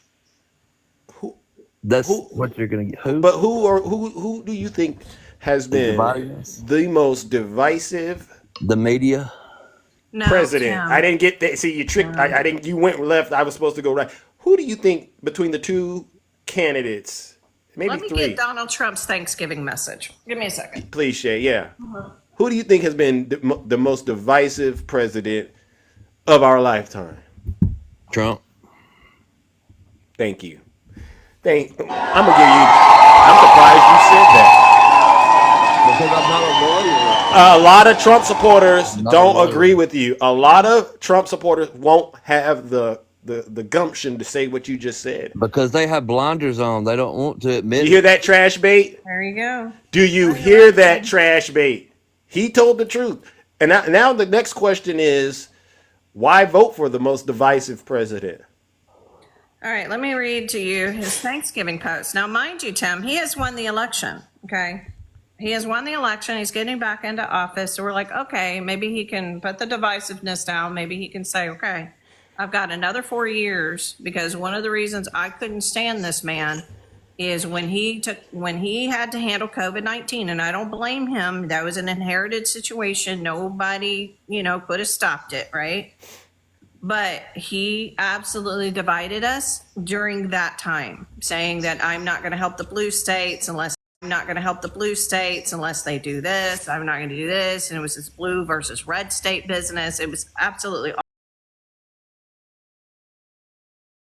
that's what you're going to get. Who? But who do you think has been the most divisive? The media. No, president. Tim. I didn't get that. See, you tricked. I didn't. You went left. I was supposed to go right. Who do you think between the two candidates? Maybe Let me three. get Donald Trump's Thanksgiving message. Give me a second. Please, Shay. Yeah. Who do you think has been the most divisive president of our lifetime? Trump. Thank you. I'm gonna give you. I'm surprised you said that. Because I'm not a lawyer. A lot of Trump supporters I'm not a don't lawyer. agree with you. A lot of Trump supporters won't have the gumption to say what you just said. Because they have blinders on. They don't want to admit You hear it. that trash bait? There you go. Do you hear that trash bait? He told the truth. And now the next question is, why vote for the most divisive president? All right, let me read to you his Thanksgiving post. Now, mind you, Tim, he has won the election, okay? He has won the election. He's getting back into office. So we're like, okay, maybe he can put the divisiveness down. Maybe he can say, okay, I've got another 4 years, because one of the reasons I couldn't stand this man is when he had to handle COVID-19, and I don't blame him. That was an inherited situation. Nobody, could have stopped it, right? But he absolutely divided us during that time, saying that I'm not going to help the blue states unless they do this. I'm not going to do this. And it was this blue versus red state business. It was absolutely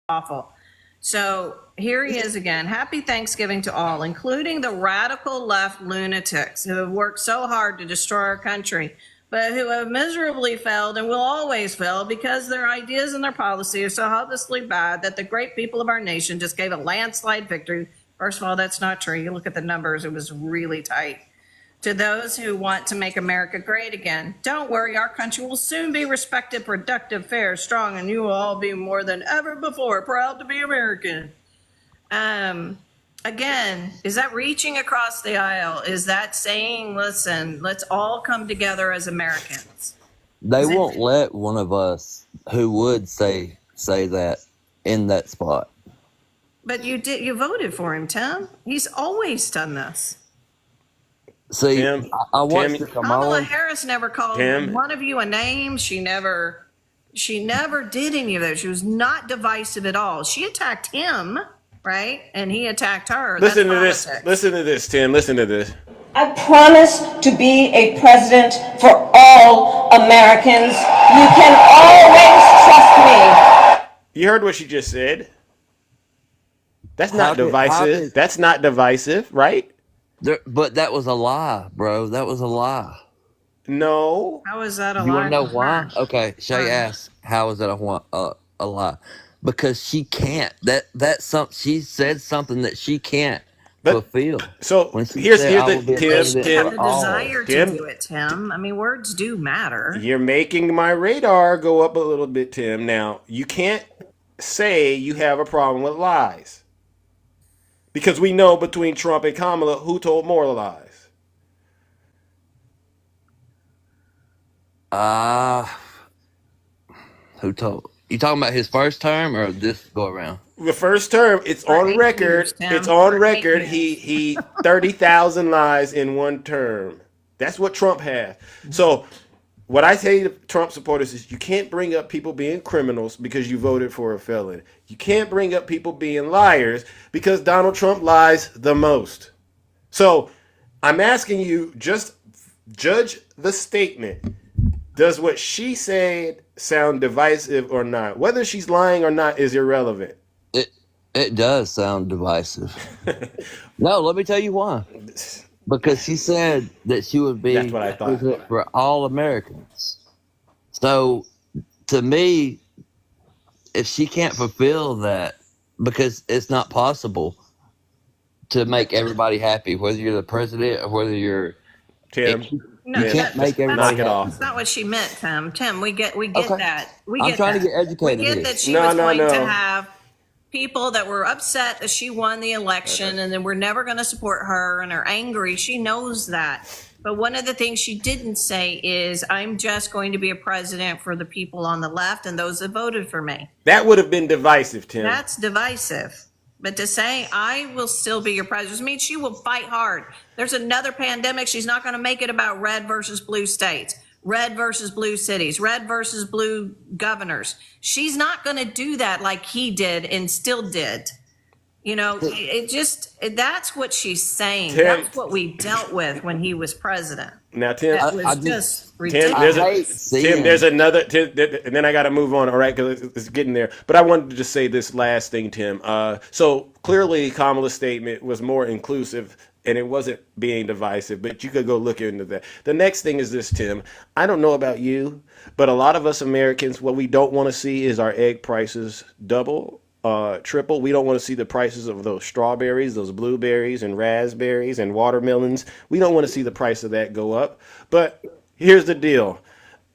awful. So here he is again. Happy Thanksgiving to all, including the radical left lunatics who have worked so hard to destroy our country, but who have miserably failed and will always fail because their ideas and their policy are so hopelessly bad that the great people of our nation just gave a landslide victory. First of all, that's not true. You look at the numbers, it was really tight. To those who want to make America great again, don't worry, our country will soon be respected, productive, fair, strong, and you will all be more than ever before proud to be American. Again, is that reaching across the aisle? Is that saying, listen, let's all come together as Americans? They won't let one of us who would say that in that spot. But you voted for him, Tim. He's always done this. See, Tim, I watched Tim, the Kamala Kamala. Harris never called Tim. one of you a name. She never did any of those. She was not divisive at all. She attacked him, right? And he attacked her. Listen to That's this. politics. Listen to this, Tim. Listen to this. I promise to be a president for all Americans. You can always trust me. You heard what she just said. That's How not did- how divisive. did- That's not divisive, right? But that was a lie, bro. That was a lie. No. How is that a You lie? want to know for why? her? Okay, Shay asked, "How is that a lie?" Because she can't. That's something. She said something that she can't fulfill. So When she here's said, here's "I will be a the president She had for the all." desire to Tim? do it, Tim. I mean, words do matter. You're making my radar go up a little bit, Tim. Now, you can't say you have a problem with lies. Because we know between Trump and Kamala who told more lies. Who told? You talking about his first term or this go around? The first term, it's For on 8 record. years, Tim. It's on For 8 record. years. He 30,000 lies in one term. That's what Trump has. So what I say to Trump supporters is you can't bring up people being criminals because you voted for a felon. You can't bring up people being liars because Donald Trump lies the most. So I'm asking you, just judge the statement. Does what she said sound divisive or not? Whether she's lying or not is irrelevant. It does sound divisive. No, let me tell you why. Because she said that she would be That's what I thought. president for all Americans. So, to me, if she can't fulfill that, because it's not possible to make everybody happy, whether you're the president or whether you're Tim. No, you can't make everybody knock it off. That's not what she meant, Tim. Tim, we get Okay. that. We I'm get trying to that. get educated We get here. that she No, was no, going no. to have people that were upset that she won the election and then we're never going to support her and are angry. She knows that. But one of the things she didn't say is, I'm just going to be a president for the people on the left and those that voted for me. That would have been divisive, Tim. That's divisive. But to say, I will still be your president, means she will fight hard. There's another pandemic. She's not going to make it about red versus blue states, red versus blue cities, red versus blue governors. She's not going to do that like he did and still did. You know, it just, that's what she's saying. Tim. That's what we dealt with when he was president. Now, Tim, That was just Tim, ridiculous. there's another, Tim, and then I got to move on, all right, because it's getting there. But I wanted to just say this last thing, Tim. So clearly Kamala's statement was more inclusive and it wasn't being divisive, but you could go look into that. The next thing is this, Tim. I don't know about you, but a lot of us Americans, what we don't want to see is our egg prices double, triple. We don't want to see the prices of those strawberries, those blueberries and raspberries and watermelons. We don't want to see the price of that go up. But here's the deal.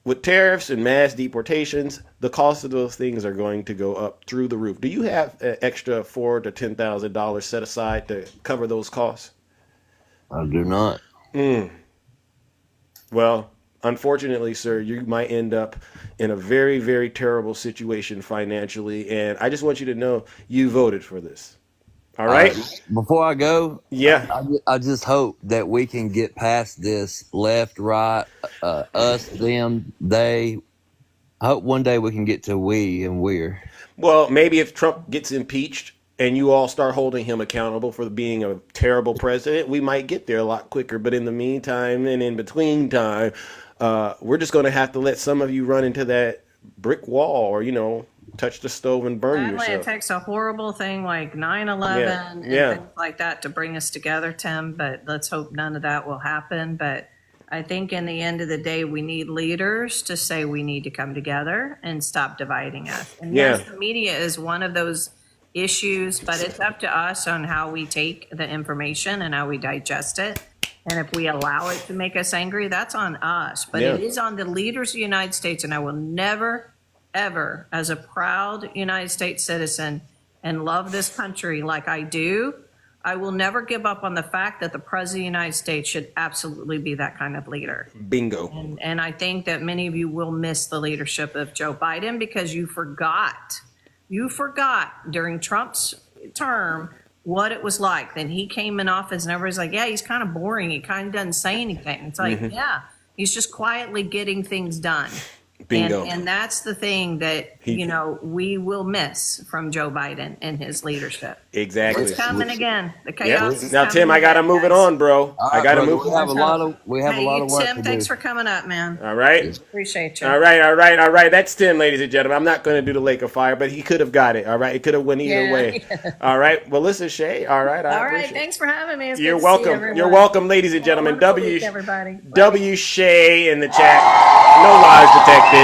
With tariffs and mass deportations, the cost of those things are going to go up through the roof. Do you have an extra $4,000 to $10,000 set aside to cover those costs? I do not. Well, unfortunately, sir, you might end up in a very, very terrible situation financially. And I just want you to know you voted for this. All right? Before I go, yeah, I just hope that we can get past this left, right, us, them, they. I hope one day we can get to we and we're. Well, maybe if Trump gets impeached and you all start holding him accountable for being a terrible president, we might get there a lot quicker. But in the meantime and in between time, we're just going to have to let some of you run into that brick wall or, touch the stove and burn Sadly, yourself. it takes a horrible thing like 9/11 and things like that to bring us together, Tim, but let's hope none of that will happen. But I think in the end of the day, we need leaders to say we need to come together and stop dividing us. And yes, the media is one of those issues, but it's up to us on how we take the information and how we digest it. And if we allow it to make us angry, that's on us. But it is on the leaders of the United States, and I will never, ever, as a proud United States citizen and love this country like I do, I will never give up on the fact that the President of the United States should absolutely be that kind of leader. Bingo. And I think that many of you will miss the leadership of Joe Biden because you forgot during Trump's term what it was like. Then he came in office and everybody's like, yeah, he's kind of boring. He kind of doesn't say anything. It's like, yeah, he's just quietly getting things done. Bingo. And that's the thing that, we will miss from Joe Biden and his leadership. Exactly. It's coming again. The chaos is Now, coming Tim, I got to again, move it guys. on, bro. I got to move. We have a lot of work Tim, to thanks do. for coming up, man. All right. Appreciate you. All right. That's Tim, ladies and gentlemen. I'm not going to do the Lake of Fire, but he could have got it. All right. It could have went either way. All right. Well, listen, Shay. All right. All right. Thanks for having me. It's You're good to see welcome. everyone. You're welcome, ladies and gentlemen. Wonderful week, everybody. W Shay in the chat. No lies detected.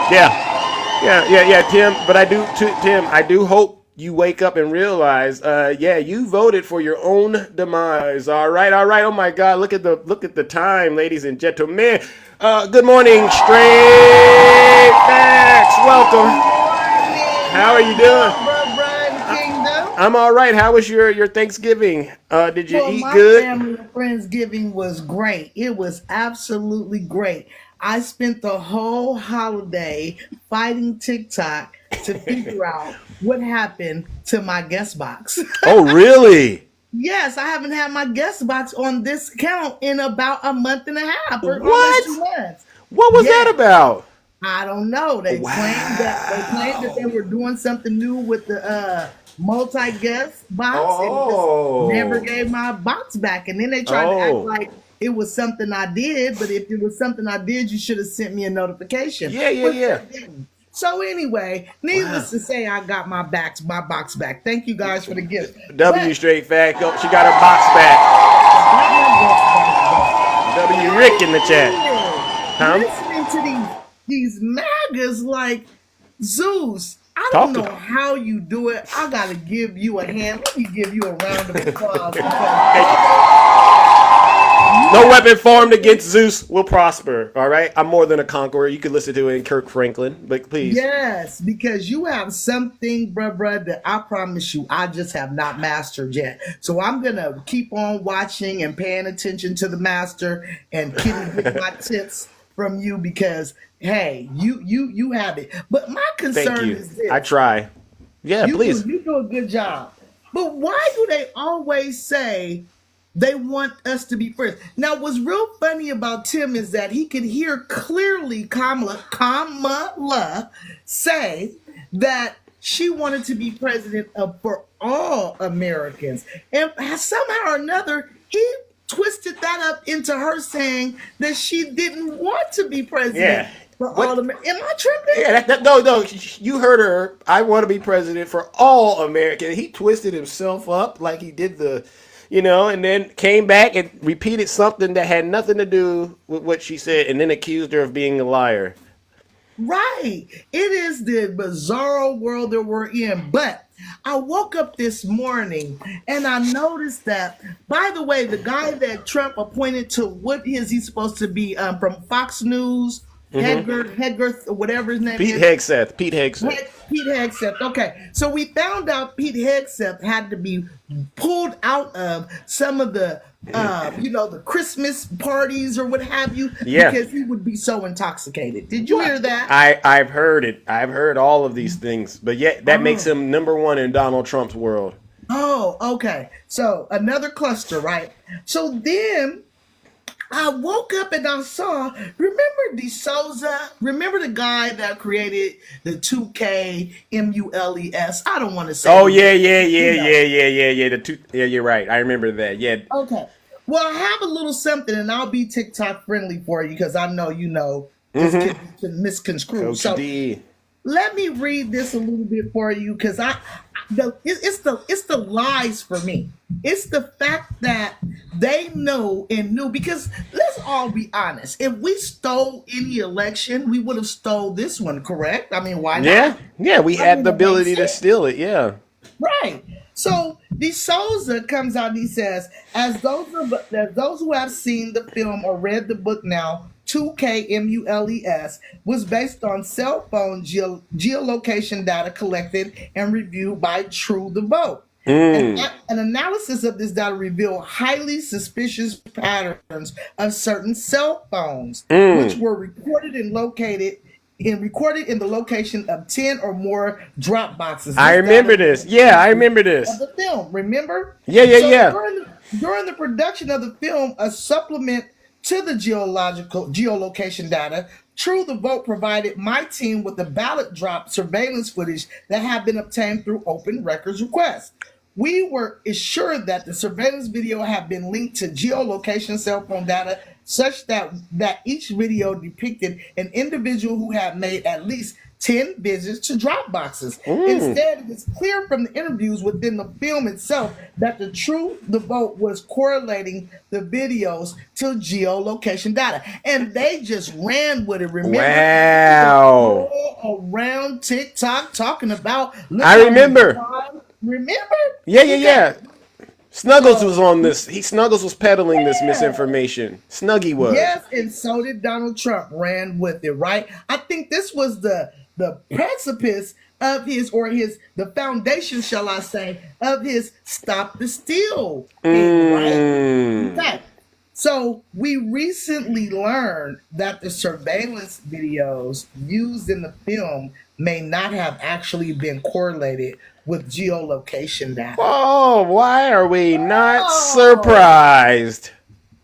Yeah, Tim. But Tim, I do hope you wake up and realize, you voted for your own demise. All right. Oh my God, look at the time, ladies and gentlemen. Good morning, Straight Facts. Welcome. How are you doing? I'm all right. How was your Thanksgiving? Did you eat good? My family Friendsgiving was great. It was absolutely great. I spent the whole holiday fighting TikTok to figure out what happened to my guest box. Oh, really? Yes, I haven't had my guest box on this account in about a month and a half. Or What? almost 2 months. What was that about? I don't know. They claimed that they were doing something new with the multi-guest box and just never gave my box back. And then they tried to act like it was something I did, but if it was something I did, you should have sent me a notification. Yeah. So anyway, needless to say, I got my box back. Thank you guys for the gift. Straight Fact. Oh, she got her box back. W Rick in the chat. Listening to these MAGAs like Zeus. I don't know how you do it. I gotta give you a hand. Let me give you a round of applause. No weapon formed against Zeus will prosper. All right. I'm more than a conqueror. You can listen to it in Kirk Franklin, but please. Yes, because you have something, bruh, that I promise you I just have not mastered yet. So I'm gonna keep on watching and paying attention to the master and getting my tips from you because hey, you have it. But my concern is this. I try. Yeah, please. You do a good job. But why do they always say they want us to be friends? Now, what's real funny about Tim is that he could hear clearly Kamala say that she wanted to be president for all Americans. And somehow or another, he twisted that up into her saying that she didn't want to be president. Yeah. For all Am I tripping? Yeah, no, you heard her. I want to be president for all Americans. He twisted himself up like he did and then came back and repeated something that had nothing to do with what she said, and then accused her of being a liar. Right. It is the bizarro world that we're in. But I woke up this morning and I noticed that, by the way, the guy that Trump appointed to, what is he supposed to be, from Fox News? Hedger, whatever his name Pete is. Hegseth. Pete Hegseth. Okay. So we found out Pete Hegseth had to be pulled out of some of the, the Christmas parties or what have you, because he would be so intoxicated. Did you hear that? I've heard it. I've heard all of these things, but yet that makes him number one in Donald Trump's world. Oh, okay. So another cluster, right? So then I woke up and I saw, remember DeSouza? Remember the guy that created the 2K MULES? I don't want to say. Oh, yeah. You're right. I remember that. Yeah. Okay. Well, I have a little something, and I'll be TikTok friendly for you because I know this can be misconstrued. Coach so D. Let me read this a little bit for you because it's the lies for me. It's the fact that they know and knew, because let's all be honest. If we stole any election, we would have stole this one, correct? I mean, why not? Yeah, we had the ability to steal it, yeah. Right. So DeSouza comes out and he says, as those who have seen the film or read the book now, 2K MULES was based on cell phone geolocation data collected and reviewed by True the Vote. An analysis of this data revealed highly suspicious patterns of certain cell phones, which were recorded in the location of 10 or more drop boxes. I remember this. Yeah, I remember this. Of the film, remember? Yeah. During the production of the film, a supplement to the geolocation data, True the Vote provided my team with the ballot drop surveillance footage that had been obtained through open records requests. We were assured that the surveillance video had been linked to geolocation cell phone data such that each video depicted an individual who had made at least 10 visits to drop boxes. Instead, it is clear from the interviews within the film itself that the True the Vote was correlating the videos to geolocation data. And they just ran with it. Remember? Wow. All around TikTok talking about. I remember. Remember? Yeah. Snuggles was on this. Snuggles was peddling this misinformation. Snuggy was. Yes, and so did Donald Trump. Ran with it, right? I think this was the precipice of the foundation, shall I say, of his Stop the Steal thing, right? In fact, so we recently learned that the surveillance videos used in the film may not have actually been correlated with geolocation data. Oh, why are we not surprised?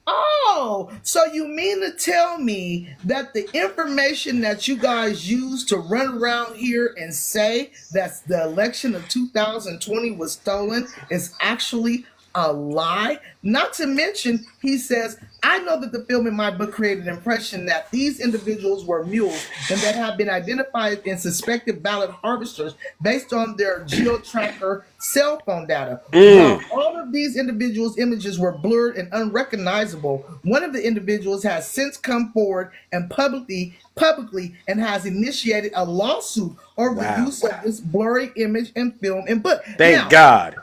Oh, so you mean to tell me that the information that you guys use to run around here and say that the election of 2020 was stolen is actually a lie? Not to mention, he says, I know that the film in my book created an impression that these individuals were mules and that have been identified in suspected ballot harvesters based on their GeoTracker cell phone data. While all of these individuals' images were blurred and unrecognizable, one of the individuals has since come forward and publicly and has initiated a lawsuit over the use of this blurry image and film and book. Thank God.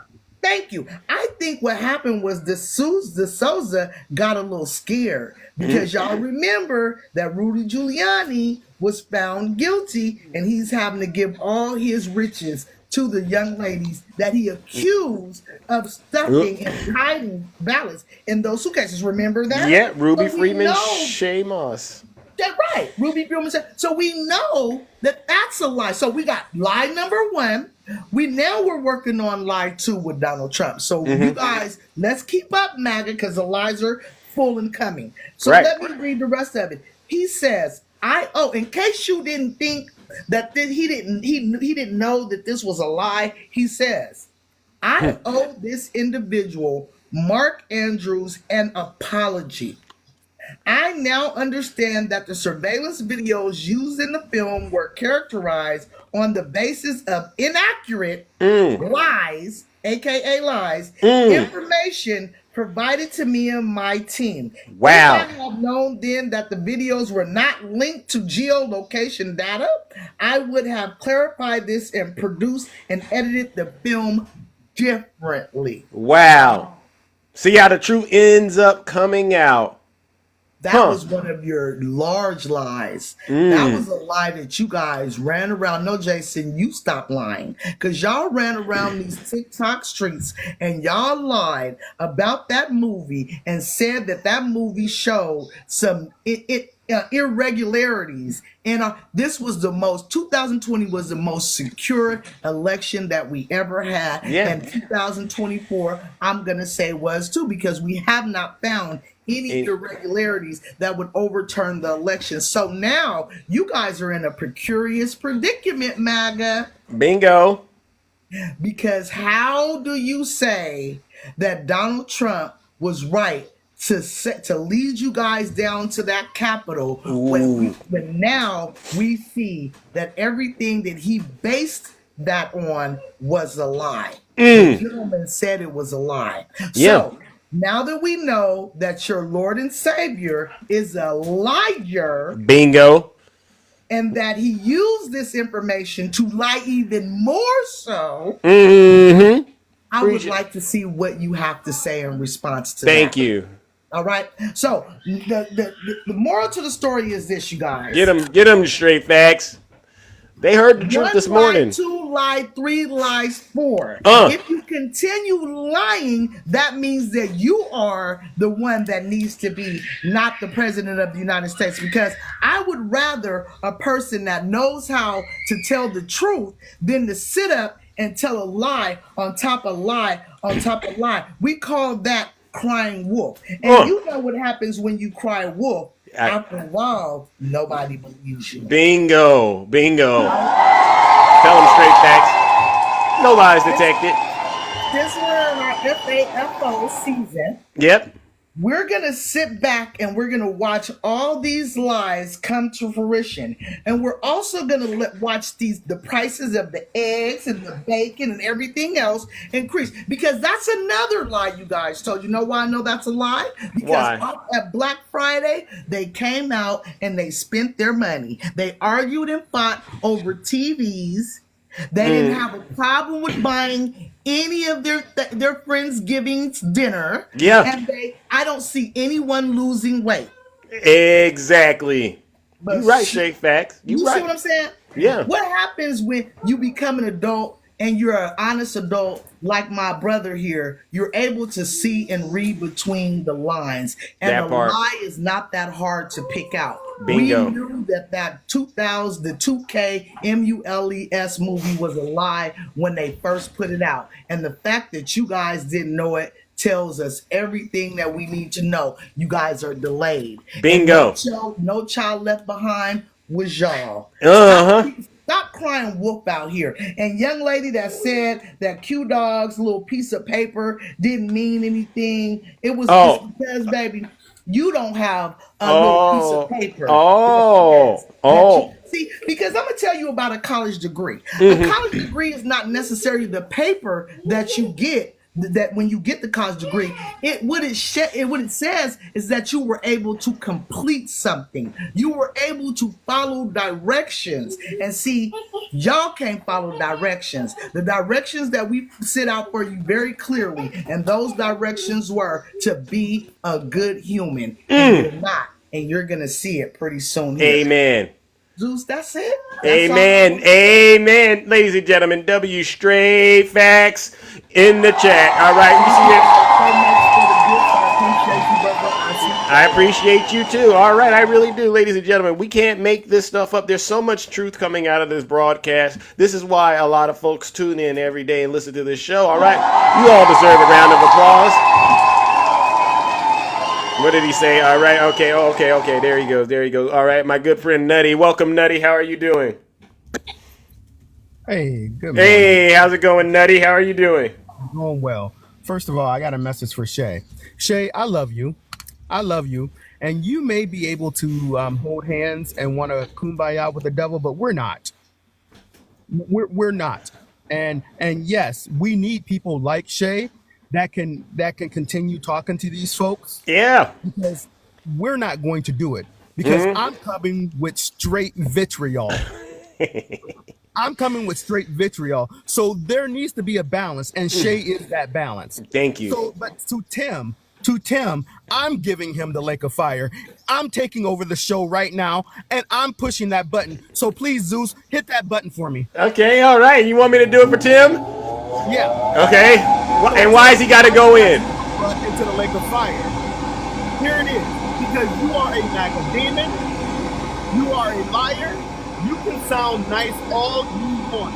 Thank you. I think what happened was DeSouza got a little scared because y'all remember that Rudy Giuliani was found guilty and he's having to give all his riches to the young ladies that he accused of stuffing and hiding ballots in those suitcases. Remember that? Yeah, Ruby Freeman, shame us. That's right. Ruby Freeman. So we know that that's a lie. So we got lie number one. We're working on lie 2 with Donald Trump. So you guys, let's keep up, MAGA, because the lies are full and coming. So let me read the rest of it. He says, in case you didn't think that he didn't know that this was a lie, he says, I owe this individual, Mark Andrews, an apology. I now understand that the surveillance videos used in the film were characterized on the basis of inaccurate lies, aka lies, information provided to me and my team. Wow. If I had known then that the videos were not linked to geolocation data, I would have clarified this and produced and edited the film differently. Wow. See how the truth ends up coming out. That was one of your large lies. That was a lie that you guys ran around. No, Jason, you stop lying. Because y'all ran around these TikTok streets and y'all lied about that movie and said that that movie showed some irregularities. And this was 2020 was the most secure election that we ever had. Yeah. And 2024, I'm going to say was too, because we have not found any irregularities that would overturn the election. So now you guys are in a precarious predicament, MAGA. Bingo. Because how do you say that Donald Trump was right to lead you guys down to that Capitol when now we see that everything that he based that on was a lie? The gentleman said it was a lie. So now that we know that your Lord and Savior is a liar, bingo, and that he used this information to lie even more so, I would like to see what you have to say in response to that. Thank you. All right. So the moral to the story is this, you guys. Get them straight facts. They heard the truth this morning. 1 lie, 2 lie, 3 lies, 4. If you continue lying, that means that you are the one that needs to be, not the president of the United States. Because I would rather a person that knows how to tell the truth than to sit up and tell a lie on top of lie on top of lie. We call that crying wolf. And you know what happens when you cry wolf. After a while, nobody believes you. Bingo. Bingo. Tell them straight facts. No lies detected. This we're in our FAFO season. Yep. We're going to sit back and we're going to watch all these lies come to fruition. And we're also going to watch the prices of the eggs and the bacon and everything else increase. Because that's another lie you guys told. You know why I know that's a lie? Because at Black Friday, they came out and they spent their money. They argued and fought over TVs. They didn't have a problem with buying any of their Friendsgiving's dinner. Yeah. And I don't see anyone losing weight. Exactly. You right, Shake Facts. You right. See what I'm saying? Yeah. What happens when you become an adult and you're an honest adult like my brother here? You're able to see and read between the lines. And lie is not that hard to pick out. Bingo. We knew that the 2K MULES movie was a lie when they first put it out. And the fact that you guys didn't know it tells us everything that we need to know. You guys are delayed. Bingo. No Child Left Behind was y'all. Stop crying wolf out here. And young lady that said that Q Dog's little piece of paper didn't mean anything. It was just because, baby, you don't have a little piece of paper. See, because I'm going to tell you about a college degree. A college degree is not necessarily the paper that you get. That when you get the college degree, what it says is that you were able to complete something. You were able to follow directions. And see, y'all can't follow directions. The directions that we set out for you very clearly, and those directions were to be a good human. And you're not. And you're going to see it pretty soon here. Amen. Zeus, that's it. Amen. Amen. Ladies and gentlemen, W Straight Facts in the chat. All right, you see it? I appreciate you too. All right, I really do, ladies and gentlemen. We can't make this stuff up. There's so much truth coming out of this broadcast. This is why a lot of folks tune in every day and listen to this show. All right, you all deserve a round of applause. What did he say? All right, okay. There he goes. All right, my good friend Nutty. Welcome, Nutty. How are you doing? Hey, good morning. Hey, how's it going, Nutty? How are you doing? Going well. First of all, I got a message for Shay. Shay, I love you. I love you. And you may be able to hold hands and want to kumbaya with the devil, but we're not. We're not. And yes, we need people like Shay that can continue talking to these folks. Yeah. Because we're not going to do it. Because I'm coming with straight vitriol. I'm coming with straight vitriol. So there needs to be a balance, and Shay is that balance. Thank you. So, but to Tim, I'm giving him the lake of fire. I'm taking over the show right now, and I'm pushing that button. So please, Zeus, hit that button for me. Okay, all right. You want me to do it for Tim? Yeah. Okay. And why has he got to go in? Into the lake of fire. Here it is. Because you are a macadamia, you are a liar. You can sound nice all you want.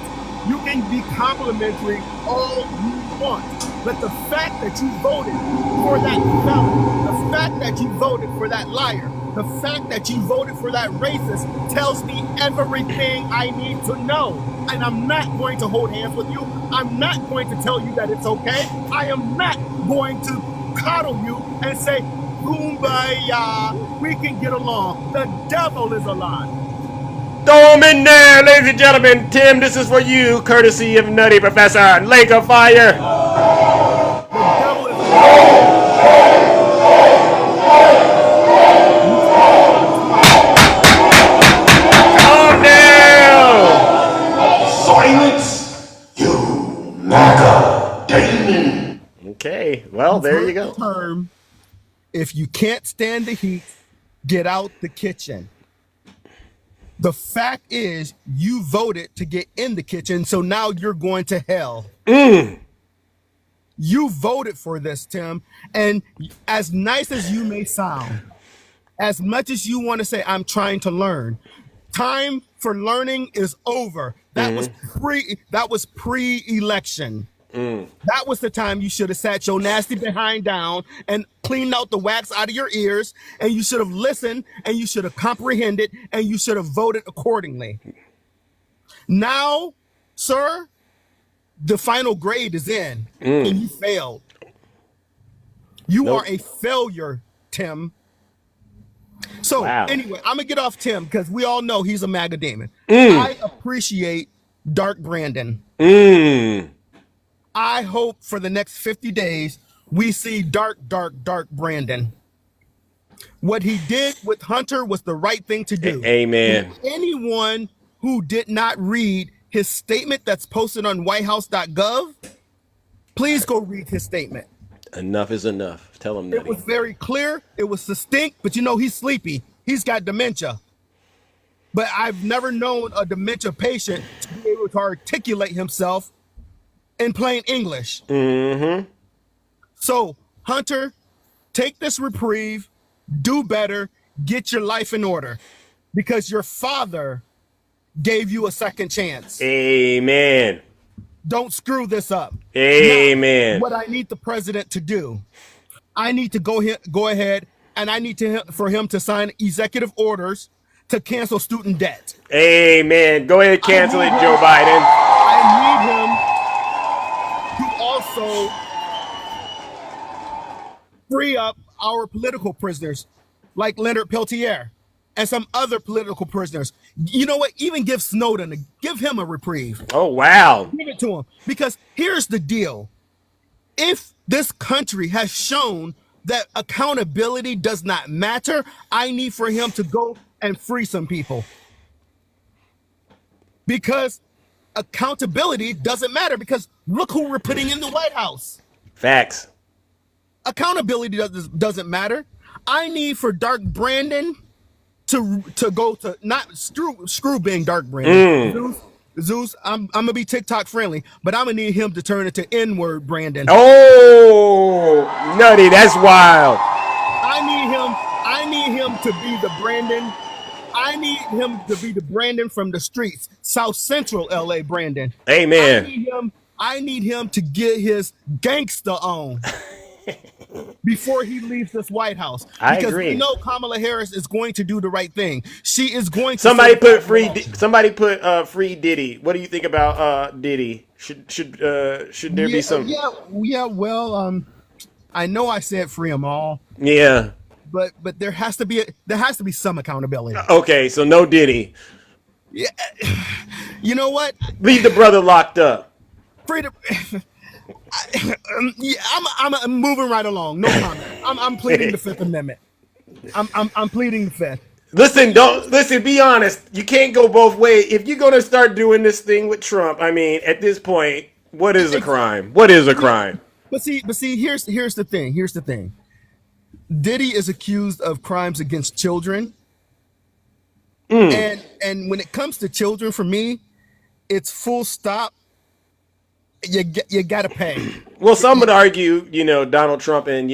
You can be complimentary all you want. But the fact that you voted for that felon, the fact that you voted for that liar, the fact that you voted for that racist tells me everything I need to know. And I'm not going to hold hands with you. I'm not going to tell you that it's okay. I am not going to coddle you and say, kumbaya, we can get along. The devil is alive. Throw him in there, ladies and gentlemen. Tim, this is for you, courtesy of Nutty Professor. Lake of Fire. Calm down. Silence, you MAGA demon. Okay, well, there you go. Term, if you can't stand the heat, get out the kitchen. The fact is, you voted to get in the kitchen, so now you're going to hell. You voted for this, Tim, and as nice as you may sound, as much as you want to say, I'm trying to learn, time for learning is over. That was pre-election. That was the time you should have sat your nasty behind down and cleaned out the wax out of your ears, and you should have listened, and you should have comprehended, and you should have voted accordingly. Now, sir, the final grade is in, and you failed. You are a failure, Tim. So anyway, I'm gonna get off Tim because we all know he's a MAGA demon. I appreciate Dark Brandon. I hope for the next 50 days we see dark Brandon. What he did with Hunter was the right thing to do. Amen. And anyone who did not read his statement that's posted on whitehouse.gov, please go read his statement. Enough is enough. Tell him that. It was very clear. It was succinct, but you know, he's sleepy. He's got dementia. But I've never known a dementia patient to be able to articulate himself in plain English. So, Hunter, take this reprieve, do better, get your life in order, because your father gave you a second chance. Amen. Don't screw this up. Amen. Now, what I need the president to do, I need to go ahead and I need for him to sign executive orders to cancel student debt. Amen. Go ahead, cancel it, Joe Biden. I need him to also free up our political prisoners like Leonard Peltier and some other political prisoners. You know what? Even give Snowden, give him a reprieve. Oh, wow. Give it to him. Because here's the deal. If this country has shown that accountability does not matter, I need for him to go and free some people. Because accountability doesn't matter, because look who we're putting in the White House. Facts. Accountability doesn't matter. I need for Dark Brandon to go to, not screw being Dark Brandon. Zeus, I'm gonna be TikTok friendly, but I'm gonna need him to turn it to N-word Brandon. Oh, Nutty, that's wild. I need him to be the Brandon. I need him to be the Brandon from the streets, South Central LA Brandon. Amen. I need him to get his gangster on. before he leaves this White House. I Because agree. we know Kamala Harris is going to do the right thing. She is going to Somebody put free. Somebody put free Diddy. What do you think about Diddy? Should there be some? Yeah. Well, I know I said free them all. Yeah. But there has to be some accountability. Okay, so no Diddy. Yeah. You know what? Leave the brother locked up. Freedom. Yeah, I'm moving right along. No comment. I'm pleading the Fifth Amendment. I'm pleading the Fifth. Listen. Be honest. You can't go both ways. If you're gonna start doing this thing with Trump, I mean, at this point, what is a crime? What is a crime? But see. Here's the thing. Diddy is accused of crimes against children, and when it comes to children, for me, it's full stop. You gotta pay. Well, some would argue, Donald Trump and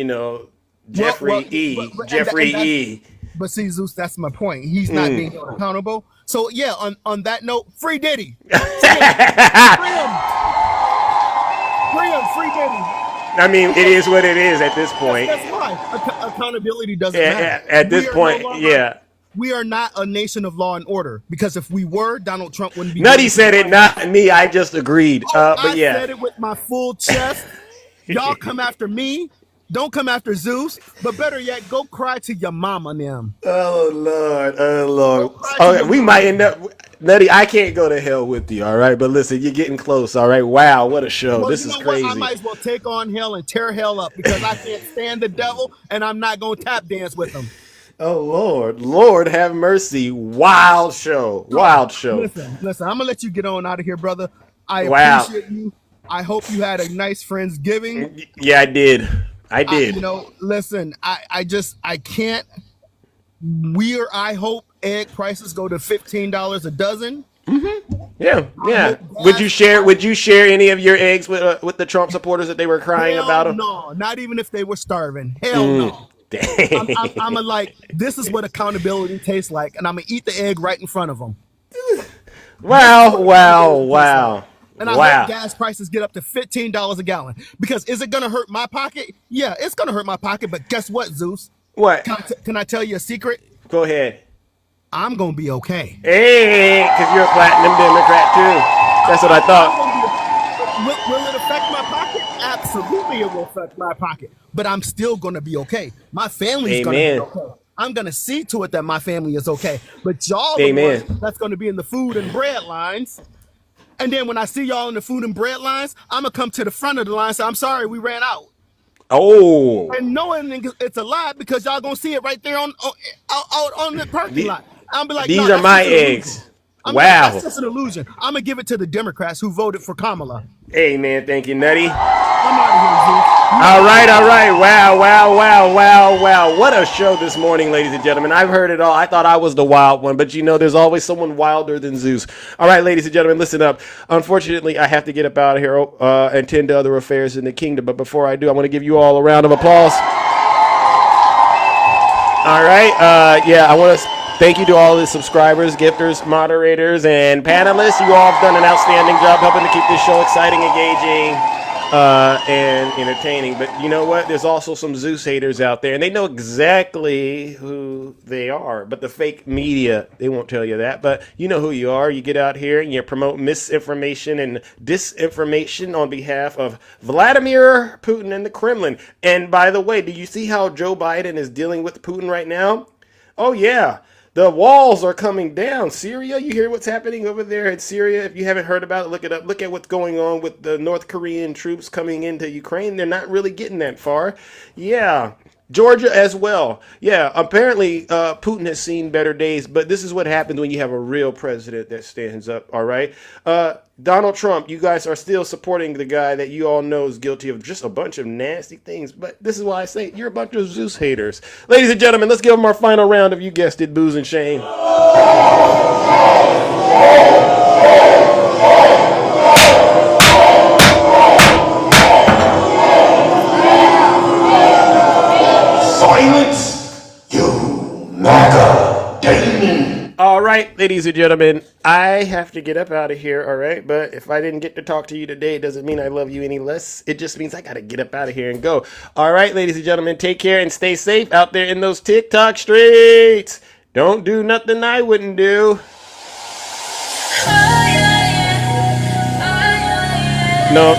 Jeffrey E. But see, Zeus, that's my point. He's not being held accountable. So yeah, on that note, free Diddy. Free Diddy. I mean, it is what it is at this point. That's why accountability doesn't matter. At this point, we are not a nation of law and order, because if we were, Donald Trump wouldn't be. Nutty said it, not me. I just agreed. But yeah, I said it with my full chest. Y'all come after me. Don't come after Zeus. But better yet, go cry to your mama and them. Oh Lord. Okay, we might end up. Nutty, I can't go to hell with you, all right? But listen, you're getting close, all right? Wow, what a show. Well, this you is know crazy. What? I might as well take on hell and tear hell up, because I can't stand the devil, and I'm not going to tap dance with him. Oh, Lord have mercy. Wild show. Listen, I'm going to let you get on out of here, brother. I appreciate you. I hope you had a nice Friendsgiving. Yeah, I did. Listen, I can't. I hope egg prices go to $15 a dozen. Mm-hmm. Yeah. Would you share any of your eggs with the Trump supporters that they were crying about them? No, not even if they were starving. Hell no. I'm like, this is what accountability tastes like, and I'm gonna eat the egg right in front of them. Wow. And I hope gas prices get up to $15 a gallon. Because is it gonna hurt my pocket? Yeah, it's gonna hurt my pocket. But guess what, Zeus? What? Can I tell you a secret? Go ahead. I'm gonna be okay. Hey, because you're a platinum Democrat too. That's what I thought. Will it affect my pocket? Absolutely, it will affect my pocket. But I'm still gonna be okay. My family's gonna be okay. I'm gonna see to it that my family is okay. But y'all, the ones that's gonna be in the food and bread lines. And then when I see y'all in the food and bread lines, I'm gonna come to the front of the line and say, I'm sorry, we ran out. Oh. And knowing it's a lie, because y'all gonna see it right there on the parking lot. I'm be like, these are my eggs. Wow. That's just an illusion. I'm gonna give it to the Democrats who voted for Kamala. Hey man, thank you, Nutty. I'm out of here, Zeus. All right. Wow. What a show this morning, ladies and gentlemen. I've heard it all. I thought I was the wild one, but there's always someone wilder than Zeus. All right, ladies and gentlemen, listen up. Unfortunately, I have to get up out of here and tend to other affairs in the kingdom. But before I do, I want to give you all a round of applause. All right. I want to thank you to all the subscribers, gifters, moderators, and panelists. You all have done an outstanding job helping to keep this show exciting, engaging, and entertaining. But you know what? There's also some Zeus haters out there, and they know exactly who they are. But the fake media, they won't tell you that. But you know who you are. You get out here and you promote misinformation and disinformation on behalf of Vladimir Putin and the Kremlin. And by the way, do you see how Joe Biden is dealing with Putin right now? Oh, yeah. The walls are coming down. Syria, you hear what's happening over there in Syria? If you haven't heard about it, look it up. Look at what's going on with the North Korean troops coming into Ukraine. They're not really getting that far. Yeah. Georgia as well. Yeah, apparently Putin has seen better days, but this is what happens when you have a real president that stands up, all right? Donald Trump, you guys are still supporting the guy that you all know is guilty of just a bunch of nasty things, but this is why I say you're a bunch of Zeus haters. Ladies and gentlemen, let's give them our final round of, you guessed it, booze and shame. Silence, you MAGA demon. All right, ladies and gentlemen, I have to get up out of here, all right? But if I didn't get to talk to you today, it doesn't mean I love you any less. It just means I got to get up out of here and go. All right, ladies and gentlemen, take care and stay safe out there in those TikTok streets. Don't do nothing I wouldn't do. No.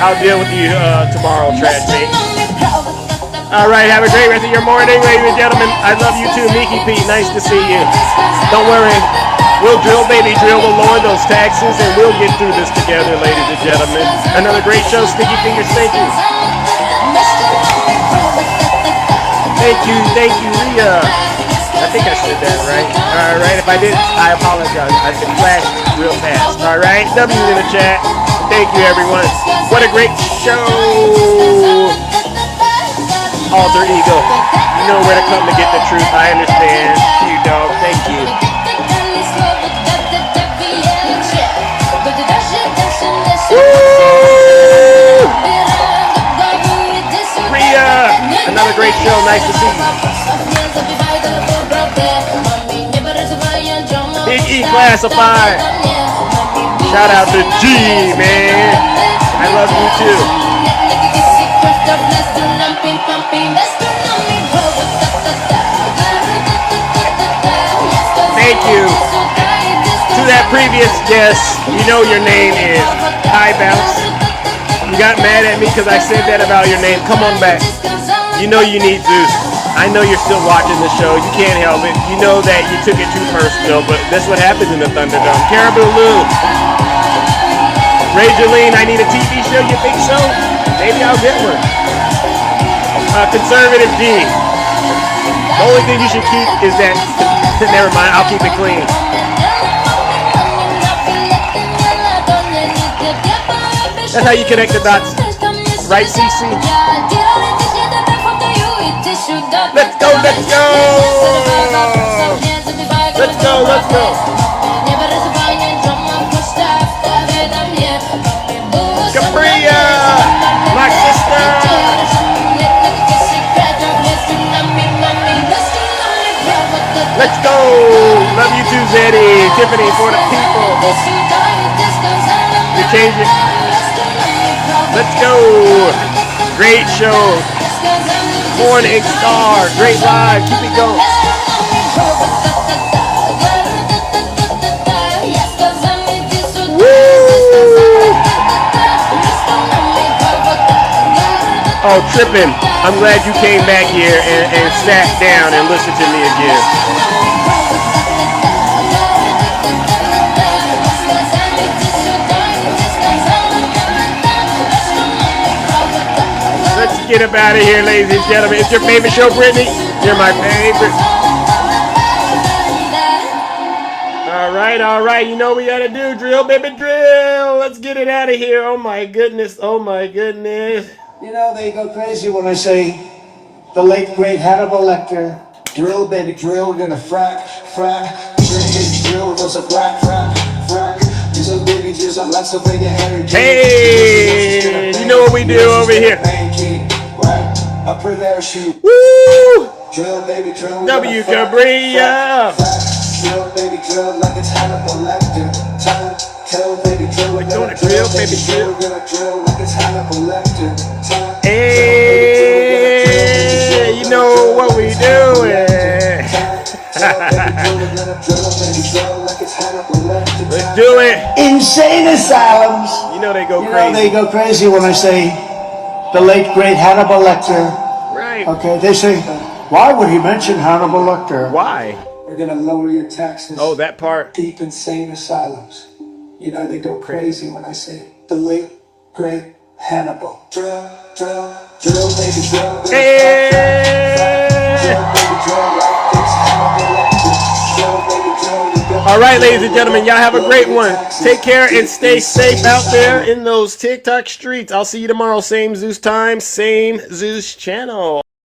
I'll deal with you tomorrow, trash mate. All right, have a great rest of your morning, ladies and gentlemen. I love you too, Mickey P. Nice to see you. Don't worry. We'll drill, baby, drill. We'll lower those taxes, and we'll get through this together, ladies and gentlemen. Another great show, Sticky Fingers. Thank you. Thank you, Rhea. I think I said that right. All right, if I didn't, I apologize. I've been flashed real fast. All right, W in the chat. Thank you, everyone. What a great show. Alter Ego. You know where to come to get the truth. I understand. You dog. Thank you. Woo! Rhea. Another great show. Nice to see you. Big E Classified. Shout out to G, man. I love you too. Thank you. To that previous guest, you know your name is High Bounce. You got mad at me because I said that about your name. Come on back. You know you need Zeus. I know you're still watching the show. You can't help it. You know that you took it too personal, but that's what happens in the Thunderdome. Caribou Lou. Ray Jolene, I need a TV show. You think so? Maybe I'll get one. Conservative D. The only thing you should keep is that. Never mind, I'll keep it clean. That's how you connect the dots. Right, CC? Let's go, let's go! Let's go, let's go! Capria! My sister! Let's go! Love you too, Zeddy. Tiffany, for the people. You change it. Let's go! Great show. Morning Star. Great live. Keep it going. Woo! Oh, tripping. I'm glad you came back here and sat down and listened to me again. Let's get up out of here, ladies and gentlemen. It's your favorite show, Brittany. You're my favorite. All right. You know what we gotta do. Drill, baby, drill. Let's get it out of here. Oh, my goodness. You know, they go crazy when I say the late, great Hannibal Lecter. Drill, baby, drill. We're gonna frack. Drill, was a frack. Hey, you know what we do over here. Woo! Drill, baby, drill. W. Cabria. Drill, baby, drill like it's Hannibal Lecter. Tell baby, drill. We're gonna drill, baby, drill. We're gonna drill like it's Hannibal Lecter. Hey, you know what we doing. Let's do it. Insane asylums. You know they go You crazy. know they go crazy when I say the late great Hannibal Lecter. Right. Okay, they say, why would he mention Hannibal Lecter? Why? We're gonna lower your taxes. Oh, that part. Deep insane asylums. You know they go crazy when I say the late great Hannibal. Drill, baby, drill. All right, ladies and gentlemen, y'all have a great one. Take care and stay safe out there in those TikTok streets. I'll see you tomorrow. Same Zeus time, same Zeus channel.